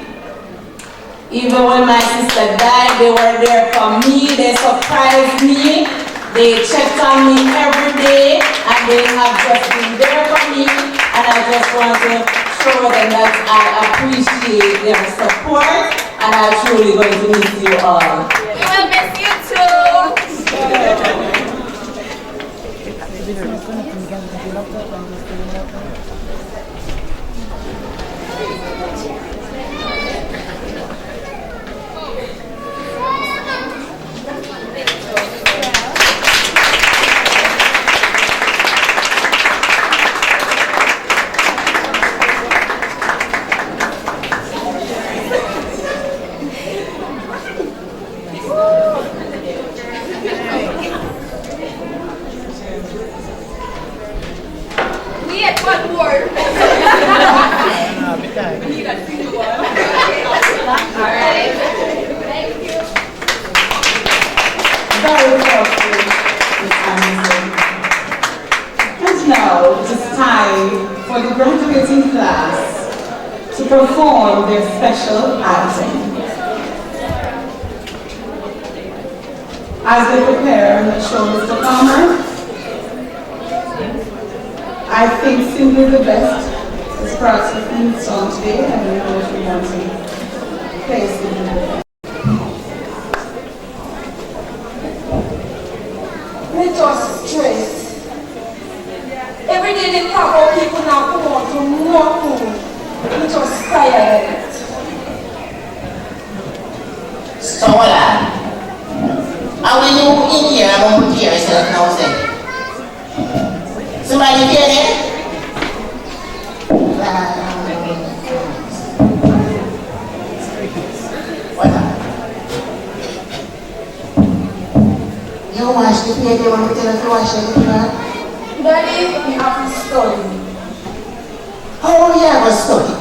Even when my sister died, they were there for me. They surprised me. They checked on me every day, and they have just been there for me. And I just want to show them that I appreciate their support, and I'm truly going to miss you all. We will miss you too. Perform their special item. As they prepare the show, Mr. Palmer, I think simply the best is perhaps the theme song today, and we know if we want to play simply the best. Let us stress. Every day they talk about people now come on to nothing. We just tired. So hold on. And when you in here, I'm going to put yourself now, say. Somebody hear that? What on? You wash the plate, you want me to tell us to wash the plate? Daddy, we have to study. How you have a study?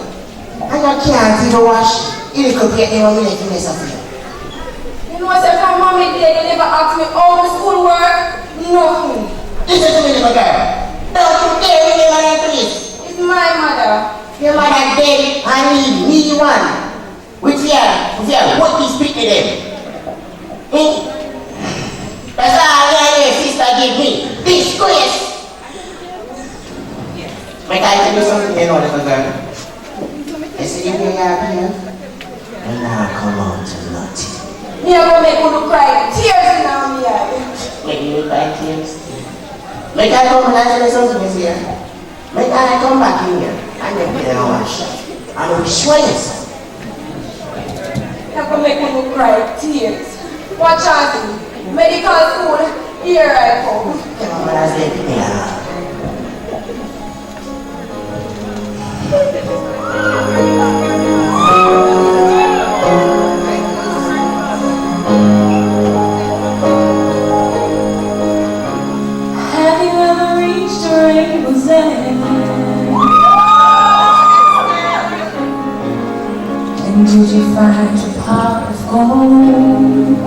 And you can't even wash the little plate, you want me to mess up here. You know, say from mommy day, they never ask me all the school work, nothing. Listen to me, little girl. Don't you dare with your mother, please. It's my mother. Your mother dead and leave me one. With what is speak to them? That's all your sister give me. Disgrace. May I tell you something, you know, little girl? You see if you're here, and now come on to nothing. Me are going to make you cry tears in my eyes. Make you cry tears? Make I come and tell you something, Miss here. Make I come back in here and then get a wash. I'm going to show you something. That will make me cry tears. Watch out, medical school, here I come. Come on, let's get it down. Have you ever reached a rainbow's end? And did you find your pot of gold?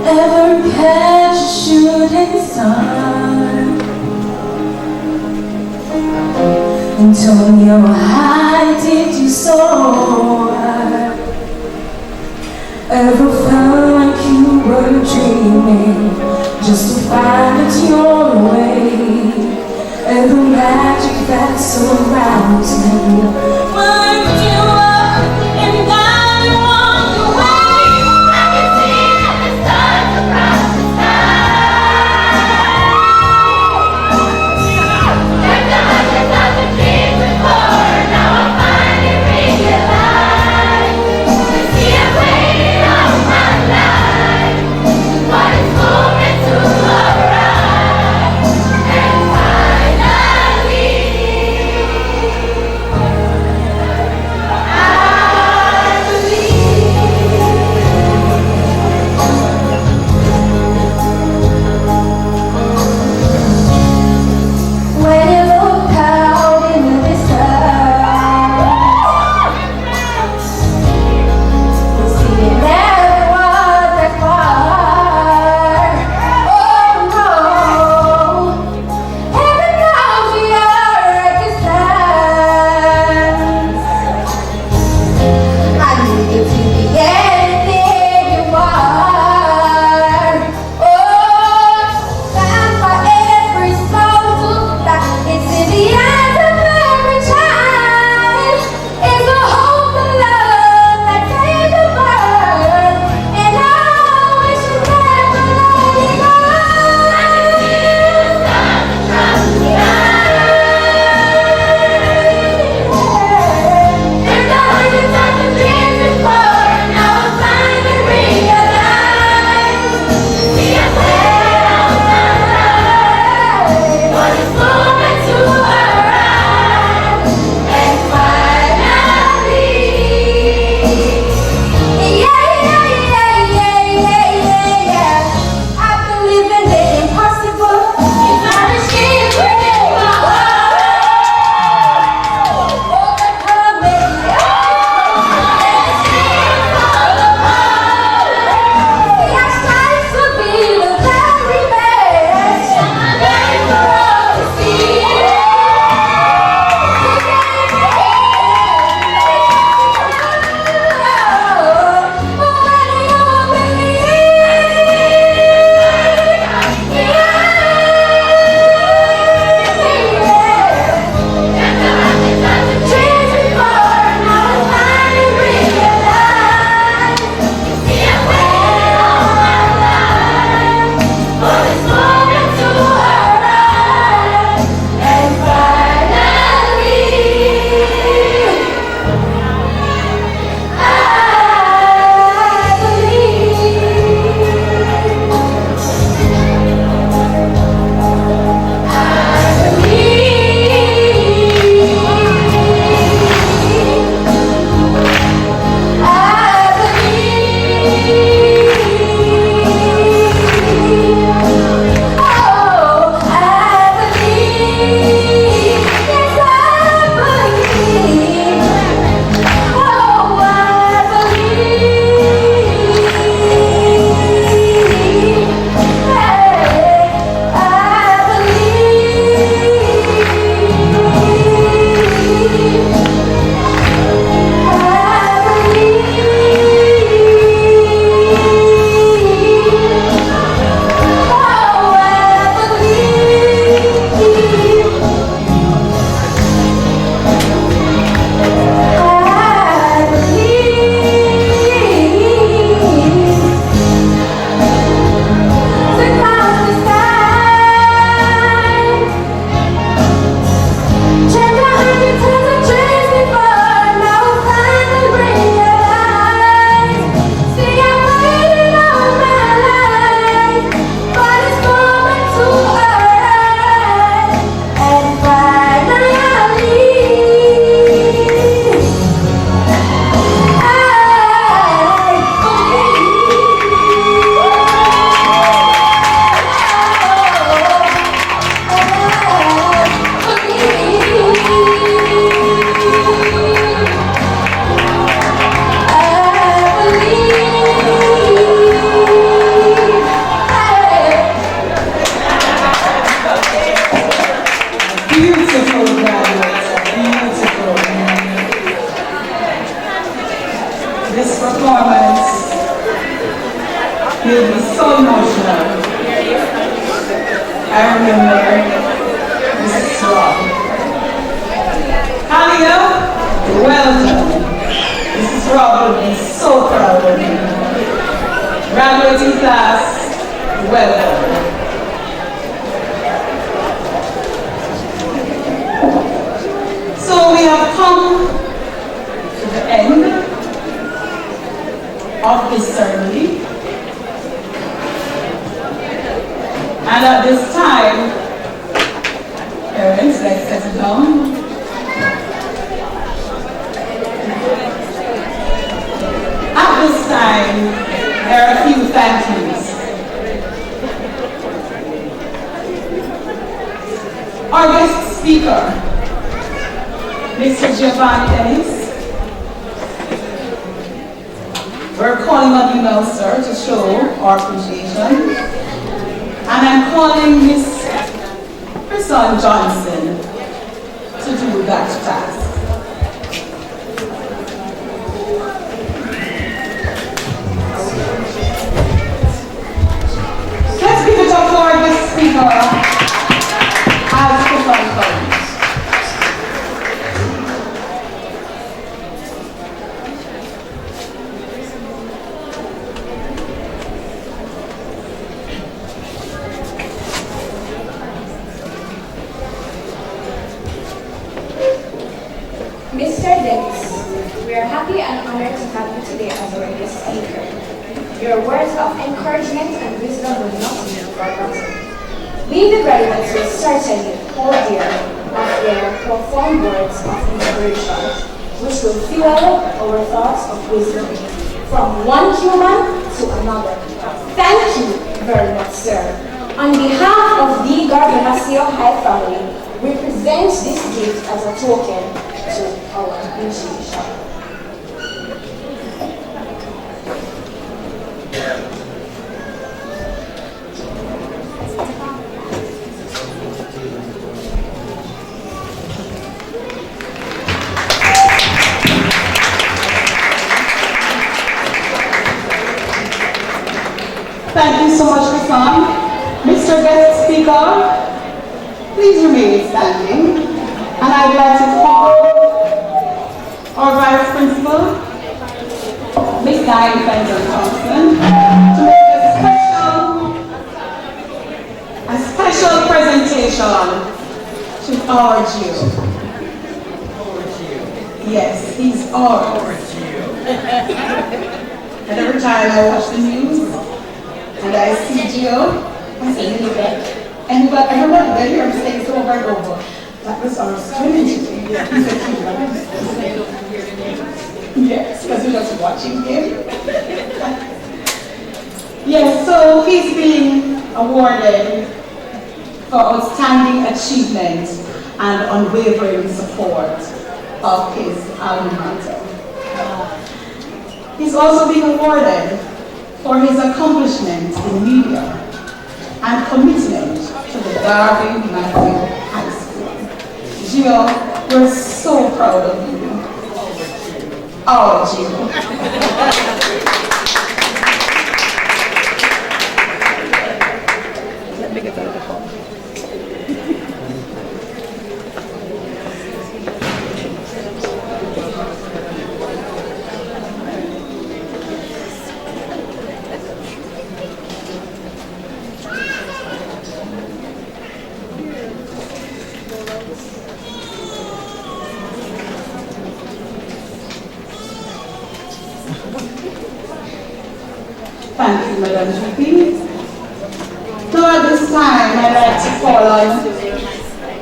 Ever catch a shooting star? And told me how high did you soar? Ever felt like you were dreaming just to find that you're awake? And the magic that surrounds me will lift you up and guide you on the way. I can see the stars across the sky. There's 100,000 dreams before, now I finally realize. You see, I waited all my life, but it's moving to arrive. And finally performance made me so emotional. I remember Mrs. Rob. Halia, well done. Mrs. Rob would be so proud of you. Graduating class, well done. So we have come to the end of this ceremony. And at this time, parents, let's settle down. At this time, there are a few thank yous. Our guest speaker, Mr. Giovanni Dennis. We're calling on you now, sir, to show our appreciation. And I'm calling Miss Person Johnson to do that task. Let's give it up for our guest speaker as Person comes. Mr. Dennis, we are happy and honored to have you today as our guest speaker. Your words of encouragement and wisdom will not be forgotten. We, the graduates, will certainly hold dear of their profound words of inspiration, which will fuel our thoughts of wisdom from one human to another. Thank you very much, sir. On behalf of the Garvey Maceo High family, we present this gift as a token to our appreciation. Thank you so much, Hassan. Mr. Guest Speaker, please remain standing. And I'd like to call our Vice Principal, Miss Diane Fenton-Thompson, to make a special presentation to our Jew. Yes, he's ours. And every time I watch the news and I see Gio, I say, and everybody that hear him say it over and over. That was our strategy. Yes, because we're just watching him. Yes, so he's being awarded for outstanding achievement and unwavering support of his alma mater. He's also being awarded for his accomplishment in media and commitment to the Garvey Maceo High School. Gio, we're so proud of you. Oh, Gio. Let me get out of the phone. Thank you, Madam GP. Now at this time, I'd like to call on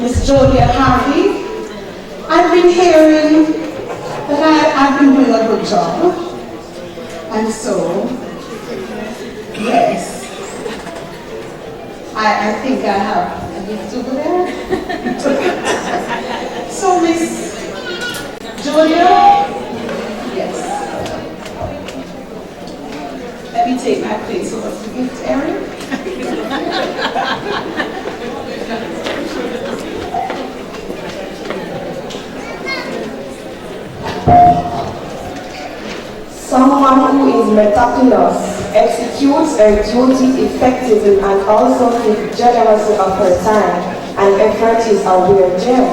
Miss Julia Harvey. I've been hearing that I've been doing a good job. And so, yes, I think I have a gift over there. So, Miss Julia, yes. Let me take my place over to the gift area. Someone someone who is meticulous, executes her duty effectively, and also gives generously of her time and effort is a real gem.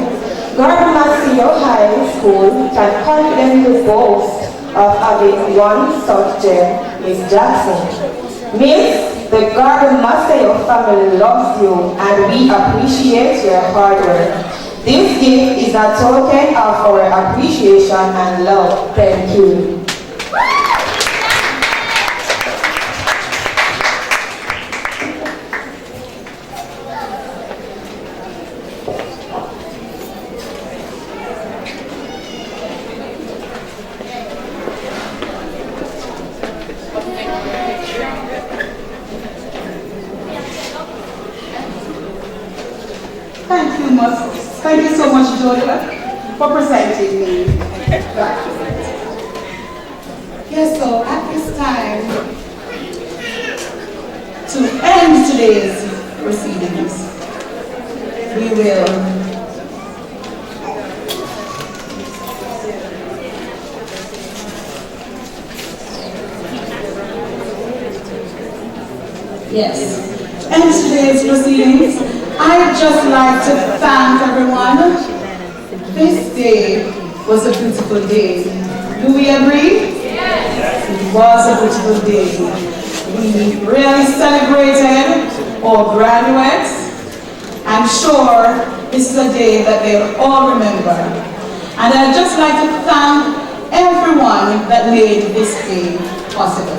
Garvey Maceo High School can confidently boast of having one such gem, Miss Jackson. Miss, the Garvey Maceo family loves you and we appreciate your hard work. This gift is a token of our appreciation and love. Thank you. Thank you so much, Julia, for presenting me. Yes, so at this time, to end today's proceedings, we will end today's proceedings. I'd just like to thank everyone. This day was a beautiful day. Do we agree? Yes. It was a beautiful day. We really celebrated our graduates. I'm sure this is a day that they'll all remember. And I'd just like to thank everyone that made this day possible.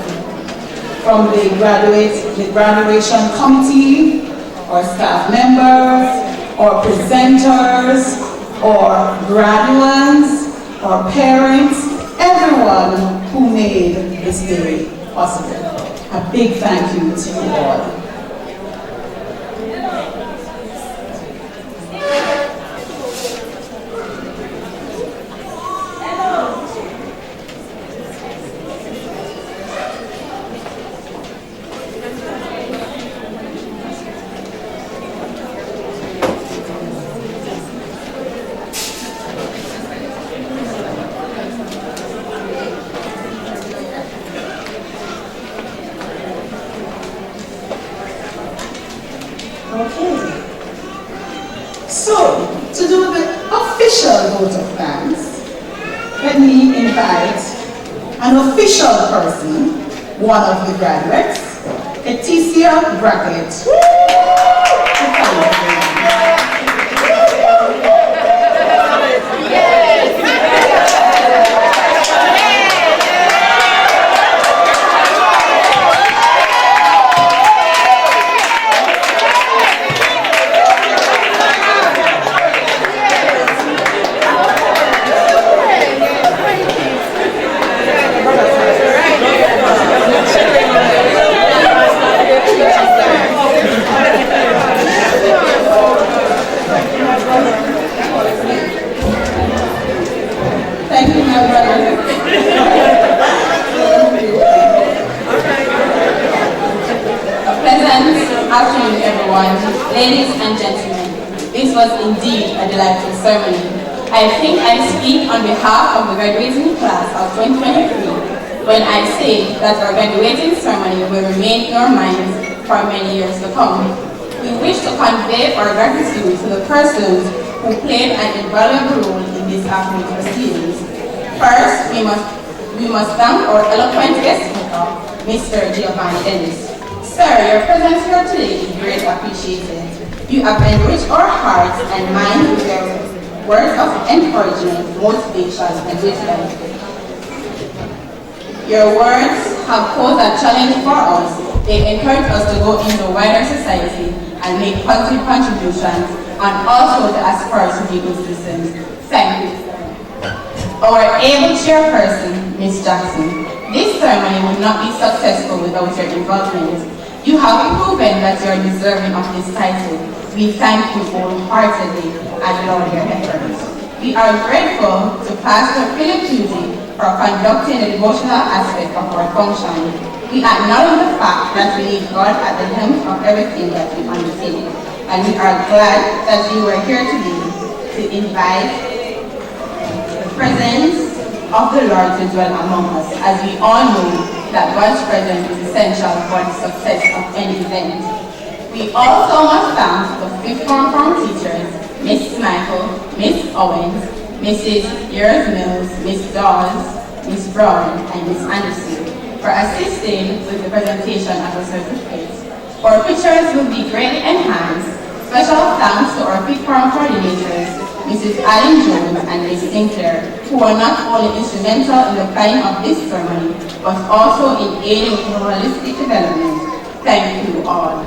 From the graduation committee, or staff members, or presenters, or graduates, or parents, everyone who made this day possible. A big thank you to you all. Official person, one of the graduates, Leticia Brackett. Ladies and gentlemen, this was indeed a delightful ceremony. I think I speak on behalf of the graduating class of 2023 when I say that our graduating ceremony will remain in our minds for many years to come. We wish to convey our gratitude to the persons who played an invaluable role in this afternoon's proceedings. First, we must thank our eloquent guest speaker, Mr. Giovanni Dennis. Sir, your presence here today is greatly appreciated. You have enriched our hearts and minds with your words of encouragement, motivation, and wisdom. Your words have posed a challenge for us. They encourage us to go into wider society and make positive contributions, and also to aspire to be good citizens. Thank you, sir. Our able chairperson, Ms. Jackson, this ceremony would not be successful without your involvement. You have proven that you are deserving of this title. We thank you wholeheartedly and love your efforts. We are grateful to Pastor Philip Cusie for conducting the devotional aspect of our function. We acknowledge the fact that we need God at the helm of everything that we undertake. And we are glad that you were here today to invite the presence of the Lord to dwell among us, as we all know that God's presence is essential for the success of any event. We also must thank the fifth form teachers, Miss Michael, Miss Owens, Mrs. Ears Mills, Miss Dawes, Miss Brown, and Miss Anderson for assisting with the presentation of the certificates. Our pictures will be greatly enhanced. Special thanks to our fifth form coordinators, Mrs. Allen Jones and Ms. Sinclair, who are not only instrumental in the planning of this ceremony, but also in aiding in holistic development. Thank you all.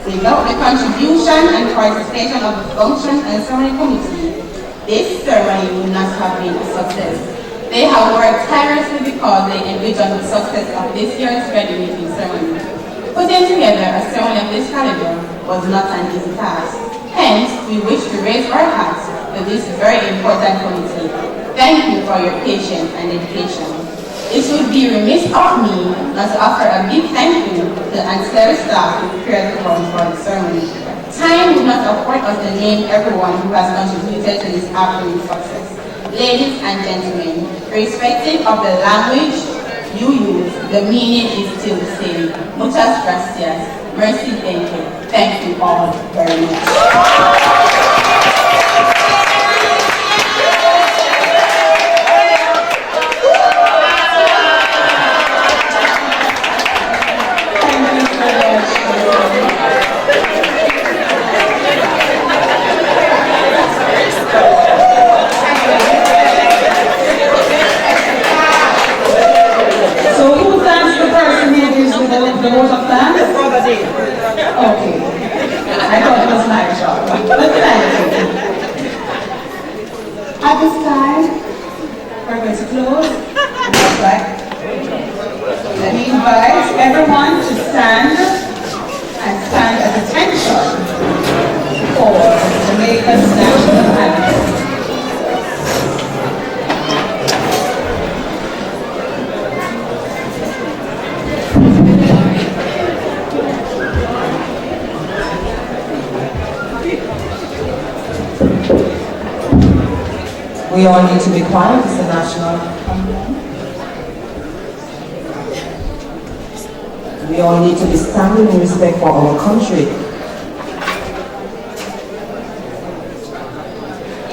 Without the contribution and participation of the function and ceremony committee, this ceremony would not have been a success. They have worked tirelessly because they envision the success of this year's graduating ceremony. Putting together a ceremony of this caliber was not an easy task. Hence, we wish to raise our hats to this very important committee. Thank you for your patience and dedication. It would be remiss of me not to offer a big thank you to the ancillary staff who prepared the ground for the ceremony. Time would not afford us to name everyone who has contributed to this afternoon's success. Ladies and gentlemen, irrespective of the language you use, the meaning is still the same. Muchas gracias. Mercy, thank you. Thank you all very much. The vote of thanks? Okay. I thought it was my job. But thank you. At this time, we're going to close. Let me invite everyone to stand and stand at attention for Jamaica's national anthem. We all need to be quiet. It's the national anthem. We all need to be standing in respect for our country.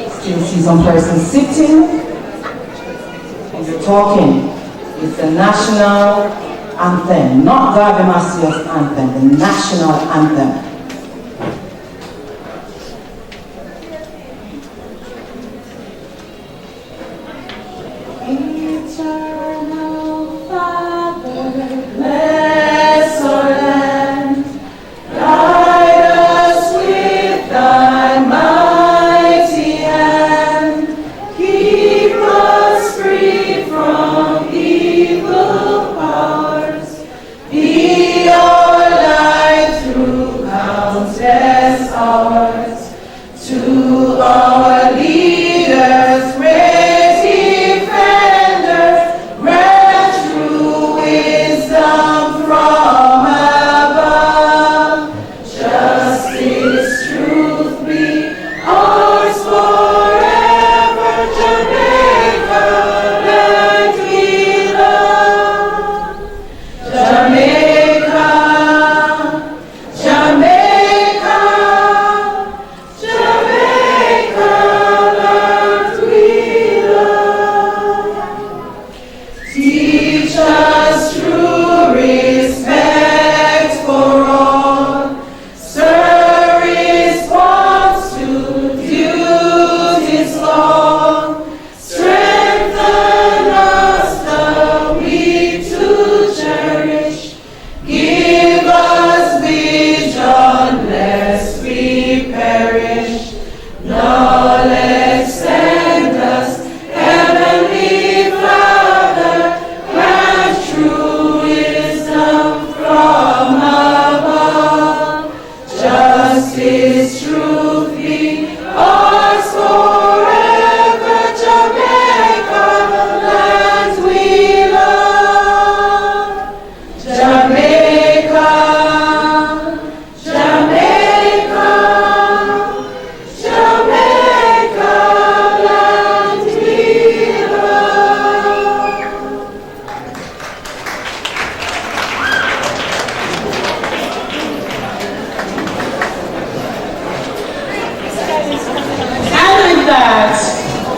Still see some person sitting and you're talking. It's the national anthem, not Garvey Maceo's anthem, the national anthem. Through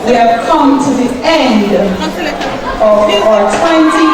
we have come to the end of our 20